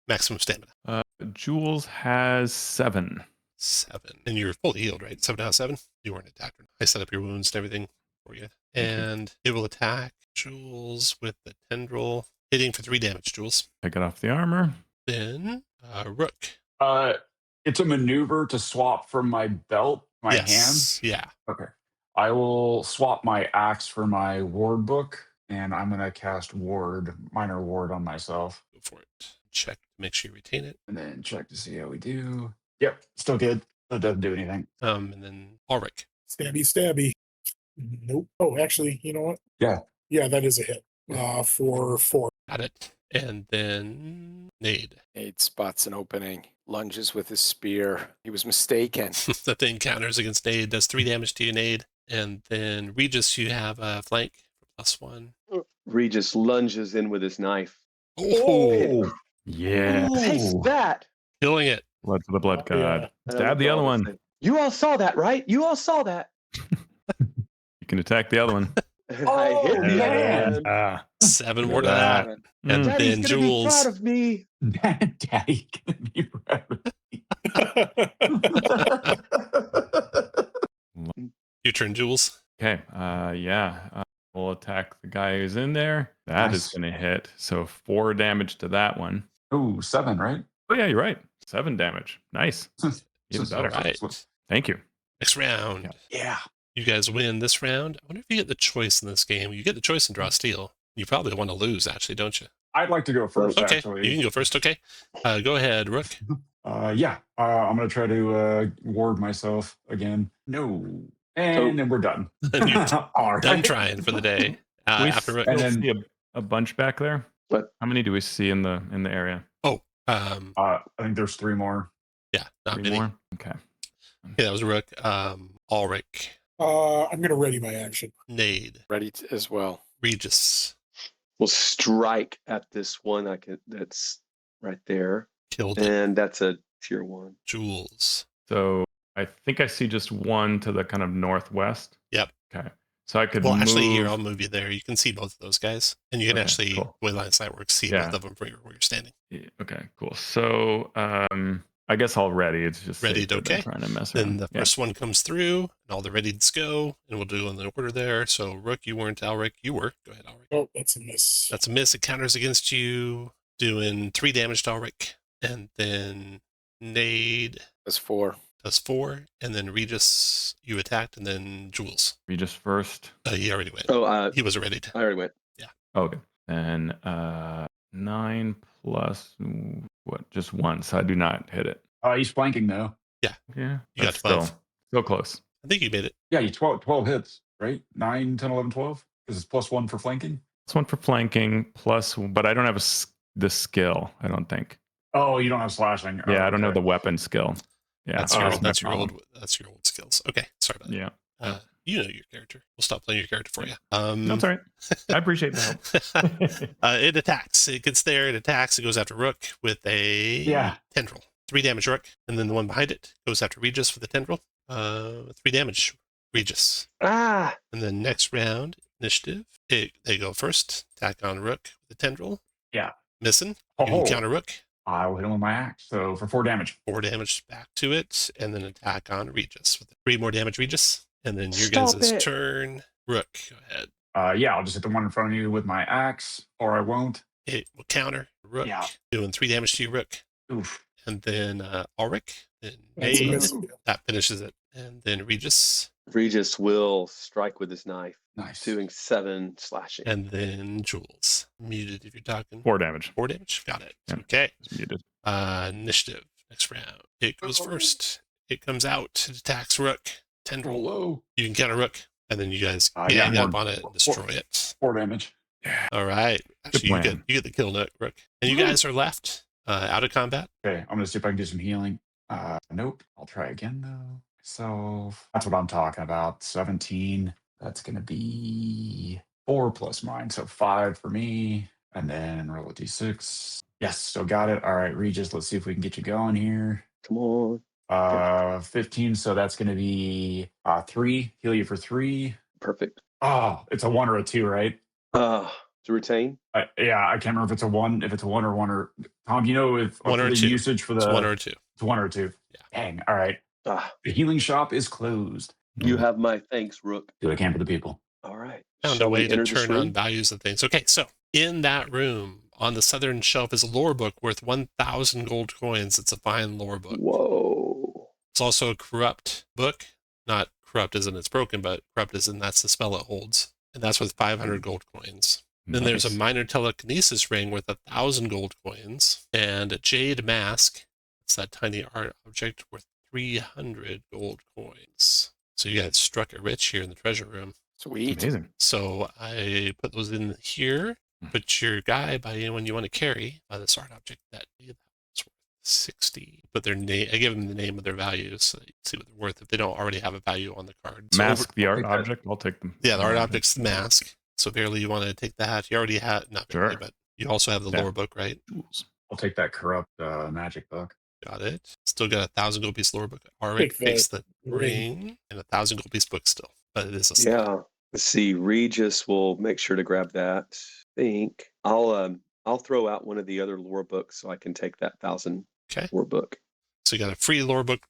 maximum stamina? Jules has 7. 7. And you're fully healed, right? 7 out of 7? You weren't attacked. I set up your wounds and everything for you. And it will attack Jules with the tendril, hitting for 3 damage, Jules. Take it off the armor. Then Rook. It's a maneuver to swap from my belt, my hand. Yeah. Okay. I will swap my axe for my ward book, and I'm going to cast minor ward on myself. Go for it. Check to make sure you retain it. And then check to see how we do. Yep, still good. That doesn't do anything. And then Ulrich. Stabby. Nope. Oh, actually, you know what? Yeah. Yeah, that is a hit. For 4. Got it. And then Nade. Nade spots an opening, lunges with his spear. He was mistaken. The thing counters against Nade, does 3 damage to you, Nade. And then Regis, you have a flank for +1. Regis lunges in with his knife. Oh, Yeah. Taste that. killing it. Blood to the blood god. Yeah. And I Stab the look other all one. same. You all saw that, right? You all saw that. You can attack the other one. And I hit the man. other 7 more to Look at that. that. And Daddy's then gonna be Jules. proud of me. Daddy gonna be proud of me. Your turn, Jules. Okay. Yeah. We'll attack the guy who's in there. That is Nice. going to hit. So 4 damage to that one. Oh, 7, right? Oh, yeah, you're right. 7 damage. Nice. Even So- better. All right. Thank you. Next round. Yeah. You guys win this round. I wonder if you get the choice in this game. You get the choice in draw steel. You probably want to lose, actually, don't you? I'd like to go first, Okay, actually. you can go first. Okay. Go ahead, Rook. Yeah. I'm going to try to ward myself again. No. And then we're done. And you're All right. done trying for the day. We After Rook. and still then- see a bunch back there. What? How many do we see in the area? I think there's 3 more. Yeah, not 3 many. more? Okay. Okay, that was Rook. Ulrich, I'm going to ready my action. Nade, Ready as well. Regis, We'll strike at this one. That's right there. killed it. And that's a tier 1. Jules. So I think I see just one to the kind of northwest. Yep. Okay. So I could Well, move. actually, here, I'll move you there. You can see both of those guys. And you can Okay, actually, cool. with line of sight works, see Yeah. both of them from where you're standing. Yeah, okay, cool. So I guess I'll ready. It's just Readied, safer than okay. trying to mess Then around. the Yeah. first one comes through, and all the readieds go, and we'll do in the order there. So, Rook, you weren't. Ulrich, you were. Go ahead, Ulrich. Oh, that's a miss. That's a miss. It counters against you, doing 3 damage to Ulrich. And then Nade That's 4. does 4. And then Regis, you attacked. And then Jules. Regis first. He already went. Oh, He was ready. I already went. Okay. And 9 plus what? Just 1. So I do not hit it. He's flanking, though. Yeah. You that's got 12. Still close. I think you made it. Yeah, you 12 hits, right? 9, 10, 11, 12? Because it's +1 for flanking. This one for flanking plus, but I don't have the skill. I don't think. Oh, you don't have slashing. Yeah, Oh, I don't have okay. the weapon skill. Yeah, That's Oh, your that's my that's your old skills. Okay, sorry about that. Yeah. You know your character. We'll stop playing your character for you. That's all right. I appreciate the help. It attacks. It gets there. It attacks. It goes after Rook with a tendril. 3 damage, Rook. And then the one behind it goes after Regis with a tendril. 3 damage, Regis. Ah! And then next round, Initiative. They go first. Attack on Rook with a tendril. Yeah. Missing. Oh, You can counter Rook. I will hit him with my axe. So for 4 damage. 4 damage back to it, and then attack on Regis with 3 more damage, Regis. And then your Stop guys' it. turn. Rook, go ahead. Yeah, I'll just hit the one in front of you with my axe, or I won't. It will counter Rook, Yeah. doing 3 damage to you, Rook. Oof. And then Ulrich, then That's a Maid, miss. that finishes it. And then Regis, Regis will strike with his knife, Nice. doing 7 slashing. and then Jules. Muted if you're talking. 4 damage. 4 damage? Got it. Yeah. Okay. It's muted. Initiative. Next round. It goes first. It comes out. It attacks Rook. Tendril. Hello. You can counter Rook. And then you guys Yeah, gang up more- on it and destroy it. 4 damage. All right. Actually, plan. you get the kill, Rook. And you guys are left out of combat. Okay, I'm gonna see if I can do some healing. Nope. I'll try again though. So that's what I'm talking about. 17. That's gonna be 4 plus mine, so 5 for me, and then roll a d6. Yes, still got it. All right, Regis. Let's see if we can get you going here. Come on. 15. So that's gonna be 3. Heal you for 3. Perfect. Oh, it's a 1 or a 2, right? To retain? Yeah, I can't remember if it's a 1. If it's a 1 or 1 or Tom, you know if 1 or the 2. usage for the It's 1 or 2. it's 1 or 2. Yeah. Dang. All right. Ah, The healing shop is closed. you have my thanks, Rook. Do what I can for the people. All right. Found Shall a we way to enter this turn on room? values of things. Okay, so in that room on the southern shelf is a lore book worth 1,000 gold coins. It's a fine lore book. Whoa. It's also a corrupt book. Not corrupt as in it's broken, but corrupt as in that's the spell it holds. And that's worth 500 gold coins. Then there's a Nice. minor telekinesis ring worth 1,000 gold coins. And a jade mask. It's that tiny art object worth 300 gold coins. So you guys struck it rich here in the treasure room. Sweet. Amazing. So I put those in here. Put your guy by anyone you want to carry. This art object that was worth 60. Put their name. I give them the name of their values so that you can see what they're worth if they don't already have a value on the card. So Mask the art think that- object. I'll take them. yeah, the art object's the mask. So barely you want to take that. You already had not barely, Sure. but you also have the Yeah. lore book, right? I'll take that corrupt magic book. Got it. Still got 1,000 gold piece lore book. Alright, Take that takes the ring. ring and 1,000 gold piece book still, but it is a Yeah. Let's see. Regis will make sure to grab that. I think I'll throw out one of the other lore books so I can take that 1,000 Okay. lore book. So you got a free lore book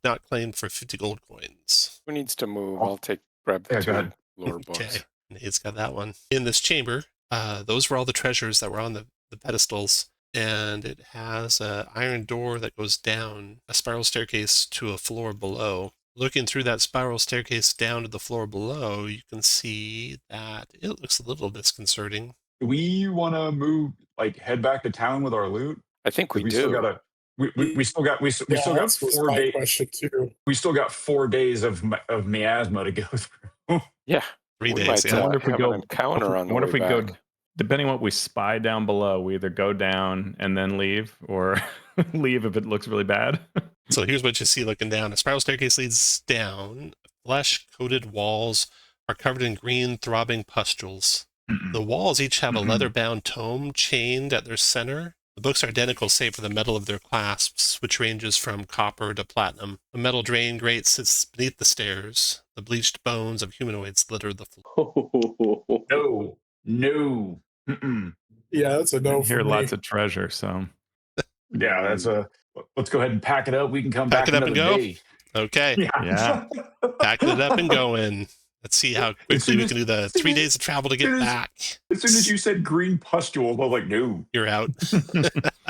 not claimed for 50 gold coins. Who needs to move? I'll grab the Yeah, go 2 ahead. lore books. Okay. Nate's got that one. In this chamber, those were all the treasures that were on the pedestals. And it has an iron door that goes down a spiral staircase to a floor below. Looking through that spiral staircase down to the floor below, you can see that it looks a little disconcerting. Do we want to move, like, head back to town with our loot? I think we do. Still got we still got Yeah, got that was 4 my days. question too. We still got 4 days of miasma to go through. Yeah. 3 We days, might yeah. I wonder if we have go. an encounter on the I wonder if way we go. back. Depending on what we spy down below, we either go down and then leave, or leave if it looks really bad. So here's what you see looking down. A spiral staircase leads down. Flesh-coated walls are covered in green, throbbing pustules. The walls each have a leather-bound tome chained at their center. The books are identical save for the metal of their clasps, which ranges from copper to platinum. A metal drain grate sits beneath the stairs. The bleached bones of humanoids litter the floor. No. Mm-mm. Yeah, that's a no for Here, me. lots of treasure. So Yeah, that's a. Let's go ahead and pack it up. We can come Pack back it up and another go? day. Okay, Yeah. packing it up and going. Let's see how quickly soon we as- can do the 3 days of travel to get soon as- back. As soon as you said green pustules, I was like, no. You're out.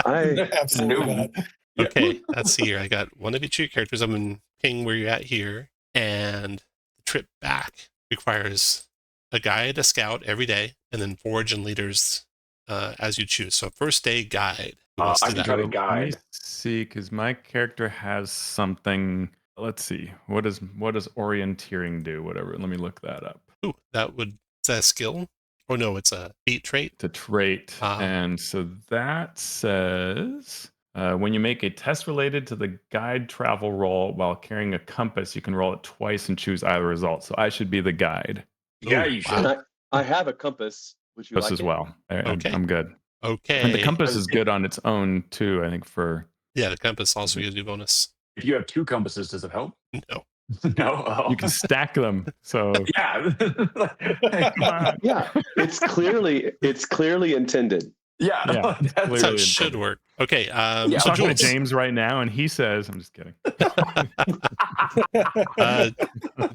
Absolutely No. not. Yeah. Okay, let's see here. I got one of each of your characters. I'm going to ping where you're at here. And the trip back requires a guide, a scout every day, and then forage and leaders as you choose. So first day guide. Who wants to I do can that? try to Let me guide. see, because my character has something. Let's see. What does orienteering do? Whatever. Let me look that up. Ooh, that would, is that a skill? Oh no, it's a feat trait. It's a trait. Ah. And so that says when you make a test related to the guide travel roll while carrying a compass, you can roll it twice and choose either result. So I should be the guide. Yeah, Ooh, you should. And I have a compass. Would you This like as it? well. Okay. I'm good. Okay. And the compass is good on its own too, I think, for Yeah, the compass also gives you bonus. If you have 2 compasses, does it help? No. No. Oh. You can stack them. So Yeah. come on. Yeah, it's clearly intended. Yeah. Yeah, That's That's how it clearly should intended. work. Okay. Yeah, I'm So talking to Jules, James right now, and he says, "I'm just kidding."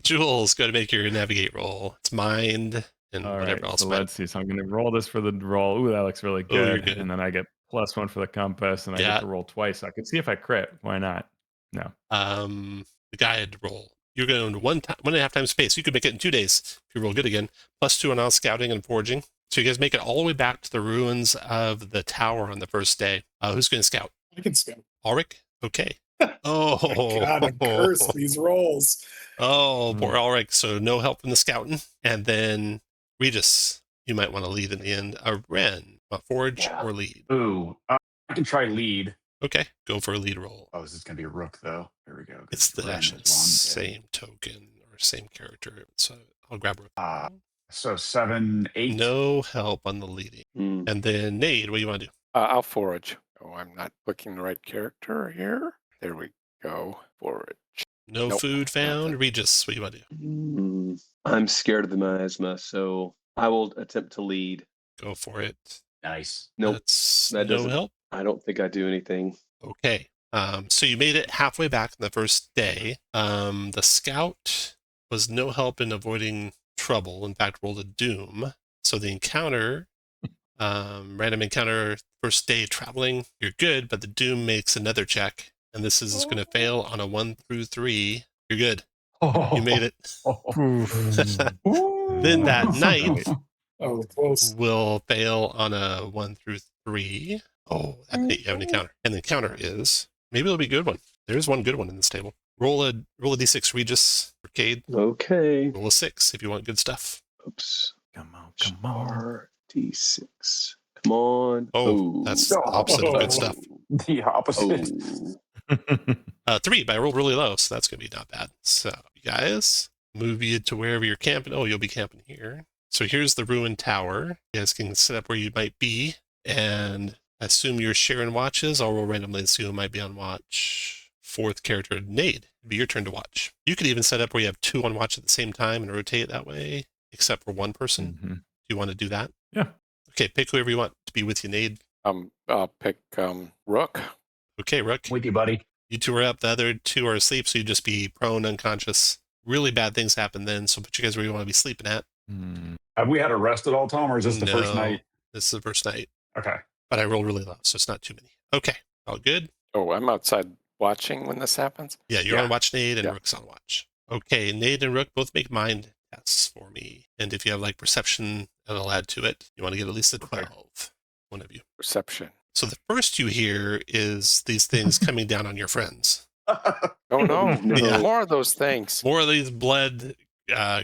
Jules, go to make your navigate roll. It's mind and All whatever right, else. so might- let's see. So I'm going to roll this for the roll. Ooh, that looks really Oh, you're good. good. And then I get +1 for the compass, and I Yeah. get to roll twice. I could see if I crit. Why not? No. The guide roll. You're going to 1.5 times pace. You could make it in 2 days if you roll good again. +2 on all scouting and foraging. So you guys make it all the way back to the ruins of the tower on the first day. Who's going to scout? I can scout. Ulrich? Okay. Oh, Oh my God, I'm cursed these rolls. Oh, poor Ulrich. So no help from the scouting. And then Regis, you might want to lead in the end. Ren, forage Yeah. or lead? Ooh, I can try lead. Okay, go for a lead roll. Oh, this is gonna be a rook though. Here we go. 'cause It's the Ren actually is long dead. same token or same character. So I'll grab Rook. So 7, 8. No help on the leading. Mm. And then Nade, what do you want to do? I'll forage. Oh, I'm not clicking the right character here. There we go. Forage. No Nope, food found. nothing. Regis, what do you want to do? I'm scared of the miasma, so I will attempt to lead. Go for it. Nice. Nope, That's that no doesn't- help. I don't think I do anything. Okay. So you made it halfway back in the first day. The scout was no help in avoiding trouble. In fact, rolled a doom. So the encounter, random encounter, first day traveling, you're good, but the doom makes another check. And this is going to fail on a 1 through 3. You're good. You made it. Then that night Oh, close. will fail on a 1 through 3. Oh, that night you have an encounter. And the encounter is, maybe it'll be a good one. There's one good one in this table. Roll a d6 Regis Arcade. Okay. Roll a 6 if you want good stuff. Oops. Come on. RD6. Come on. Oh, that's the opposite of good stuff. The opposite. Oh. 3, but I rolled really low, so that's going to be not bad. So, you guys, move you to wherever you're camping. Oh, you'll be camping here. So here's the ruined tower. You guys can set up where you might be, and assume you're sharing watches. I'll roll randomly and see who might be on watch. 4th character, Nade. It'd be your turn to watch. You could even set up where you have 2 on watch at the same time and rotate that way, except for one person. Mhm. Do you want to do that? Yeah. Okay, pick whoever you want to be with you, Nade. I'll pick Rook. Okay, Rook. With you, buddy. You 2 are up, the other 2 are asleep, so you just be prone, unconscious. Really bad things happen then, so put you guys where you want to be sleeping at. Have we had a rest at all, Tom, or is this the first No, night? This is the first night, Okay. but I rolled really low, so it's not too many. Okay, all good? Oh, I'm outside watching when this happens. Yeah, you're Yeah. on watch, Nade, and Yeah. Rook's on watch. Okay, Nade and Rook both make mind tests for me. And if you have like perception, it'll add to it. You want to get at least a 12, one of you. Perception. So the first you hear is these things coming down on your friends. Oh no, Yeah. more of those things. More of these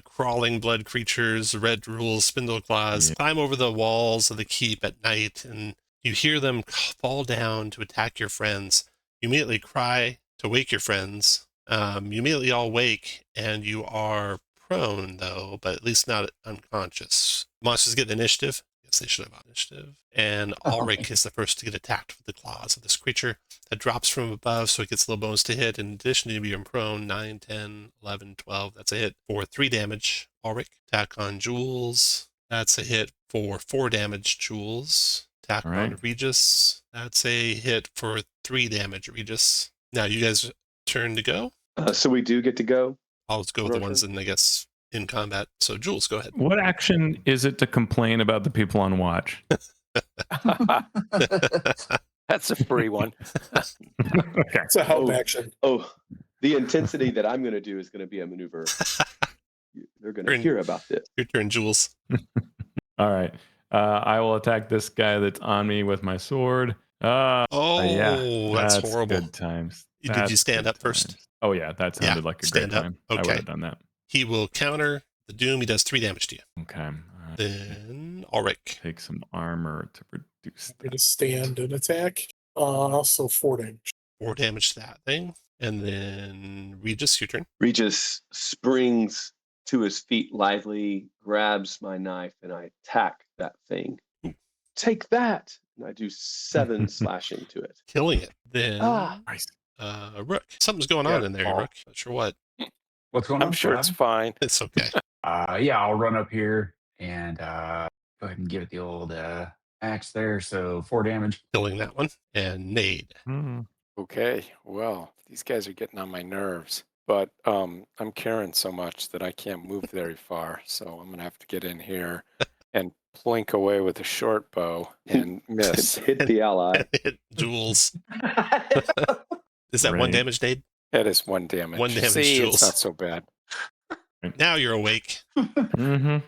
crawling blood creatures, red rules, spindle claws, climb over the walls of the keep at night, and you hear them fall down to attack your friends. You immediately cry to wake your friends. You immediately all wake, and you are prone, though, but at least not unconscious. Monsters get the initiative. Yes, they should have initiative. And Ulrich is the first to get attacked with the claws of this creature that drops from above, so it gets a little bonus to hit. In addition to being prone, 9, 10, 11, 12. That's a hit for 3 damage. Ulrich. Attack on Jules. That's a hit for 4 damage, Jules. Attack on Regis. That's a hit for 3 damage, Regis. Now, you guys turn to go. So we do get to go? I'll just go with the ones in, I guess, in combat. So, Jules, go ahead. What action is it to complain about the people on watch? That's a free one. Okay. It's a help action. Oh, the intensity that I'm going to do is going to be a maneuver. They're going to hear about this. Your turn, Jules. All right. I will attack this guy that's on me with my sword. Yeah, that's horrible. Good times. Did you stand up first? Oh, yeah. That sounded like a great time. Okay. I would have done that. He will counter the doom. He does 3 damage to you. Okay. Then Ulrich. Take some armor to reduce I'm going to stand and attack. So 4 damage. 4 damage to that thing. And then Regis, your turn. Regis springs to his feet lively, grabs my knife, and I attack that thing. Take that! And I do 7 slashing to it. Killing it. Then Nice. Rook. Something's going on in there, Rook. Not sure what. What's going on? I'm sure What it's happened? fine. It's okay. Yeah, I'll run up here and go ahead and give it the old axe there. So 4 damage. Killing that one. And Nade. Okay, well, these guys are getting on my nerves. But I'm carrying so much that I can't move very far. So I'm going to have to get in here and plink away with a short bow and miss. Hit the ally. Hit Jules. Is that 1 Right. damage, Nade? That is 1 damage. 1 damage, See, Jules. it's not so bad. Now you're awake. Mm-hmm.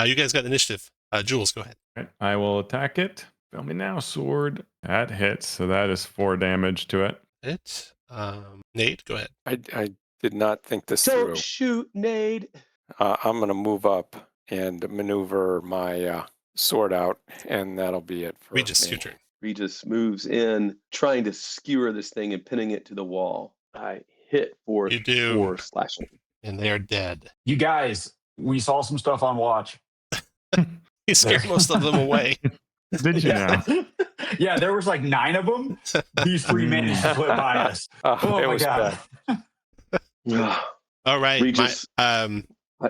You guys got initiative. Jules, go ahead. Right, I will attack it. Feel me now, sword. That hits, so that is 4 damage to it. It. Nade, go ahead. I did not think this Don't through. shoot, Nade. I'm going to move up and maneuver my sword out, and that'll be it for Regis, me. your turn. Regis moves in, trying to skewer this thing and pinning it to the wall. I hit for You do. 4 slashing. And they are dead. You guys, we saw some stuff on watch. He scared most of them away. Did you now? Yeah, there was like 9 of them. These 3 managed to flip by us. Oh it my was god. bad. All right. Regis,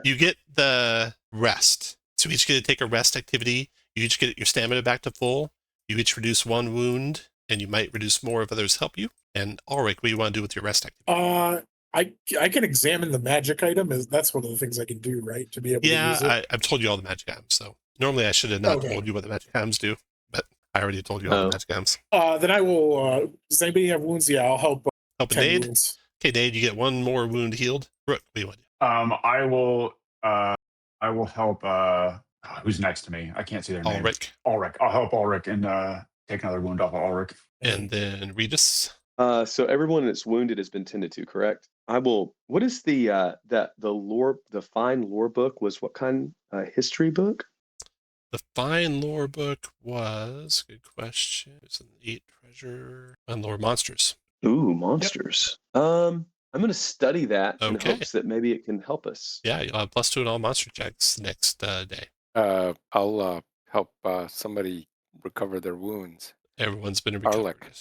You get the rest. So we each get to take a rest activity. You each get your stamina back to full. You each reduce 1 wound, and you might reduce more if others help you. And Ulrich, what do you want to do with your rest activity? I can examine the magic item. That's one of the things I can do, right? To be able to use it. Yeah, I've told you all the magic items. So normally I should have not Okay. told you what the magic items do, but I already told you all the magic items. Then I will. Does anybody have wounds? Yeah, I'll help. Help 10 Nade. wounds. Okay, Nade, you get 1 more wound healed. Rook, what do you want to do? I will help who's next to me? I can't see their name. Ulrich. I'll help Ulrich and take another wound off of Ulrich. And then Regis. so everyone that's wounded has been tended to, correct? I will. What is the lore? The fine lore book was what kind? History book? The fine lore book was, good question. It's an 8 treasure. Fine lore monsters. Ooh, monsters. I'm going to study that in Okay. hopes that maybe it can help us. Yeah, you'll have +2 in all monster checks the next day. I'll help somebody recover their wounds. Everyone's been Arlick. recovered.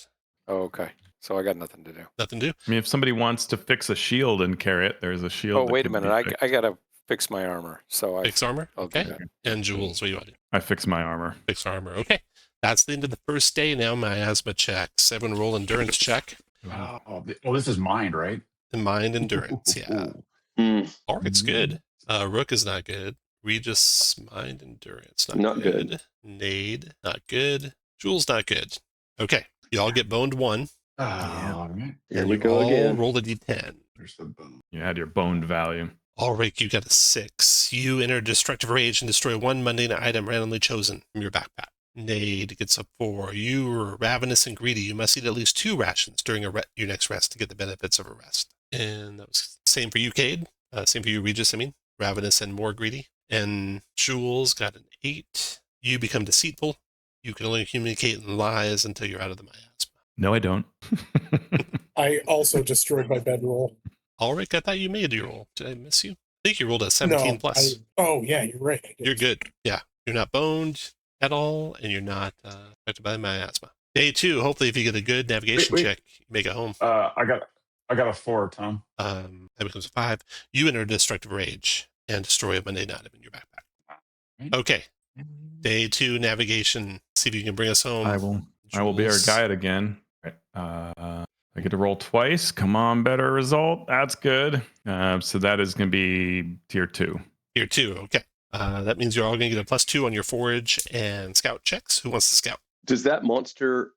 Oh, okay. So I got nothing to do. Nothing to do. I mean, if somebody wants to fix a shield and carry it, there's a shield. Oh, that wait a can be minute. fixed. I got to fix my armor. So Fix armor. I'll do Okay. that. And Jules, what do you want to do? I fix my armor. Fix armor. Okay. That's the end of the first day now. Miasma checks. Everyone roll endurance check. Oh, this is mind, right? And mind endurance. Yeah. Mm, Ulrich's good. Rook is not good. Regis, mind endurance. Not good. Nade, not good. Jules, not good. Okay. You all get boned 1. All right. Here and we you go all again. roll a d10. There's the bone. You had your boned value. Ulrich, you got a 6. You enter destructive rage and destroy 1 mundane item randomly chosen from your backpack. Nade gets a 4. You are ravenous and greedy. You must eat at least 2 rations during your next rest to get the benefits of a rest. And that was same for you, Cade. Same for you, Regis, ravenous and more greedy. And Jules got an 8. You become deceitful. You can only communicate in lies until you're out of the miasma. No, I don't. I also destroyed my bedroll. Ulrich, I thought you made your roll. Did I miss you? I think you rolled a 17 No, plus. oh yeah, you're right. I did. You're good. Yeah. You're not boned at all, and you're not affected by the miasma. Day 2, hopefully if you get a good navigation Wait. check, you make it home. I got a 4, Tom. That becomes a 5. You enter destructive rage and destroy a mundane item in your backpack. Okay. Day 2 navigation. See if you can bring us home. I will be our Jules. guide again. Right. I get to roll twice. Come on, better result. That's good. So that is going to be tier 2. Tier 2. Okay. That means you're all going to get a +2 on your forage and scout checks. Who wants to scout? Does that monster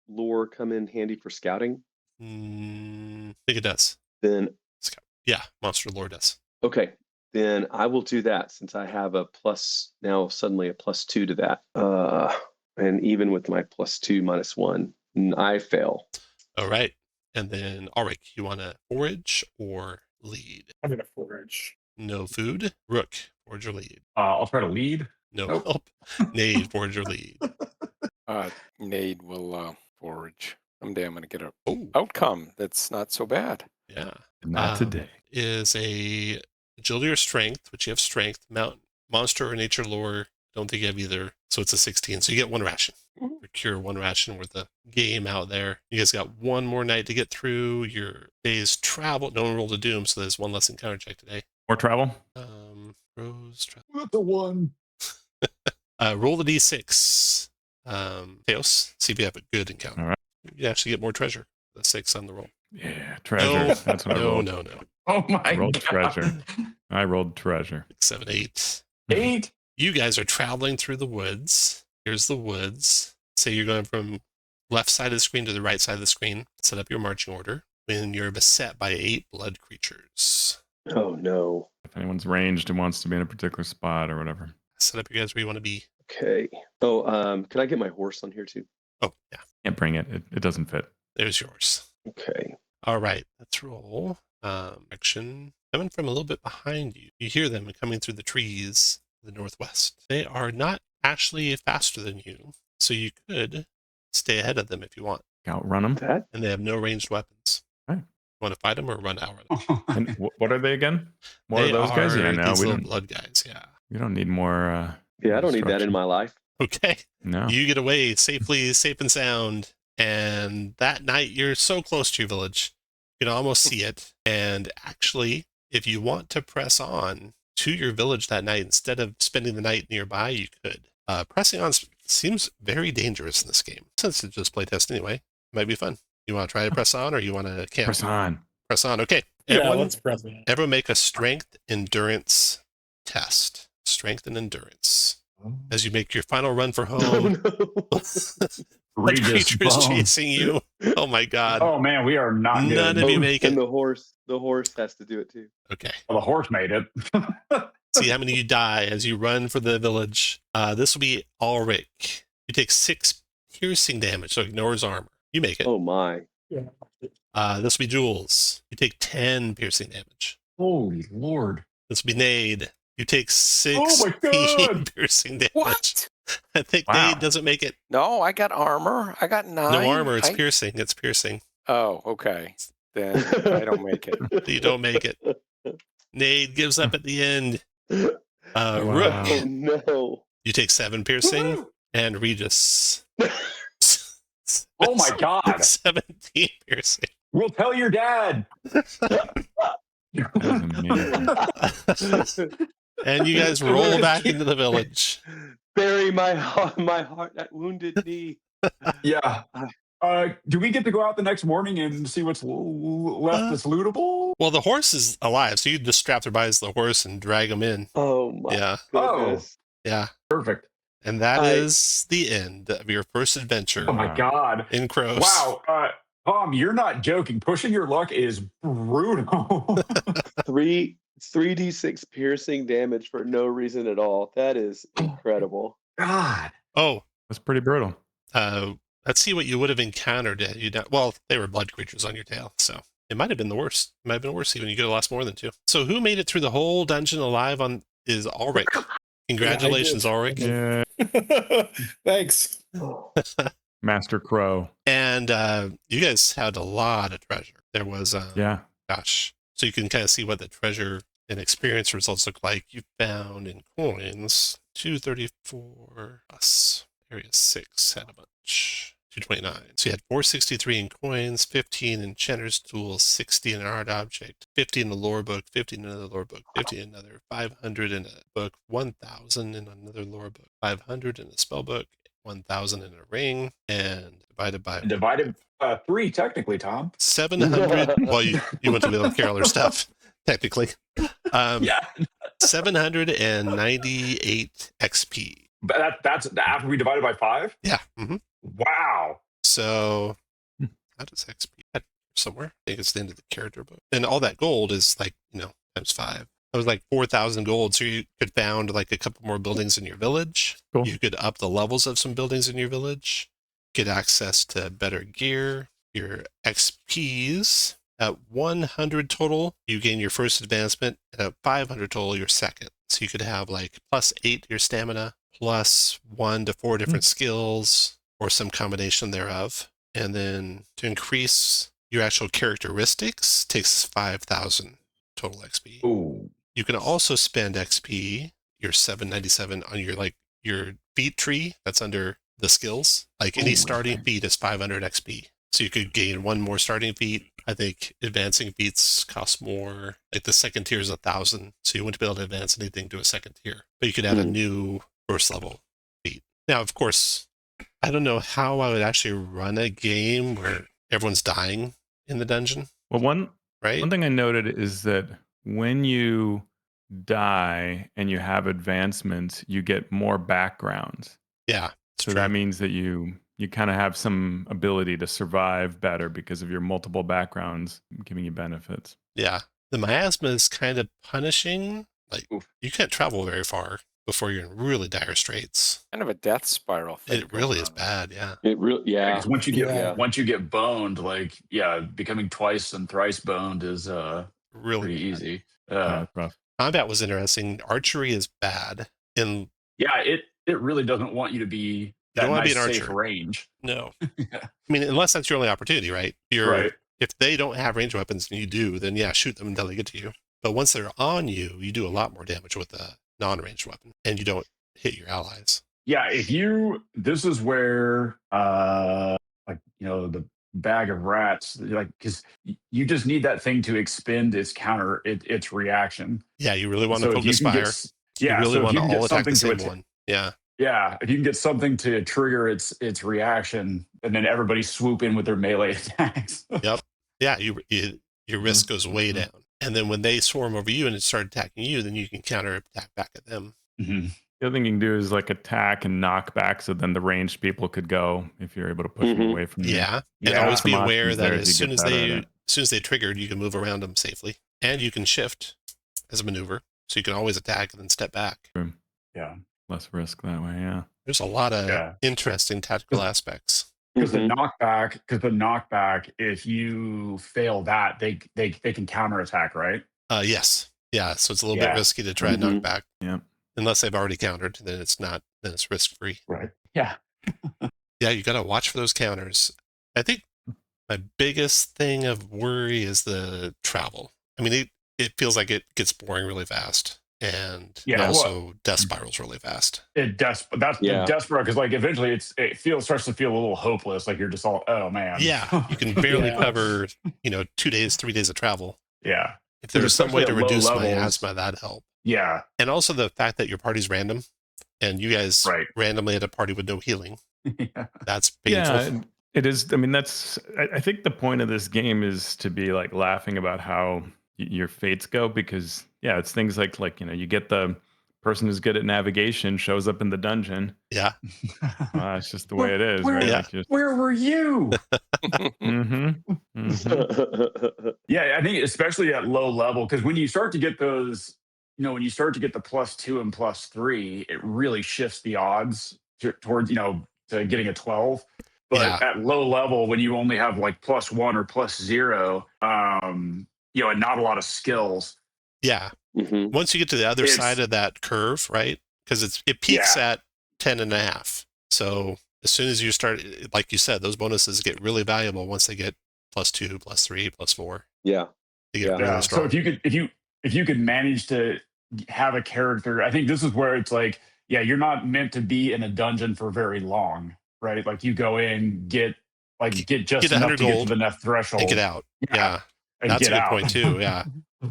lore come in handy for scouting? I think it does. Then Scout. Yeah, monster lore does. okay, then I will do that since I have a plus now. Suddenly a +2 to that, and even with my +2 -1, I fail. All right. And then Ulrich, you want to forage or lead? I'm gonna forage. No food. Rook, forage or lead? I'll try to lead. No Nope. help. Nade, forage or lead? Nade will forage. Someday I'm going to get an Oh, outcome that's not so bad. yeah. Not Um, today. Is a agility or strength, which you have strength, monster or nature lore. Don't think you have either. So it's a 16. So you get 1 ration. procure 1 ration worth of game out there. You guys got 1 more night to get through your day's travel. No one rolled a doom, so there's 1 less encounter check today. More travel? Rose travel. With the one. Roll the d6. Chaos. See if you have a good encounter. All right. You actually get more treasure. The 6 on the roll. Yeah, treasure. No, That's what I no, rolled. no. Oh my I rolled God. treasure. I rolled treasure. 6, 7, 8. 8. You guys are traveling through the woods. Here's the woods. Say you're going from left side of the screen to the right side of the screen. Set up your marching order. And you're beset by 8 blood creatures. Oh no. If anyone's ranged and wants to be in a particular spot or whatever. Set up you guys where you want to be. Okay. Oh, can I get my horse on here too? Oh, yeah. Can't bring it. It doesn't fit. There's yours. Okay. All right. Let's roll. Action. Coming from a little bit behind you. You hear them coming through the trees to the northwest. They are not actually faster than you, so you could stay ahead of them if you want. Outrun them. That And they have no ranged weapons. Right. Want to fight them or run out of them? And what are they again? More They of those guys? are Yeah, no, these we little don't. blood guys. Yeah. We don't need more. yeah, I don't need that in destruction. my life. Okay. No. You get away safely, safe and sound. And that night, you're so close to your village, you can almost see it. And actually, if you want to press on to your village that night, instead of spending the night nearby, you could. Pressing on seems very dangerous in this game. Since it's just playtest anyway, it might be fun. You want to try to press on, or you want to camp? Press on. Press on. Okay. Yeah, let's press it. Everyone make a strength endurance test. Strength and endurance. As you make your final run for Oh home, no. the creature is chasing you. Oh my god. Oh man, we are not good. None of you make And it. the horse has to do it too. Okay. Well, the horse made it. See how many of you die as you run for the village. This will be Ulrich. You take 6 piercing damage, so ignore his armor. You make it. Oh my. This will be Jules. You take 10 piercing damage. Holy Lord. This will be Nade. You take 16 Oh my God. piercing damage. What? I think Wow. Nade doesn't make it. No, I got armor. I got 9. No armor. It's I- piercing. It's piercing. Oh, okay. Then I don't make it. You don't make it. Nade gives up at the end. Wow. Rook, Oh no. you take 7 piercing, and Regis. Oh my God. 17 piercing. We'll tell your dad. That's amazing. And you guys roll back into the village. Bury my heart, that wounded knee. Yeah. Do we get to go out the next morning and see what's left that's lootable? Well, the horse is alive, so you just strap their bodies to the horse and drag them in. Oh my Yeah, goodness. yeah. Perfect. And that I- is the end of your first adventure Oh my God. in CROWS. Wow. Tom, you're not joking. Pushing your luck is brutal. 3d6 piercing damage for no reason at all. That is incredible. God. Oh, That's pretty brutal. let's see what you would have encountered. Well, they were blood creatures on your tail, so it might have been the worst. It might have been worse even. You could have lost more than 2. So who made it through the whole dungeon alive is Ulrich. Congratulations, Ulrich. Yeah. Thanks. Master Crow. And you guys had a lot of treasure. There was, Yeah. gosh. So you can kind of see what the treasure and experience results look like. You found in coins 234 plus area 6 had a bunch. 229. So you had 463 in coins, 15 in Chenner's tools, 60 in an art object, 50 in the lore book, 50 in another lore book, 50 in another, 500 in a book, 1,000 in another lore book, 500 in a spell book, 1,000 in a ring, and divided by 3 technically, Tom. 700. Well, you went to the other caroler stuff, technically. Yeah. 798 XP. But that's after we divided by 5? Yeah. Mm-hmm. Wow. So, how does XP add somewhere? I think it's the end of the character book. And all that gold is like, times 5. That was like 4,000 gold. So you could found like a couple more buildings in your village. Cool. You could up the levels of some buildings in your village. Get access to better gear. Your XPs at 100 total, you gain your first advancement, and at 500 total, your second. So you could have like +8 your stamina, +1 to 4 different skills, or some combination thereof. And then to increase your actual characteristics takes 5,000 total XP. Ooh. You can also spend XP, your 797, on your feat tree that's under the skills. Like any starting feat is 500 XP. So you could gain one more starting feat. I think advancing feats cost more. Like the second tier is 1,000, so you wouldn't be able to advance anything to a second tier. But you could add a new first level feat. Now, of course, I don't know how I would actually run a game where everyone's dying in the dungeon. Well, one Right? thing I noted is that when you die and you have advancements, you get more backgrounds. Yeah. So that means that you kind of have some ability to survive better because of your multiple backgrounds giving you benefits. Yeah. The miasma is kind of punishing. Like, Oof. you can't travel very far before you're in really dire straits. Kind of a death spiral thing. It really is bad, yeah. It really, yeah. Because once you get boned, like becoming twice and thrice boned is Really pretty bad. easy. Yeah, it's rough. Combat was interesting. Archery is bad. And Yeah, it really doesn't want you to be that don't wanna be nice an safe archer. range. no. Yeah. I mean, unless that's your only opportunity, right? Right. If they don't have ranged weapons and you do, then yeah, shoot them until they get to you. But once they're on you, you do a lot more damage with a non-ranged weapon, and you don't hit your allies. Yeah, this is where the bag of rats, like, because you just need that thing to expend its reaction. Yeah, you really want So to if you focus can fire. get, You yeah, really so if want you to can all get attack the something same one. Yeah. yeah, if you can get something to trigger its reaction, and then everybody swoop in with their melee attacks. Yep. Yeah, your risk goes way down. And then when they swarm over you and start attacking you, then you can counter attack back at them. Mm-hmm. The other thing you can do is like attack and knock back, so then the ranged people could go if you're able to push them away from you. Yeah. And Yeah, always be some aware options that there as you soon get as better at it. they triggered, you can move around them safely. And you can shift as a maneuver. So you can always attack and then step back. Yeah. Less risk that way, yeah. There's a lot of Yeah. interesting tactical aspects. Because the knockback, if you fail that, they can counterattack, right? Yes. Yeah. So it's a little bit risky to try and knock back. Yeah. Unless they've already countered, then it's risk free. Right. Yeah. Yeah, you got to watch for those counters. I think my biggest thing of worry is the travel. I mean, it feels like it gets boring really fast, and it also death spirals really fast. That's desperate, because like eventually starts to feel a little hopeless. Like you're just all, oh man. Yeah, you can barely cover 2 days, 3 days of travel. Yeah. If there was some way to Especially at low reduce levels. miasma, that'd help. Yeah. And also the fact that your party's random, and you guys randomly at a party with no healing. Yeah. That's painful. Yeah, it is. I mean, I think the point of this game is to be like laughing about how your fates go, because it's things like you get the person who's good at navigation shows up in the dungeon. Yeah. It's just the way it is, right? Yeah. Where were you? Yeah, I think especially at low level, because when you start to get those, when you start to get the +2 and +3, it really shifts the odds towards to getting a 12. But at low level, when you only have like +1 or +0, and not a lot of skills. Yeah. Mm-hmm. Once you get to the other side of that curve, right? Because it peaks at 10.5. So as soon as you start, like you said, those bonuses get really valuable once they get +2, +3, +4. Yeah. They get really strong. So if you could manage to have a character, I think this is where it's like, you're not meant to be in a dungeon for very long, right? Like you go in, get just enough to get to the next threshold and get out. Yeah. And that's get a good out. point too. Yeah.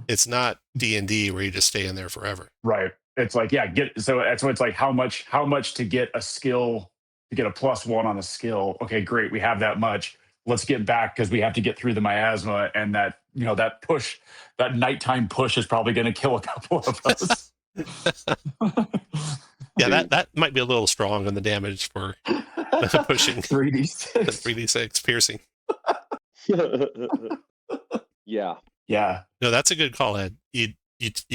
It's not D&D where you just stay in there forever. Right. It's like, so it's like how much to get a skill, to get a +1 on a skill. Okay, great. We have that much. Let's get back, because we have to get through the miasma, and that, that push, that nighttime push is probably going to kill a couple of us. Yeah, that might be a little strong on the damage for pushing 3d6. 3d6 piercing. Yeah. Yeah. No, that's a good call, Ed. You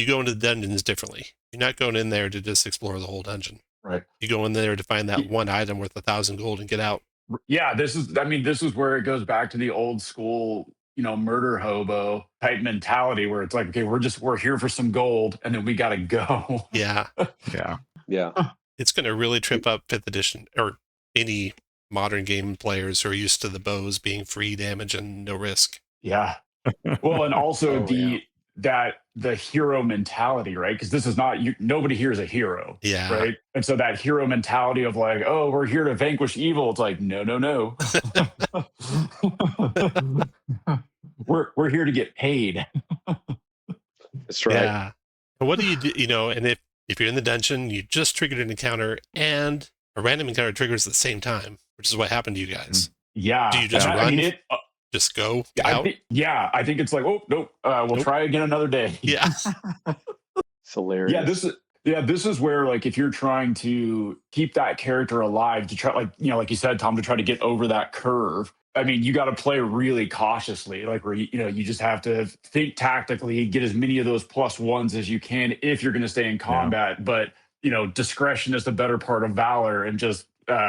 go into the dungeons differently. You're not going in there to just explore the whole dungeon. Right. You go in there to find that one item worth 1,000 gold and get out. Yeah, this is where it goes back to the old school, murder hobo type mentality, where it's like, okay, we're here for some gold, and then we got to go. Yeah. Yeah. It's going to really trip up 5th edition or any modern game players who are used to the bows being free damage and no risk. Yeah. Well, and also that the hero mentality, right? Because this is not nobody here is a hero, Yeah. right? And so that hero mentality of like, oh, we're here to vanquish evil. It's like, no. we're here to get paid. That's right. Yeah. And what do you do? You know, and if you're in the dungeon, you just triggered an encounter, and a random encounter triggers at the same time, which is what happened to you guys. Yeah. Do you just And run? I mean, Just go I out? think it's like, oh nope, we'll Nope. try again another day. Yeah. It's hilarious. This is where, like, if you're trying to keep that character alive, to try, like, you know, like you said, Tom, to try to get over that curve. I mean, you got to play really cautiously, like where you just have to think tactically, get as many of those +1s as you can if you're going to stay in combat. But discretion is the better part of valor, and just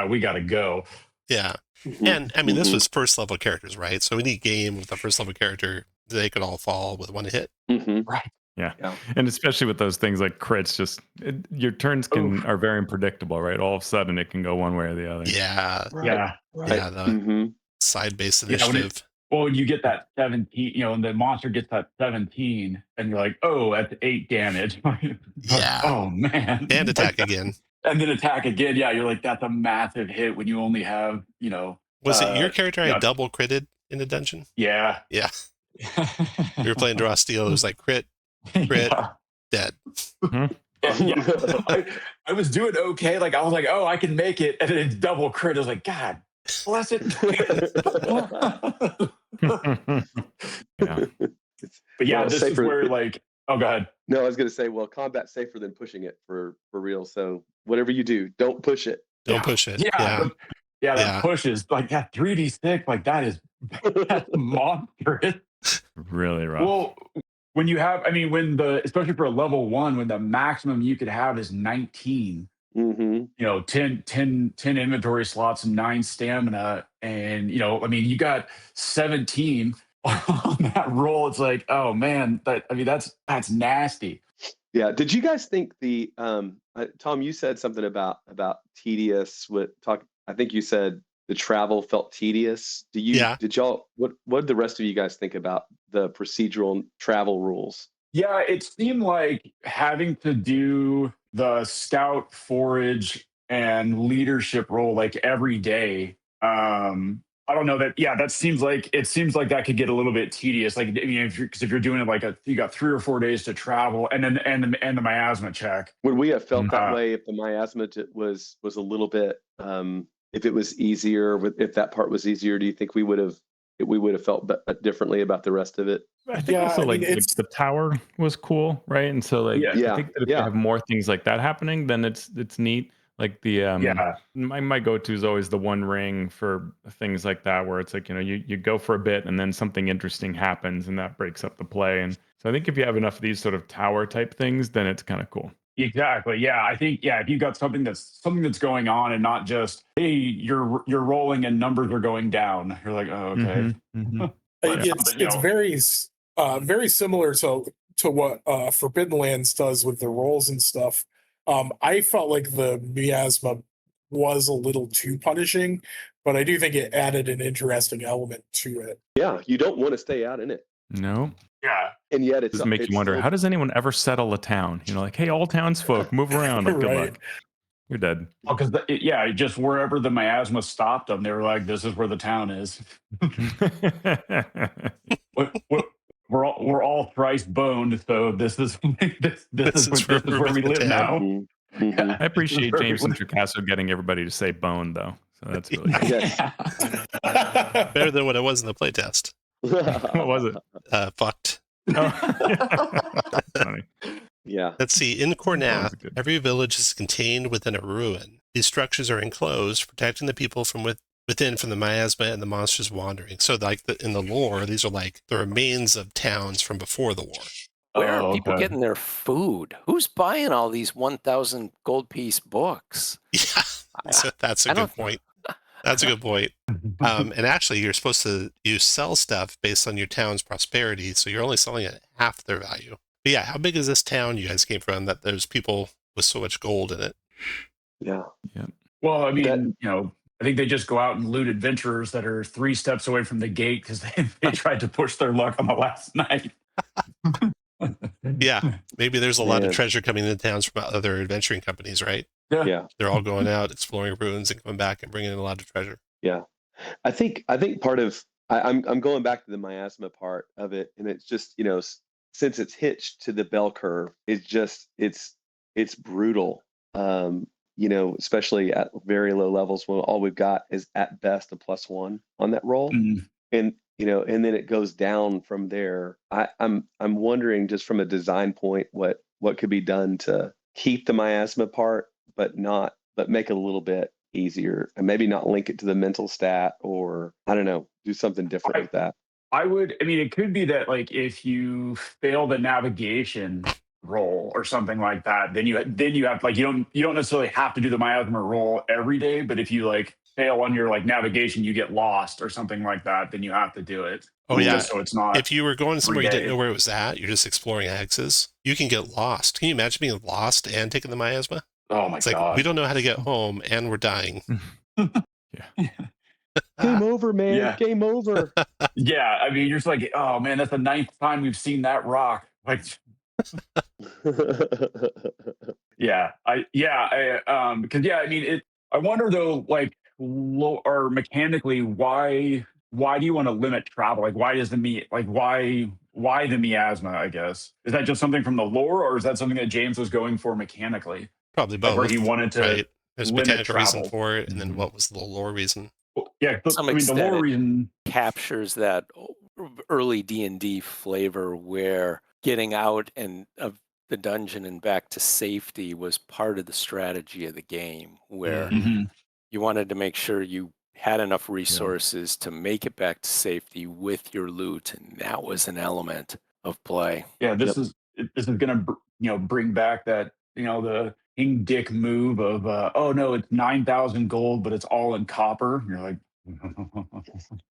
we got to go. Yeah. And I mean, this was first level characters, right? So any game with a first level character, they could all fall with one hit. Right. Yeah. And especially with those things like crits, your turns are very unpredictable, right? All of a sudden it can go one way or the other. Yeah. Right. Yeah. Right. Yeah. The side-based initiative. When you get that 17, and the monster gets that 17, and you're like, oh, that's 8 damage. Yeah. Oh man. And attack again. And then attack again. Yeah, you're like, that's a massive hit when you only have, Was it your character I yeah. double critted in the dungeon? Yeah. Yeah. We were playing Draw Steel. It was like crit, Yeah. dead. Yeah. I was doing okay. Like, I was like, oh, I can make it. And then it's double crit. I was like, God bless it. Yeah. But yeah, Well, this is where, like, oh, go ahead. No, I was going to say, well, combat's safer than pushing it for real. So whatever you do, don't push it. Don't push it. Yeah. That pushes like that 3d6, like that's monstrous. Really rough. Well, when you have, especially for a level 1, when the maximum you could have is 19, 10 inventory slots and 9 stamina. And, you got 17 on that roll. It's like, oh man, that's nasty. Yeah. Did you guys think Tom, you said something about tedious I think you said the travel felt tedious. Did y'all, what did the rest of you guys think about the procedural travel rules? Yeah, it seemed like having to do the scout, forage, and leadership role like every day. I don't know that. Yeah, it seems like that could get a little bit tedious. Like, if you're doing it like you got 3 or 4 days to travel, and then the miasma check. Would we have felt that way if the miasma was a little bit? If it was easier, if that part was easier, do you think we would have felt differently about the rest of it? I think also like the tower was cool, right? And so I think that if you have more things like that happening, then it's neat. Like my go-to is always the One Ring for things like that, where it's like, you go for a bit and then something interesting happens and that breaks up the play. And so I think if you have enough of these sort of tower type things, then it's kind of cool. Exactly. Yeah, I think if you got something that's going on and not just, hey, you're rolling and numbers are going down. You're like, oh, okay. It's very similar to what Forbidden Lands does with the rolls and stuff. I felt like the miasma was a little too punishing, but I do think it added an interesting element to it. Yeah, you don't want to stay out in it. No. Yeah. And yet Does make you wonder, how does anyone ever settle a town? Like, hey, all townsfolk, move around. Like, good luck. You're dead. Oh, because just wherever the miasma stopped them, they were like, "This is where the town is." We're all thrice boned, so this is where we live now. Mm-hmm. I appreciate James Introcaso getting everybody to say bone, though. So that's really good. Better than what it was in the playtest. What was it? Fucked. That's funny. Yeah. Let's see. In Cornath, every village is contained within a ruin. These structures are enclosed, protecting the people from within from the miasma and the monsters wandering. So, like in the lore, these are like the remains of towns from before the war. Where are people getting their food? Who's buying all these 1,000 gold piece books? Yeah, that's a good point. That's a good point. And actually, you're supposed to sell stuff based on your town's prosperity, so you're only selling at half their value. But yeah, how big is this town you guys came from that there's people with so much gold in it? Yeah. Well, I mean, I think they just go out and loot adventurers that are 3 steps away from the gate because they tried to push their luck on the last night. Yeah, maybe there's a lot of Man. treasure coming into towns from other adventuring companies, right? Yeah. They're all going out exploring ruins and coming back and bringing in a lot of treasure. Yeah. I think part of I'm going back to the miasma part of it, and it's just, since it's hitched to the bell curve, it's brutal. Especially at very low levels when all we've got is at best a +1 on that roll. Mhm. And then it goes down from there. I'm wondering, just from a design point, what could be done to keep the miasma part, but make it a little bit easier, and maybe not link it to the mental stat, or I don't know, do something different with that. I mean, it could be that like if you fail the navigation roll or something like that, then you have like you don't necessarily have to do the miasma roll every day, but if you like fail on your like navigation, you get lost or something like that, then you have to do it. Oh, yeah. Just so it's not. If you were going somewhere you didn't days. know where it was at, you're just exploring hexes, you can get lost. Can you imagine being lost and taking the miasma? Oh my It's like, god. we don't know how to get home and we're dying. Game over, man. Yeah. Game over. Yeah, I mean, you're just like, oh man, that's the 9th time we've seen that rock. Like, because I mean, I wonder though, like, or mechanically, why do you want to limit travel? Like, why does why the miasma? I guess is that just something from the lore, or is that something that James was going for mechanically? Probably Like, both. where he wanted to right? There's a limit mechanical reason travel. for it, and then what was the lore reason? Yeah, To some I mean, the extent, lore it reason. captures that early D&D flavor where getting out of the dungeon and back to safety was part of the strategy of the game, where Mhm. you wanted to make sure you had enough resources to make it back to safety with your loot, and that was an element of play. Yeah, Yep. this is gonna bring back that the King Dick move of oh no, it's 9,000 gold, but it's all in copper. You're like,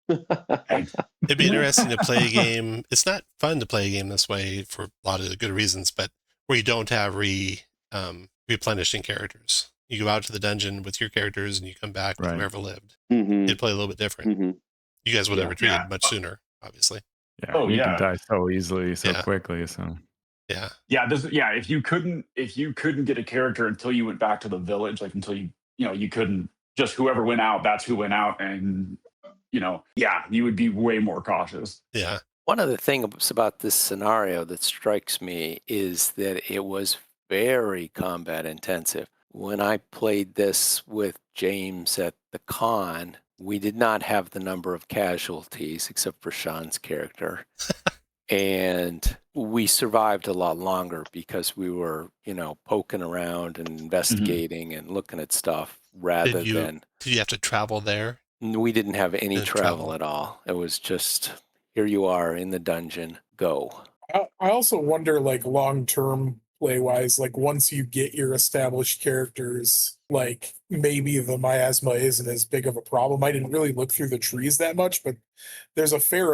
It'd be interesting to play a game. It's not fun to play a game this way for a lot of good reasons, but where you don't have replenishing characters. You go out to the dungeon with your characters and you come back with Right. whoever lived. Mhm. You'd play a little bit different. Mhm. You guys would have Yeah. retreated much sooner, obviously. Yeah, Oh, you yeah. can die so easily, so Yeah. quickly. So Yeah. if you couldn't get a character until you went back to the village, like until you couldn't, just whoever went out, that's who went out, and you would be way more cautious. Yeah. One of the things about this scenario that strikes me is that it was very combat intensive. When I played this with James at the con, we did not have the number of casualties except for Sean's character. And we survived a lot longer because we were, poking around and investigating and looking at stuff rather than. Did you have to travel there? We didn't have any Didn't travel travel. at all. It was just, here you are in the dungeon, go. I also wonder, like, long term play wise, like, once you get your established characters, like, maybe the miasma isn't as big of a problem. I didn't really look through the trees that much, but there's a fair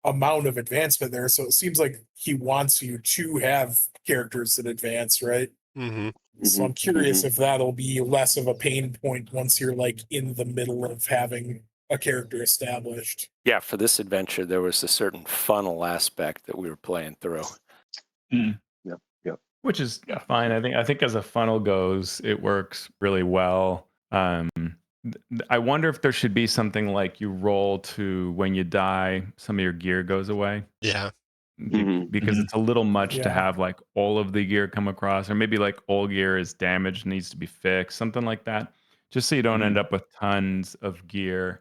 amount of advancement there. So it seems like he wants you to have characters that advance, right? Mm-hmm. So I'm curious if that'll be less of a pain point once you're like in the middle of having a character established. Yeah, for this adventure, there was a certain funnel aspect that we were playing through. Yep. which is fine. I think as a funnel goes, it works really well. I wonder if there should be something like you roll to when you die, some of your gear goes away. Yeah. Because it's a little much to Yeah. have like all of the gear come across, or maybe like all gear is damaged, needs to be fixed, something like that. Just so you don't end up with tons of gear.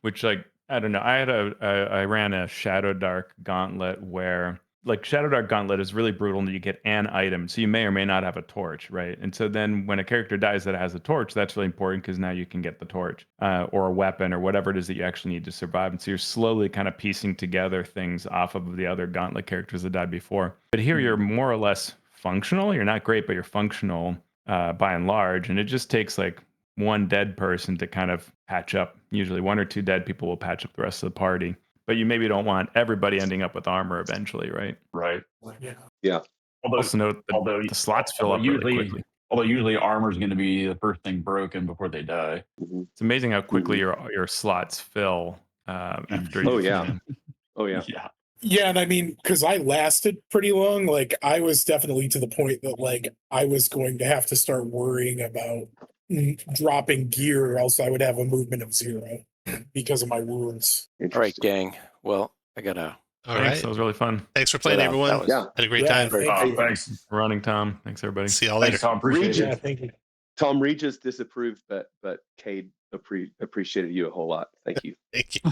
Which, like, I don't know. I ran a Shadow Dark Gauntlet where, like, Shadow Dark Gauntlet is really brutal and you get an item, so you may or may not have a torch, right? And so then when a character dies that has a torch, that's really important because now you can get the torch or a weapon or whatever it is that you actually need to survive. And so you're slowly kind of piecing together things off of the other Gauntlet characters that died before. But here you're more or less functional. You're not great, but you're functional by and large. And it just takes like one dead person to kind of patch up. Usually one or two dead people will patch up the rest of the party. But you maybe don't want everybody ending up with armor eventually, right? Right. Yeah. Also note that the slots fill up really quickly. Although usually armor is going to be the first thing broken before they die. It's amazing how quickly your slots fill after you. Oh yeah. Oh yeah. Yeah. Yeah, and I mean, because I lasted pretty long, like I was definitely to the point that like I was going to have to start worrying about dropping gear, or else I would have a movement of 0 because of my wounds. All right, Interesting. gang. Well, I gotta. All Thanks. right. That was really fun. Thanks for playing, That everyone. was- Yeah. Had a great Yeah, time. thank you. Thanks. For running, Tom. Thanks, everybody. See y'all later. Thanks, Tom. Appreciate Regis. it. Yeah, thank you. Tom Regis disapproved, but Cade appreciated you a whole lot. Thank you. Thank you.